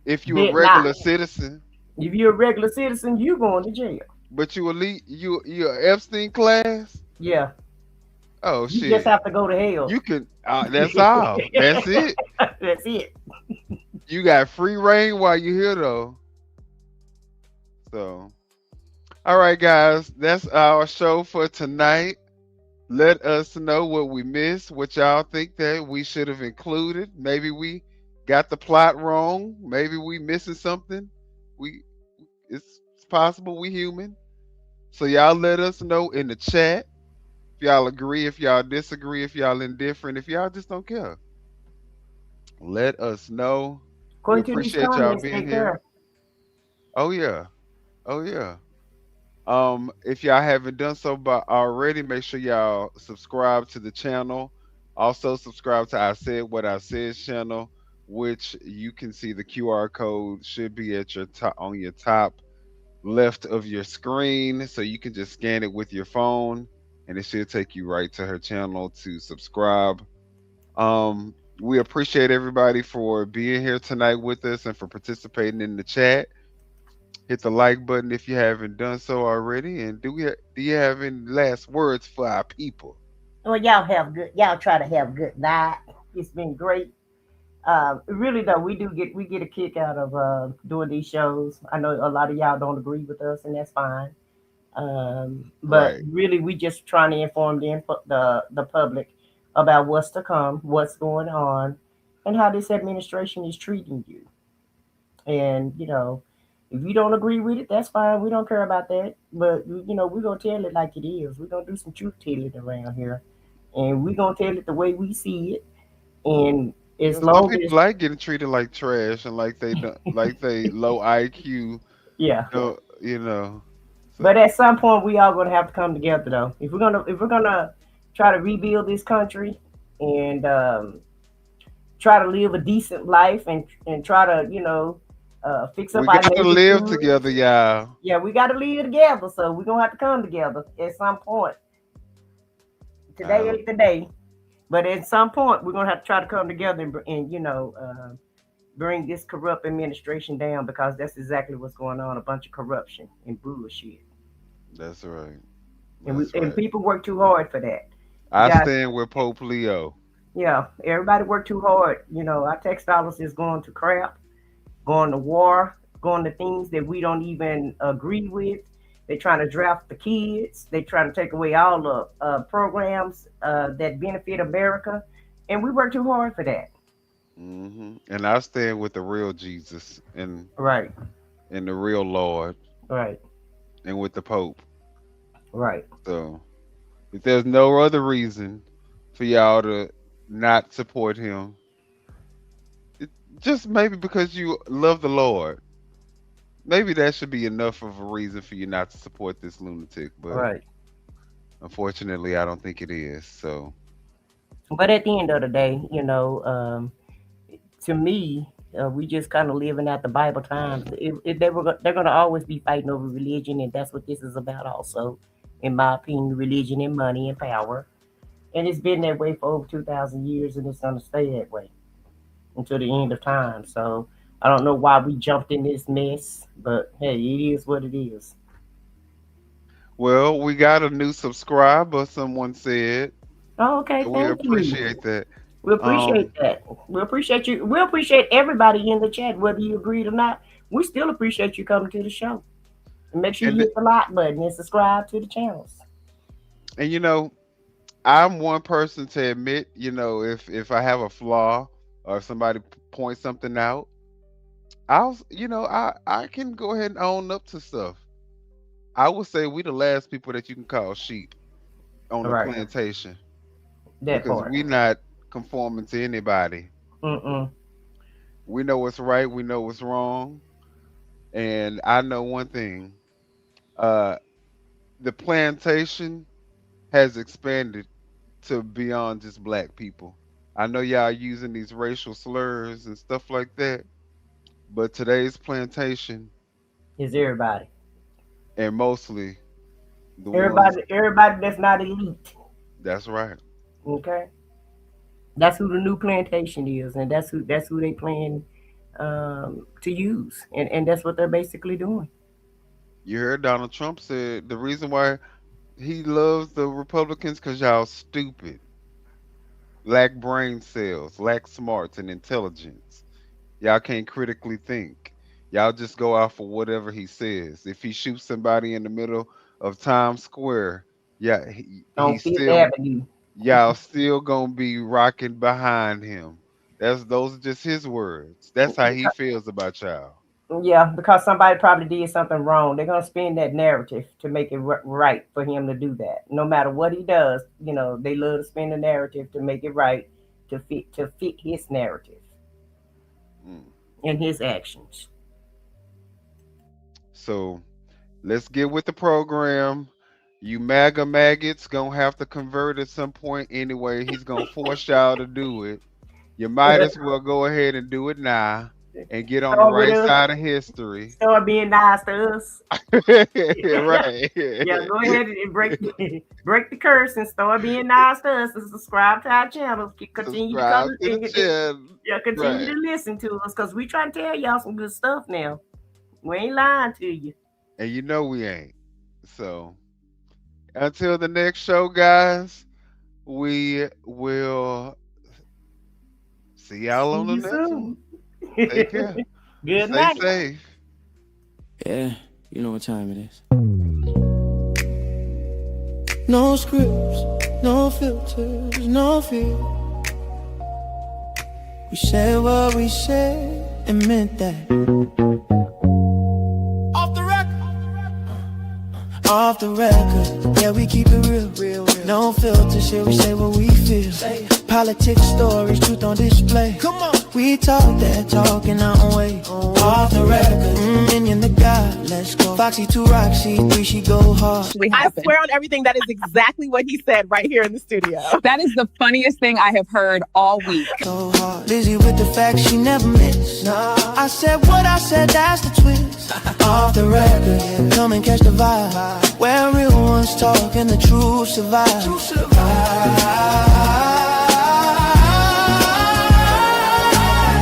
D: If you're a regular citizen.
E: If you're a regular citizen, you going to jail.
D: But you you're Epstein class?
E: Yeah.
D: Oh shit.
E: You just have to go to hell.
D: You can that's all. That's it.
E: That's it.
D: You got free reign while you're here though. So all right, guys, that's our show for tonight. Let us know what we missed, what y'all think that we should have included. Maybe we got the plot wrong. Maybe we missing something. It's possible, we human. So y'all let us know in the chat if y'all agree, if y'all disagree, if y'all indifferent, if y'all just don't care. Let us know. We appreciate y'all being here. Oh yeah. Oh yeah. If y'all haven't done so already, make sure y'all subscribe to the channel. Also subscribe to I Said What I Said channel, which you can see the QR code should be at your on your top left of your screen, so you can just scan it with your phone and it should take you right to her channel to subscribe. We appreciate everybody for being here tonight with us and for participating in the chat. Hit the like button if you haven't done so already. And do you have any last words for our people?
E: Well, y'all try to have a good night. It's been great. Really though, we get a kick out of doing these shows. I know a lot of y'all don't agree with us, and that's fine. But really, we just trying to inform the public about what's to come, what's going on, and how this administration is treating you. And if you don't agree with it, that's fine. We don't care about that. But we're gonna tell it like it is. We're gonna do some truth telling around here, and we're gonna tell it the way we see it. And as long as
D: people like getting treated like trash and like they low IQ.
E: Yeah.
D: So.
E: But at some point, we all gonna have to come together, though. If we're gonna try to rebuild this country and try to live a decent life and try to fix up
D: We
E: our
D: gotta live
E: neighborhood.
D: together, y'all.
E: Yeah, we got to live together, so we're gonna have to come together at some point. Today ain't the day, but at some point we're gonna have to try to come together and bring this corrupt administration down, because that's exactly what's going on—a bunch of corruption and bullshit.
D: That's right.
E: And people work too hard for that.
D: I stand with Pope Leo.
E: Yeah, everybody work too hard. Our tax dollars is going to crap, going to war, going to things that we don't even agree with. They're trying to draft the kids. They're trying to take away all the programs that benefit America. And we work too hard for that.
D: Mm-hmm. And I stand with the real Jesus and the real Lord.
E: Right.
D: And with the Pope.
E: Right.
D: So if there's no other reason for y'all to not support him, just maybe because you love the Lord. Maybe that should be enough of a reason for you not to support this lunatic. But unfortunately, I don't think it is. So,
E: but at the end of the day, to me, we just kind of living out the Bible times. They're going to always be fighting over religion, and that's what this is about. Also, in my opinion, religion and money and power, and it's been that way for over 2,000 years, and it's going to stay that way until the end of time. So. I don't know why we jumped in this mess, but hey, it is what it is.
D: Well, we got a new subscriber, someone said.
E: Oh, okay.
D: So we appreciate that.
E: We appreciate that. We appreciate you. We appreciate everybody in the chat, whether you agreed or not. We still appreciate you coming to the show. And make sure you hit the like button and subscribe to the channels.
D: And I'm one person to admit, if I have a flaw or if somebody points something out, I can go ahead and own up to stuff. I would say we the last people that you can call sheep on the plantation. Because we not conforming to anybody. We know what's right, we know what's wrong. And I know one thing. The plantation has expanded to beyond just black people. I know y'all using these racial slurs and stuff like that. But today's plantation
E: is everybody,
D: and mostly
E: everybody that's not elite.
D: That's right.
E: Okay, that's who the new plantation is, and that's who they plan to use, and that's what they're basically doing.
D: You heard Donald Trump said the reason why he loves the Republicans because y'all stupid, lack brain cells, lack smarts and intelligence. Y'all can't critically think. Y'all just go out for whatever he says. If he shoots somebody in the middle of Times Square, y'all still gonna be rocking behind him. Those are just his words. That's how he feels about y'all.
E: Yeah, because somebody probably did something wrong. They're gonna spin that narrative to make it right for him to do that. No matter what he does, they love to spin the narrative to make it right, to fit his narrative. In his actions.
D: So let's get with the program. You MAGA maggots gonna have to convert at some point anyway. He's gonna force y'all to do it. You might as well go ahead and do it now and get on the right side of history.
E: Start being nice to us.
D: Right.
E: Yeah, go ahead and break the curse and start being nice to us and subscribe to our channel. Continue to listen to us, because we trying to tell y'all some good stuff now. We ain't lying to you.
D: And we ain't. So until the next show, guys, we will see y'all on the next one. Take care.
E: Good night.
D: Stay safe.
N: Yeah, you know what time it is. No scripts, no filters, no fear. We said what we said and meant that. Off the record, yeah, we keep it real. No filter shit, we say what we feel. Politics, stories, truth on display. Come on. We talk that talk in our own way. Off the record, Minion the guy, let's go. Foxy 2 Roxy 3, she go hard.
O: I swear on everything that is exactly what he said right here in the studio.
Q: That is the funniest thing I have heard all week.
N: So hard. Lizzie with the facts, she never miss. Nah. I said what I said, that's the twist. Off the record, yeah. Come and catch the vibe. Where real ones talk and the truth survive.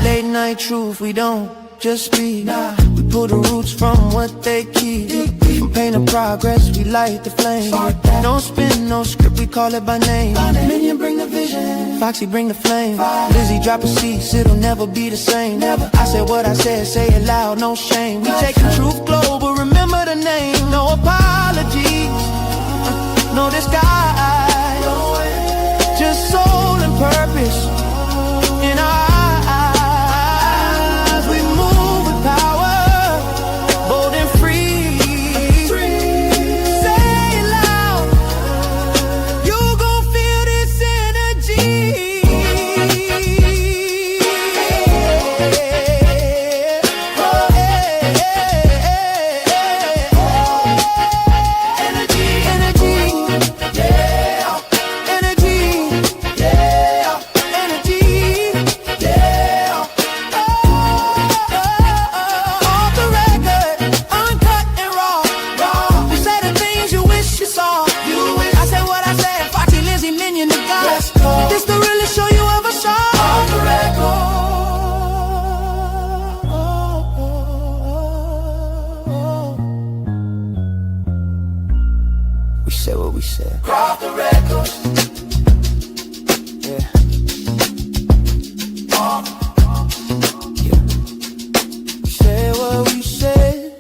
N: Late night truth, we don't just speak. Nah. We pull the roots from what they keep. From pain to progress, we light the flame. No spin, no script, we call it by name. Minion bring the vision, Foxy bring the flame. Lizzie drop a seat, it'll never be the same. Never. I said what I said, say it loud, no shame. We take the truth global, remember the name. No apologies, no disguise. Just soul and purpose in our eyes. We move with power, bold and free. Say it loud, you gon' feel this energy. Energy, energy, yeah. Energy, yeah. Energy, yeah. Off the record, uncut and raw. You say the things you wish you saw. I said what I said, Foxy, Lizzie, Minion, the guy. This the realest show you ever saw. Off the record. We said what we said. Off the record. Yeah. We said what we said.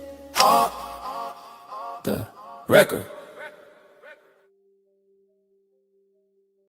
N: The record.